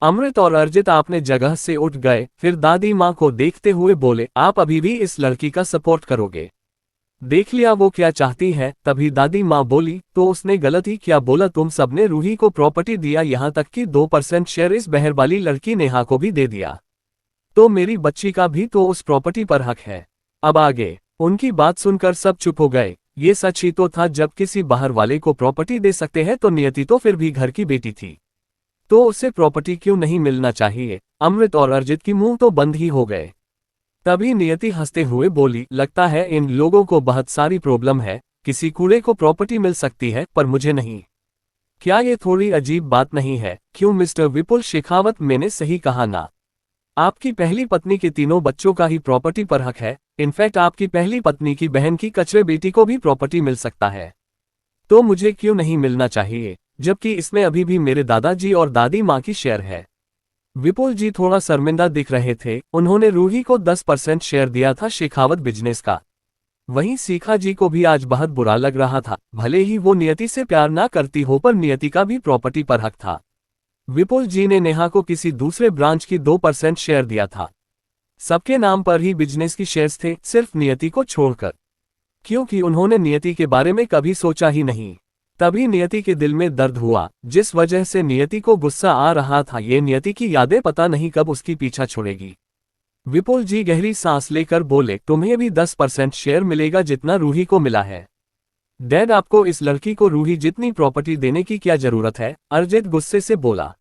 अमृत और अर्जित आपने जगह से उठ गए, फिर दादी माँ को देखते हुए बोले, आप अभी भी इस लड़की का सपोर्ट करोगे? देख लिया वो क्या चाहती है। तभी दादी माँ बोली, तो उसने गलत ही क्या बोला? तुम सबने रूही को प्रॉपर्टी दिया, यहाँ तक कि 2% शेयर इस बहरवाली लड़की नेहा को भी दे दिया। तो मेरी बच्ची का भी तो उस प्रॉपर्टी पर हक है। अब आगे उनकी बात सुनकर सब चुप हो गए। ये सच ही तो था, जब किसी बाहर वाले को प्रॉपर्टी दे सकते हैं तो नियति तो फिर भी घर की बेटी थी, तो उसे प्रॉपर्टी क्यों नहीं मिलना चाहिए? अमृत और अर्जित की मुंह तो बंद ही हो गए। तभी नियति हंसते हुए बोली, लगता है इन लोगों को बहुत सारी प्रॉब्लम है। किसी कूड़े को प्रॉपर्टी मिल सकती है पर मुझे नहीं। क्या ये थोड़ी अजीब बात नहीं है? क्यों मिस्टर विपुल शेखावत, मैंने सही कहा ना? आपकी पहली पत्नी के तीनों बच्चों का ही प्रॉपर्टी पर हक है। इनफैक्ट आपकी पहली पत्नी की बहन की कचरे बेटी को भी प्रॉपर्टी मिल सकता है। तो मुझे क्यों नहीं मिलना चाहिए, जबकि इसमें अभी भी मेरे दादाजी और दादी माँ की शेयर है? विपुल जी थोड़ा शर्मिंदा दिख रहे थे। उन्होंने रूही को 10% शेयर दिया था शेखावत बिजनेस का। वहीं सीखा जी को भी आज बहुत बुरा लग रहा था। भले ही वो नियति से प्यार ना करती हो, पर नियति का भी प्रॉपर्टी पर हक था। विपुल जी ने नेहा को किसी दूसरे ब्रांच की 2% शेयर दिया था। सबके नाम पर ही बिजनेस की शेयर्स थे, सिर्फ नियति को छोड़कर, क्योंकि उन्होंने नियति के बारे में कभी सोचा ही नहीं। तभी नियति के दिल में दर्द हुआ, जिस वजह से नियति को गुस्सा आ रहा था। ये नियति की यादें पता नहीं कब उसकी पीछा छोड़ेगी। विपुल जी गहरी सांस लेकर बोले, तुम्हें भी 10% शेयर मिलेगा जितना रूही को मिला है। डैड, आपको इस लड़की को रूही जितनी प्रॉपर्टी देने की क्या जरूरत है? अर्जित गुस्से से बोला।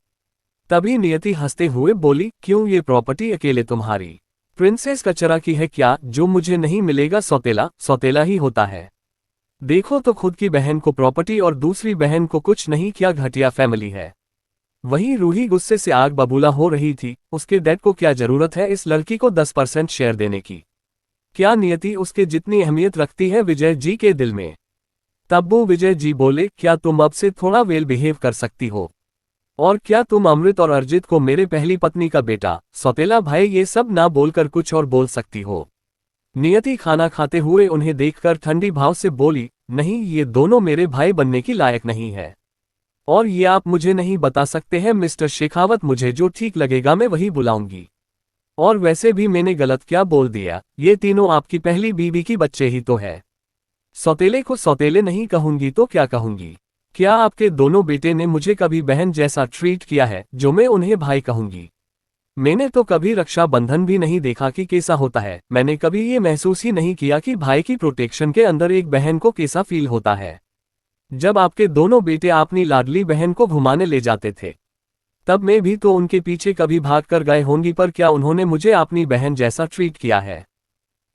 तभी नियति हंसते हुए बोली, क्यों, ये प्रॉपर्टी अकेले तुम्हारी प्रिंसेस कचरा की है क्या? जो मुझे नहीं मिलेगा सौतेला सौतेला ही होता है। देखो तो खुद की बहन को प्रॉपर्टी और दूसरी बहन को कुछ नहीं, क्या घटिया फैमिली है। वहीं रूही गुस्से से आग बबूला हो रही थी। उसके डैड को क्या जरूरत है इस लड़की को 10% शेयर देने की? क्या नियति उसके जितनी अहमियत रखती है विजय जी के दिल में? तब वो विजय जी बोले, क्या तुम अब से थोड़ा वेल बिहेव कर सकती हो? और क्या तुम अमृत और अर्जित को मेरे पहली पत्नी का बेटा, सौतेला भाई, ये सब ना बोलकर कुछ और बोल सकती हो? नियति खाना खाते हुए उन्हें देखकर ठंडी भाव से बोली, नहीं, ये दोनों मेरे भाई बनने की लायक नहीं है। और ये आप मुझे नहीं बता सकते हैं मिस्टर शेखावत, मुझे जो ठीक लगेगा मैं वही बुलाऊंगी। और वैसे भी मैंने गलत क्या बोल दिया? ये तीनों आपकी पहली बीवी की बच्चे ही तो है। सौतेले को सौतेले नहीं कहूंगी तो क्या कहूंगी? क्या आपके दोनों बेटे ने मुझे कभी बहन जैसा ट्रीट किया है जो मैं उन्हें भाई कहूंगी? मैंने तो कभी रक्षा बंधन भी नहीं देखा कि कैसा होता है। मैंने कभी ये महसूस ही नहीं किया कि भाई की प्रोटेक्शन के अंदर एक बहन को कैसा फील होता है। जब आपके दोनों बेटे अपनी लाडली बहन को घुमाने ले जाते थे, तब मैं भी तो उनके पीछे कभी भाग कर गए होंगी, पर क्या उन्होंने मुझे अपनी बहन जैसा ट्रीट किया है?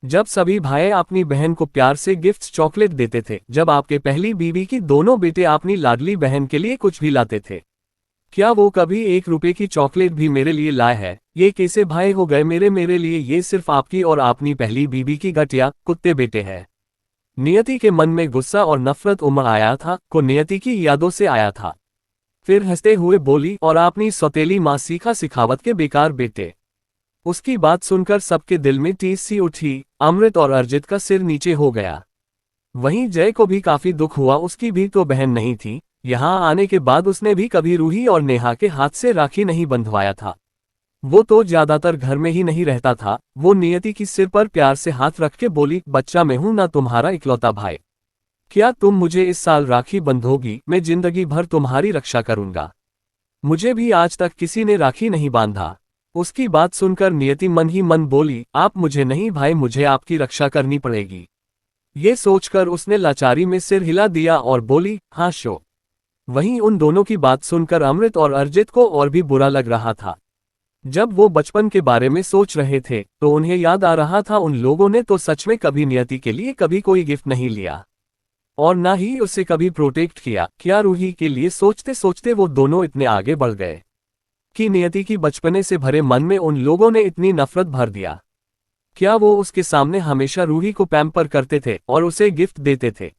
जब सभी भाई अपनी बहन को प्यार से गिफ्ट्स चॉकलेट देते थे, जब आपके पहली बीवी की दोनों बेटे अपनी लाडली बहन के लिए कुछ भी लाते थे, क्या वो कभी 1 रुपए की चॉकलेट भी मेरे लिए लाए है? ये कैसे भाई हो गए मेरे लिए? ये सिर्फ आपकी और अपनी पहली बीवी की घटिया कुत्ते बेटे हैं। नियति के मन में गुस्सा और नफरत उमड़ आया था, को नियति की यादों से आया था। फिर हंसते हुए बोली, और अपनी सौतेली माँ सीखा सिखावत के बेकार बेटे। उसकी बात सुनकर सबके दिल में टीस सी उठी। अमृत और अर्जित का सिर नीचे हो गया। वहीं जय को भी काफी दुख हुआ, उसकी भी तो बहन नहीं थी। यहाँ आने के बाद उसने भी कभी रूही और नेहा के हाथ से राखी नहीं बंधवाया था। वो तो ज्यादातर घर में ही नहीं रहता था। वो नियति की सिर पर प्यार से हाथ रख के बोली, बच्चा मैं हूं ना तुम्हारा इकलौता भाई। क्या तुम मुझे इस साल राखी बंधोगी? मैं जिंदगी भर तुम्हारी रक्षा करूंगा। मुझे भी आज तक किसी ने राखी नहीं बांधा। उसकी बात सुनकर नियति मन ही मन बोली, आप मुझे नहीं भाई, मुझे आपकी रक्षा करनी पड़ेगी। ये सोचकर उसने लाचारी में सिर हिला दिया और बोली, हाँ शो। वहीं उन दोनों की बात सुनकर अमृत और अर्जित को और भी बुरा लग रहा था। जब वो बचपन के बारे में सोच रहे थे तो उन्हें याद आ रहा था, उन लोगों ने तो सच में कभी नियति के लिए कभी कोई गिफ्ट नहीं लिया और ना ही उसे कभी प्रोटेक्ट किया। क्या रूही के लिए सोचते सोचते वो दोनों इतने आगे बढ़ गए कि नियति की बचपने से भरे मन में उन लोगों ने इतनी नफरत भर दिया? क्या वो उसके सामने हमेशा रूही को पैम्पर करते थे और उसे गिफ्ट देते थे?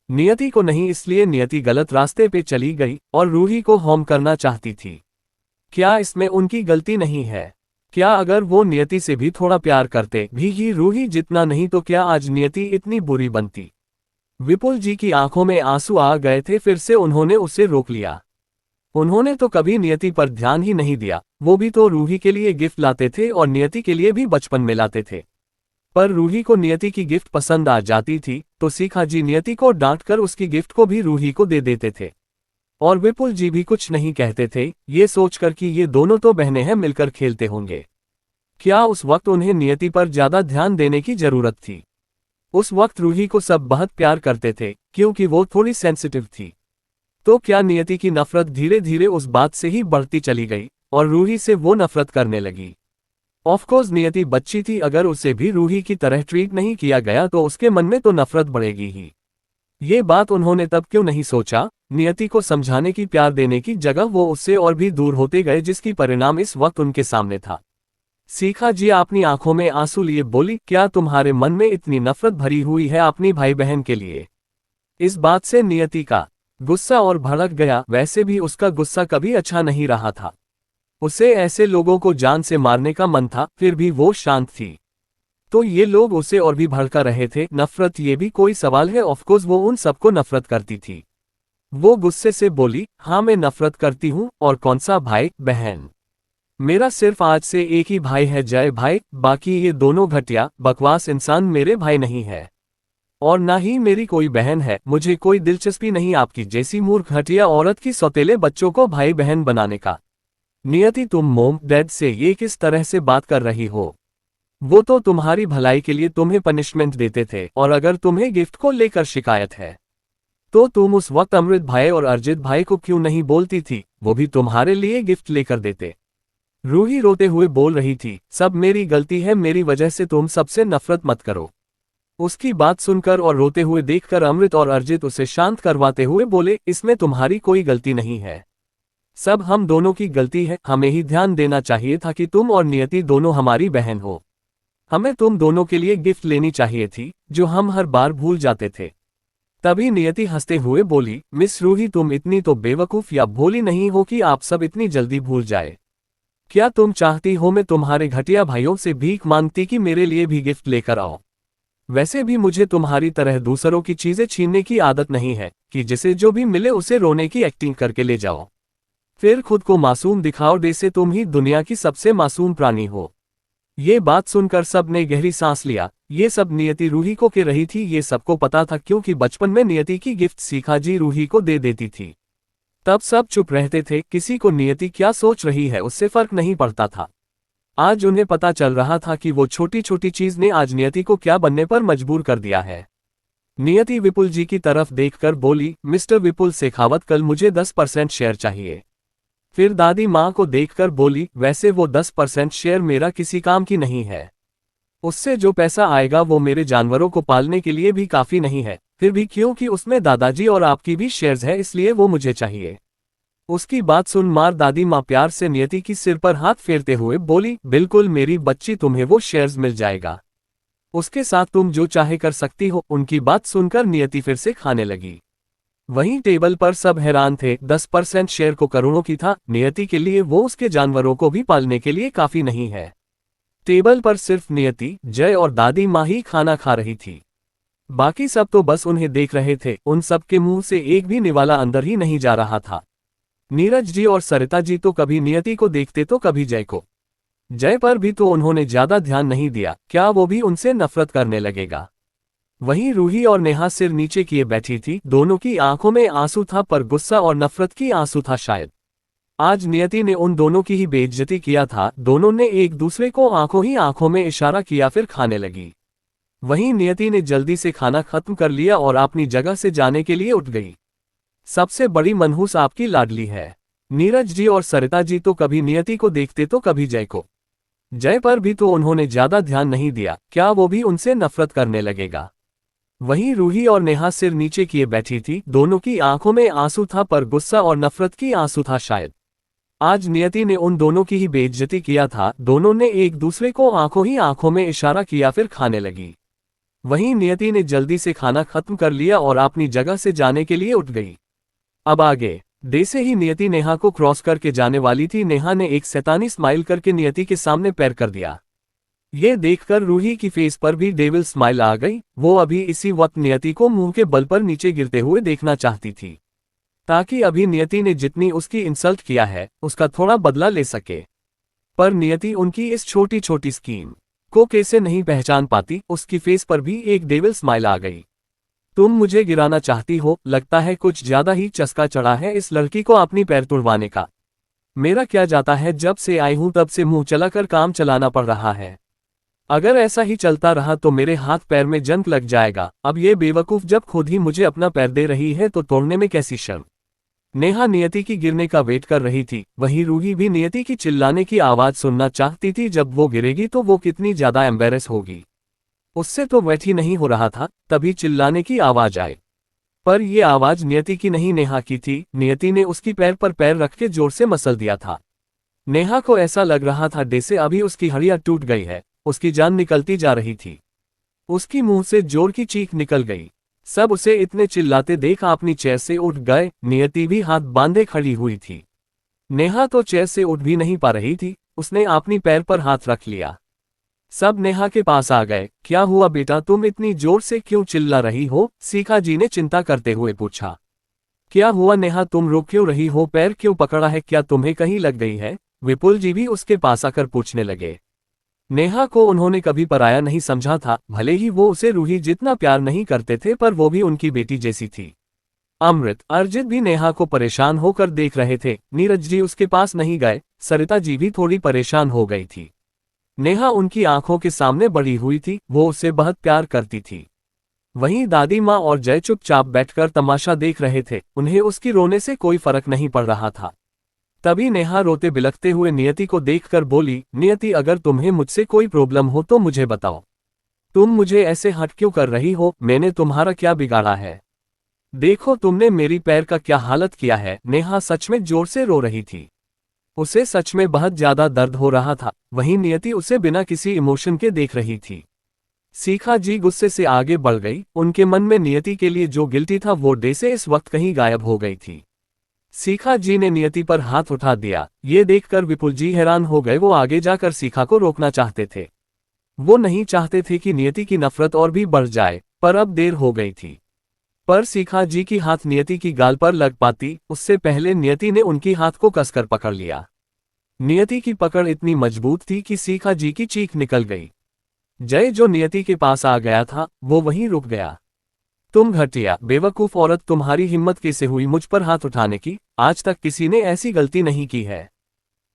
नियति को नहीं, इसलिए नियति गलत रास्ते पे चली गई और रूही को होम करना चाहती थी। क्या इसमें उनकी गलती नहीं है? क्या अगर वो नियति से भी थोड़ा प्यार करते भी ही रूही जितना नहीं, तो क्या आज नियति इतनी बुरी बनती? विपुल जी की आंखों में आंसू आ गए थे। फिर से उन्होंने उसे रोक लिया। उन्होंने तो कभी नियति पर ध्यान ही नहीं दिया। वो भी तो रूही के लिए गिफ्ट लाते थे और नियति के लिए भी बचपन में लाते थे। पर रूही को नियति की गिफ्ट पसंद आ जाती थी तो सीखा जी नियति को डांटकर उसकी गिफ्ट को भी रूही को दे देते थे और विपुल जी भी कुछ नहीं कहते थे, ये सोचकर कि ये दोनों तो बहनें हैं, मिलकर खेलते होंगे। क्या उस वक्त उन्हें नियति पर ज्यादा ध्यान देने की जरूरत थी? उस वक्त रूही को सब बहुत प्यार करते थे क्योंकि वो थोड़ी सेंसिटिव थी। तो क्या नियति की नफरत धीरे धीरे उस बात से ही बढ़ती चली गई और रूही से वो नफरत करने लगी? ऑफकोर्स नियति बच्ची थी, अगर उसे भी रूही की तरह ट्रीट नहीं किया गया तो उसके मन में तो नफरत बढ़ेगी ही। ये बात उन्होंने तब क्यों नहीं सोचा? नियति को समझाने की, प्यार देने की जगह वो उससे और भी दूर होते गए, जिसकी परिणाम इस वक्त उनके सामने था। सीखा जी अपनी आंखों में आंसू लिए बोली, क्या तुम्हारे मन में इतनी नफरत भरी हुई है अपनी भाई बहन के लिए? इस बात से नियति का गुस्सा और भड़क गया। वैसे भी उसका गुस्सा कभी अच्छा नहीं रहा था। उसे ऐसे लोगों को जान से मारने का मन था, फिर भी वो शांत थी। तो ये लोग उसे और भी भड़का रहे थे। नफरत, ये भी कोई सवाल है? ऑफकोर्स वो उन सबको नफरत करती थी। वो गुस्से से बोली, हाँ मैं नफरत करती हूँ। और कौन सा भाई बहन? मेरा सिर्फ आज से एक ही भाई है, जय भाई। बाकी ये दोनों घटिया बकवास इंसान मेरे भाई नहीं है और ना ही मेरी कोई बहन है। मुझे कोई दिलचस्पी नहीं आपकी जैसी मूर्ख घटिया औरत की सौतेले बच्चों को भाई बहन बनाने का। नियति, तुम मोम डैड से ये किस तरह से बात कर रही हो? वो तो तुम्हारी भलाई के लिए तुम्हें पनिशमेंट देते थे और अगर तुम्हें गिफ्ट को लेकर शिकायत है तो तुम उस वक्त अमृत भाई और अर्जित भाई को क्यों नहीं बोलती थी? वो भी तुम्हारे लिए गिफ्ट लेकर देते। रूही रोते हुए बोल रही थी, सब मेरी गलती है, मेरी वजह से तुम सबसे नफरत मत करो। उसकी बात सुनकर और रोते हुए देखकर अमृत और अर्जित उसे शांत करवाते हुए बोले, इसमें तुम्हारी कोई गलती नहीं है, सब हम दोनों की गलती है। हमें ही ध्यान देना चाहिए था कि तुम और नियति दोनों हमारी बहन हो। हमें तुम दोनों के लिए गिफ्ट लेनी चाहिए थी, जो हम हर बार भूल जाते थे। तभी नियति हंसते हुए बोली, मिस रूही तुम इतनी तो बेवकूफ या भोली नहीं हो कि आप सब इतनी जल्दी भूल जाए। क्या तुम चाहती हो मैं तुम्हारे घटिया भाइयों से भीख मांगती कि मेरे लिए भी गिफ्ट लेकर आओ? वैसे भी मुझे तुम्हारी तरह दूसरों की चीजें छीनने की आदत नहीं है कि जिसे जो भी मिले उसे रोने की एक्टिंग करके ले जाओ, फिर खुद को मासूम दिखाओ, जैसे तुम ही दुनिया की सबसे मासूम प्राणी हो। ये बात सुनकर सब ने गहरी सांस लिया। ये सब नियति रूही को कह रही थी, ये सबको पता था क्योंकि बचपन में नियति की गिफ्ट सीखा जी रूही को दे देती थी। तब सब चुप रहते थे, किसी को नियति क्या सोच रही है उससे फर्क नहीं पड़ता था। आज उन्हें पता चल रहा था कि वो छोटी छोटी चीज ने आज नियति को क्या बनने पर मजबूर कर दिया है। नियति विपुल जी की तरफ देखकर बोली, मिस्टर विपुल शेखावत, कल मुझे 10% शेयर चाहिए। फिर दादी माँ को देखकर बोली, वैसे वो 10% शेयर मेरा किसी काम की नहीं है। उससे जो पैसा आएगा वो मेरे जानवरों को पालने के लिए भी काफी नहीं है, फिर भी क्योंकि उसमें दादाजी और आपकी भी शेयर्स है इसलिए वो मुझे चाहिए। उसकी बात सुन मार दादी माँ प्यार से नियति की सिर पर हाथ फेरते हुए बोली, बिल्कुल मेरी बच्ची, तुम्हें वो शेयर्स मिल जाएगा। उसके साथ तुम जो चाहे कर सकती हो। उनकी बात सुनकर नियति फिर से खाने लगी। वहीं टेबल पर सब हैरान थे। 10% शेयर को करोड़ों की था। नियति के लिए वो उसके जानवरों को भी पालने के लिए काफी नहीं है। टेबल पर सिर्फ नियति, जय और दादी माँ ही खाना खा रही थी। बाकी सब तो बस उन्हें देख रहे थे। उन सब के मुंह से एक भी निवाला अंदर ही नहीं जा रहा था। नीरज जी और सरिता जी तो कभी नियति को देखते तो कभी जय को। जय पर भी तो उन्होंने ज्यादा ध्यान नहीं दिया, क्या वो भी उनसे नफरत करने लगेगा। वहीं रूही और नेहा सिर नीचे किए बैठी थी। दोनों की आंखों में आंसू था, पर गुस्सा और नफरत की आंसू था शायद। आज नियति ने उन दोनों की ही बेइज्जती किया था। दोनों ने एक दूसरे को आंखों ही आंखों में इशारा किया, फिर खाने लगी। वहीं नियति ने जल्दी से खाना खत्म कर लिया और अपनी जगह से जाने के लिए उठ गई। सबसे बड़ी मनहूस आपकी लाडली है। नीरज जी और सरिता जी तो कभी नियति को देखते तो कभी जय को। जय पर भी तो उन्होंने ज्यादा ध्यान नहीं दिया, क्या वो भी उनसे नफरत करने लगेगा। वहीं रूही और नेहा सिर नीचे किए बैठी थी। दोनों की आंखों में आंसू था, पर गुस्सा और नफरत की आंसू था शायद। आज नियति ने उन दोनों की ही बेइज्जती किया था। दोनों ने एक दूसरे को आंखों ही आंखों में इशारा किया, फिर खाने लगी। वहीं नियति ने जल्दी से खाना खत्म कर लिया और अपनी जगह से जाने के लिए उठ गई। अब आगे जैसे ही नियति नेहा को क्रॉस करके जाने वाली थी, नेहा ने एक शैतानी स्माइल करके नियति के सामने पैर कर दिया। ये देखकर रूही की फेस पर भी डेविल स्माइल आ गई। वो अभी इसी वक्त नियति को मुंह के बल पर नीचे गिरते हुए देखना चाहती थी, ताकि अभी नियति ने जितनी उसकी इंसल्ट किया है उसका थोड़ा बदला ले सके। पर नियति उनकी इस छोटी छोटी स्कीम को कैसे नहीं पहचान पाती। उसकी फेस पर भी एक डेविल स्माइल आ गई। तुम मुझे गिराना चाहती हो, लगता है कुछ ज्यादा ही चस्का चढ़ा है इस लड़की को अपनी पैर तुड़वाने का। मेरा क्या जाता है, जब से आई हूं तब से मुंह चलाकर काम चलाना पड़ रहा है। अगर ऐसा ही चलता रहा तो मेरे हाथ पैर में जंग लग जाएगा। अब ये बेवकूफ जब खुद ही मुझे अपना पैर दे रही है तो तोड़ने में कैसी शर्म। नेहा नियति की गिरने का वेट कर रही थी। वहीं रूही भी नियति की चिल्लाने की आवाज सुनना चाहती थी। जब वो गिरेगी तो वो कितनी ज्यादा एम्बेरस होगी। उससे तो वेट ही नहीं हो रहा था, तभी चिल्लाने की आवाज आई। पर यह आवाज नियति की नहीं, नेहा की थी। नियति ने उसकी पैर पर पैर रख के जोर से मसल दिया था। नेहा को ऐसा लग रहा था जैसे अभी उसकी हड्डियां टूट गई है, उसकी जान निकलती जा रही थी। उसकी मुंह से जोर की चीख निकल गई। सब उसे इतने चिल्लाते देख अपनी चेयर से उठ गए। नियति भी हाथ बांधे खड़ी हुई थी। नेहा तो चेयर से उठ भी नहीं पा रही थी, उसने अपनी पैर पर हाथ रख लिया। सब नेहा के पास आ गए। क्या हुआ बेटा, तुम इतनी जोर से क्यों चिल्ला रही हो? सीखा जी ने चिंता करते हुए पूछा। क्या हुआ नेहा, तुम रो क्यों रही हो? पैर क्यों पकड़ा है? क्या तुम्हें कहीं लग गई है? विपुल जी भी उसके पास आकर पूछने लगे। नेहा को उन्होंने कभी पराया नहीं समझा था। भले ही वो उसे रूही जितना प्यार नहीं करते थे, पर वो भी उनकी बेटी जैसी थी। अमृत, अर्जित भी नेहा को परेशान होकर देख रहे थे। नीरज जी उसके पास नहीं गए। सरिता जी भी थोड़ी परेशान हो गई थी। नेहा उनकी आंखों के सामने बड़ी हुई थी, वो उससे बहुत प्यार करती थी। वहीं दादी माँ और जय चुपचाप बैठकर तमाशा देख रहे थे। उन्हें उसकी रोने से कोई फर्क नहीं पड़ रहा था। तभी नेहा रोते बिलखते हुए नियति को देखकर बोली, नियति अगर तुम्हें मुझसे कोई प्रॉब्लम हो तो मुझे बताओ। तुम मुझे ऐसे हट क्यों कर रही हो? मैंने तुम्हारा क्या बिगाड़ा है? देखो तुमने मेरी पैर का क्या हालत किया है। नेहा सच में जोर से रो रही थी। उसे सच में बहुत ज्यादा दर्द हो रहा था। वहीं नियति उसे बिना किसी इमोशन के देख रही थी। सीखा जी गुस्से से आगे बढ़ गई। उनके मन में नियति के लिए जो गिल्टी था वो डे से इस वक्त कहीं गायब हो गई थी। सीखा जी ने नियति पर हाथ उठा दिया। ये देखकर विपुल जी हैरान हो गए। वो आगे जाकर सीखा को रोकना चाहते थे। वो नहीं चाहते थे कि नियति की नफरत और भी बढ़ जाए, पर अब देर हो गई थी। पर सीखा जी की हाथ नियति की गाल पर लग पाती उससे पहले नियति ने उनकी हाथ को कसकर पकड़ लिया। नियति की पकड़ इतनी मजबूत थी कि सीखा जी की चीख निकल गई। जय जो नियति के पास आ गया था वो वहीं रुक गया। तुम घटिया बेवकूफ औरत, तुम्हारी हिम्मत कैसे हुई मुझ पर हाथ उठाने की? आज तक किसी ने ऐसी गलती नहीं की है।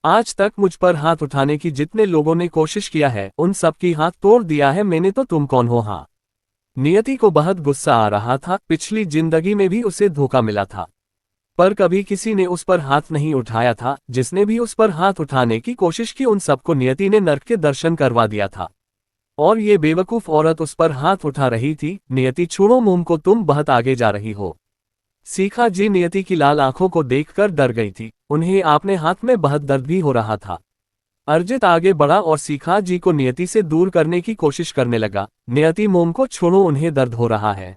आज तक मुझ पर हाथ उठाने की जितने लोगों ने कोशिश किया है उन सब की हाथ तोड़ दिया है मैंने, तो तुम कौन हो? हाँ, नियति को बहुत गुस्सा आ रहा था। पिछली जिंदगी में भी उसे धोखा मिला था, पर कभी किसी ने उस पर हाथ नहीं उठाया था। जिसने भी उस पर हाथ उठाने की कोशिश की उन सबको नियति ने नर्क के दर्शन करवा दिया था। और ये बेवकूफ औरत उस पर हाथ उठा रही थी। नियति छोड़ो मोम को, तुम बहुत आगे जा रही हो। सीखा जी नियति की लाल आंखों को देखकर डर गई थी। उन्हें अपने हाथ में बहुत दर्द भी हो रहा था। अर्जित आगे बढ़ा और सीखा जी को नियति से दूर करने की कोशिश करने लगा। नियति मोम को छोड़ो, उन्हें दर्द हो रहा है।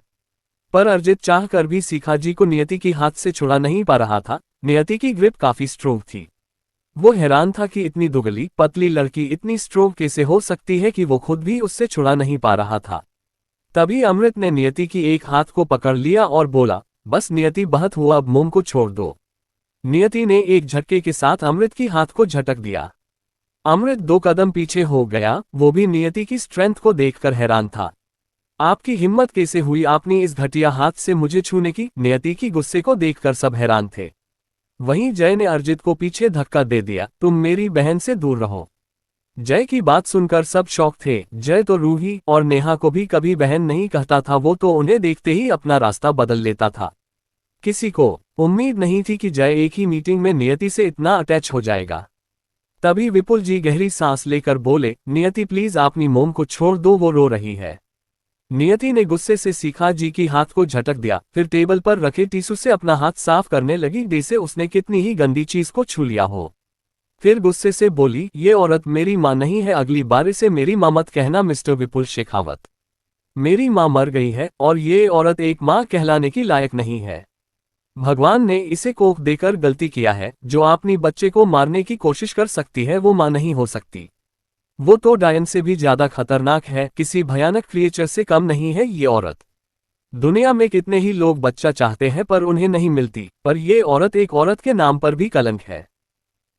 पर अर्जित चाहकर भी सीखा जी को नियति की हाथ से छुड़ा नहीं पा रहा था। नियति की ग्रिप काफी स्ट्रोंग थी। वो हैरान था कि इतनी दुबली पतली लड़की इतनी स्ट्रोंग कैसे हो सकती है कि वो खुद भी उससे छुड़ा नहीं पा रहा था। तभी अमृत ने नियति की एक हाथ को पकड़ लिया और बोला, बस नियति, बहुत हुआ, अब मोम को छोड़ दो। नियति ने एक झटके के साथ अमृत की हाथ को झटक दिया। अमृत 2 कदम पीछे हो गया। वो भी नियति की स्ट्रेंथ को देखकर हैरान था। आपकी हिम्मत कैसे हुई आपने इस घटिया हाथ से मुझे छूने की? नियति की गुस्से को देखकर सब हैरान थे। वहीं जय ने अर्जित को पीछे धक्का दे दिया, तुम मेरी बहन से दूर रहो। जय की बात सुनकर सब शॉक थे। जय तो रूही और नेहा को भी कभी बहन नहीं कहता था, वो तो उन्हें देखते ही अपना रास्ता बदल लेता था। किसी को उम्मीद नहीं थी कि जय एक ही मीटिंग में नियति से इतना अटैच हो जाएगा। तभी विपुल जी गहरी सांस लेकर बोले, नियति प्लीज अपनी मोम को छोड़ दो, वो रो रही है। नियति ने गुस्से से सीखा जी की हाथ को झटक दिया, फिर टेबल पर रखे टिश्यू से अपना हाथ साफ करने लगी, जैसे उसने कितनी ही गंदी चीज को छू लिया हो। फिर गुस्से से बोली, ये औरत मेरी माँ नहीं है, अगली बार इसे मेरी माँ मत कहना मिस्टर विपुल शेखावत। मेरी माँ मर गई है और ये औरत एक माँ कहलाने की लायक नहीं है। भगवान ने इसे कोख देकर गलती किया है। जो अपनी बच्चे को मारने की कोशिश कर सकती है वो माँ नहीं हो सकती। वो तो डायन से भी ज्यादा खतरनाक है, किसी भयानक क्रिएचर से कम नहीं है ये औरत। दुनिया में कितने ही लोग बच्चा चाहते हैं पर उन्हें नहीं मिलती, पर ये औरत एक औरत के नाम पर भी कलंक है।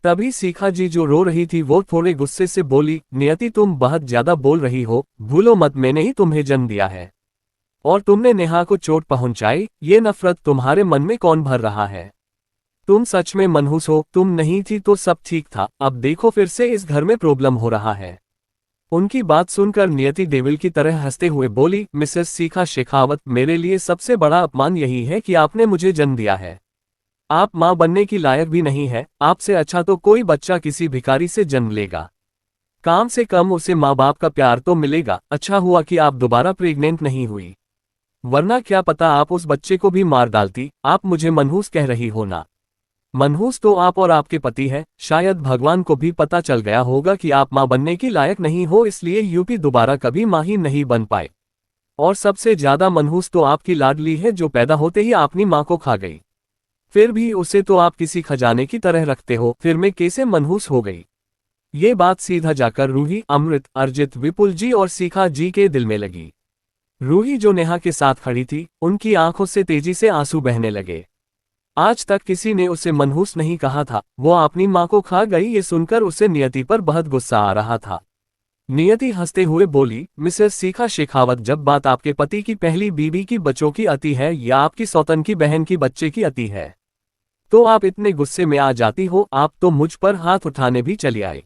तभी सीखा जी जो रो रही थी वो थोड़े गुस्से से बोली, नियति तुम बहुत ज्यादा बोल रही हो, भूलो मत मैंने ही तुम्हें जन्म दिया है और तुमने नेहा को चोट पहुंचाई। ये नफरत तुम्हारे मन में कौन भर रहा है? तुम सच में मनहूस हो? तुम नहीं थी तो सब ठीक था, अब देखो फिर से इस घर में प्रॉब्लम हो रहा है। उनकी बात सुनकर नियति डेविल की तरह हंसते हुए बोली, मिसेस सीखा शेखावत, मेरे लिए सबसे बड़ा अपमान यही है कि आपने मुझे जन्म दिया है। आप माँ बनने की लायक भी नहीं है। आपसे अच्छा तो कोई बच्चा किसी भिखारी से जन्म लेगा, कम से कम उसे माँ बाप का प्यार तो मिलेगा। अच्छा हुआ कि आप दोबारा प्रेग्नेंट नहीं हुई, वरना क्या पता आप उस बच्चे को भी मार डालती। आप मुझे मनहूस कह रही हो ना? मनहूस तो आप और आपके पति है। शायद भगवान को भी पता चल गया होगा कि आप माँ बनने की लायक नहीं हो, इसलिए यूपी दोबारा कभी माँ ही नहीं बन पाए। और सबसे ज्यादा मनहूस तो आपकी लाडली है जो पैदा होते ही अपनी माँ को खा गई। फिर भी उसे तो आप किसी खजाने की तरह रखते हो, फिर मैं कैसे मनहूस हो गई? ये बात सीधा जाकर रूही, अमृत, अर्जित, विपुल जी और सीखा जी के दिल में लगी। रूही जो नेहा के साथ खड़ी थी, उनकी आंखों से तेजी से आंसू बहने लगे। आज तक किसी ने उसे मनहूस नहीं कहा था। वो अपनी माँ को खा गई, ये सुनकर उसे नियति पर बहुत गुस्सा आ रहा था। नियति हंसते हुए बोली, मिसेस सीखा शेखावत, जब बात आपके पति की पहली बीवी की बच्चों की आती है या आपकी सौतन की बहन की बच्चे की आती है तो आप इतने गुस्से में आ जाती हो। आप तो मुझ पर हाथ उठाने भी चली आए,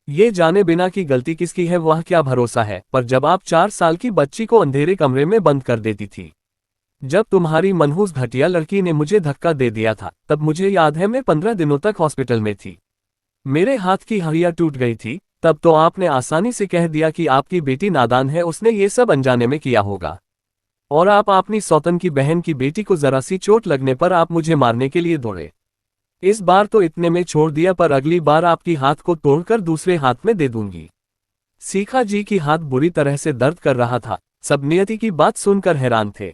ये जाने बिना कि गलती किसकी है वह क्या भरोसा है। पर जब आप 4 साल की बच्ची को अंधेरे कमरे में बंद कर देती थी, जब तुम्हारी मनहूस घटिया लड़की ने मुझे धक्का दे दिया था, तब मुझे याद है मैं 15 दिनों तक हॉस्पिटल में थी। मेरे हाथ की हड्डियां टूट गई थी। तब तो आपने आसानी से कह दिया कि आपकी बेटी नादान है, उसने ये सब अनजाने में किया होगा। और आप अपनी सौतन की बहन की बेटी को जरा सी चोट लगने पर आप मुझे मारने के लिए दौड़े। इस बार तो इतने में छोड़ दिया, पर अगली बार आपकी हाथ को तोड़कर दूसरे हाथ में दे दूंगी। सीखा जी की हाथ बुरी तरह से दर्द कर रहा था। सब नियति की बात सुनकर हैरान थे।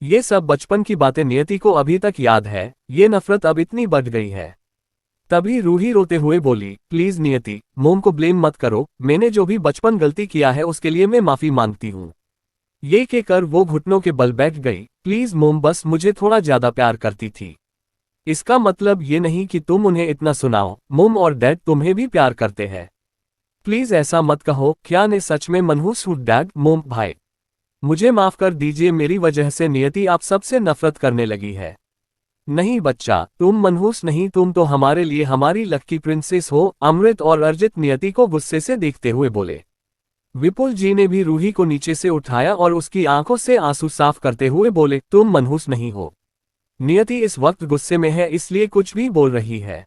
ये सब बचपन की बातें नियति को अभी तक याद है। ये नफरत अब इतनी बढ़ गई है। तभी रूही रोते हुए बोली, प्लीज नियति, मोम को ब्लेम मत करो। मैंने जो भी बचपन गलती किया है उसके लिए मैं माफी मांगती हूँ। ये कहकर वो घुटनों के बल बैठ गई। प्लीज मोम बस मुझे थोड़ा ज्यादा प्यार करती थी। इसका मतलब ये नहीं कि तुम उन्हें इतना सुनाओ। मोम और डैड तुम्हें भी प्यार करते हैं। प्लीज ऐसा मत कहो। क्या ने सच में मनहूस हूँ? डैड, मोम, भाई, मुझे माफ कर दीजिए। मेरी वजह से नियति आप सबसे नफरत करने लगी है। नहीं बच्चा, तुम मनहूस नहीं, तुम तो हमारे लिए हमारी लकी प्रिंसेस हो। अमृत और अर्जित नियति को गुस्से से देखते हुए बोले। विपुल जी ने भी रूही को नीचे से उठाया और उसकी आंखों से आंसू साफ करते हुए बोले, तुम मनहूस नहीं हो। नियति इस वक्त गुस्से में है, इसलिए कुछ भी बोल रही है।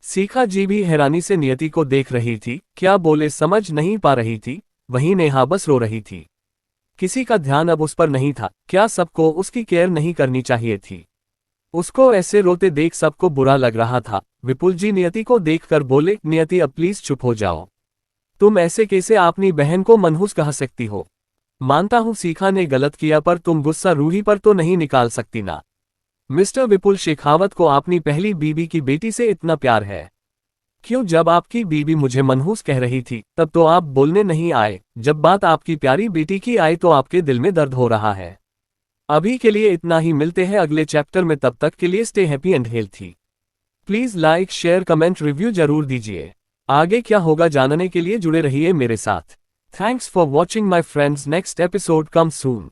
सीखा जी भी हैरानी से नियति को देख रही थी। क्या बोले समझ नहीं पा रही थी। वहीं नेहा बस रो रही थी। किसी का ध्यान अब उस पर नहीं था। क्या सबको उसकी केयर नहीं करनी चाहिए थी? उसको ऐसे रोते देख सबको बुरा लग रहा था। विपुल जी नियति को देखकर बोले, नियति अब प्लीज चुप हो जाओ। तुम ऐसे कैसे अपनी बहन को मनहूस कह सकती हो? मानता हूं सीखा ने गलत किया, पर तुम गुस्सा रूही पर तो नहीं निकाल सकती ना। मिस्टर विपुल शेखावत को अपनी पहली बीबी की बेटी से इतना प्यार है। क्यों जब आपकी बीबी मुझे मनहूस कह रही थी तब तो आप बोलने नहीं आए, जब बात आपकी प्यारी बेटी की आई तो आपके दिल में दर्द हो रहा है। अभी के लिए इतना ही, मिलते हैं अगले चैप्टर में, तब तक के लिए stay happy and healthy. Please like share comment review जरूर दीजिए। आगे क्या होगा जानने के लिए जुड़े रहिए मेरे साथ। Thanks for watching my friends, next episode come soon.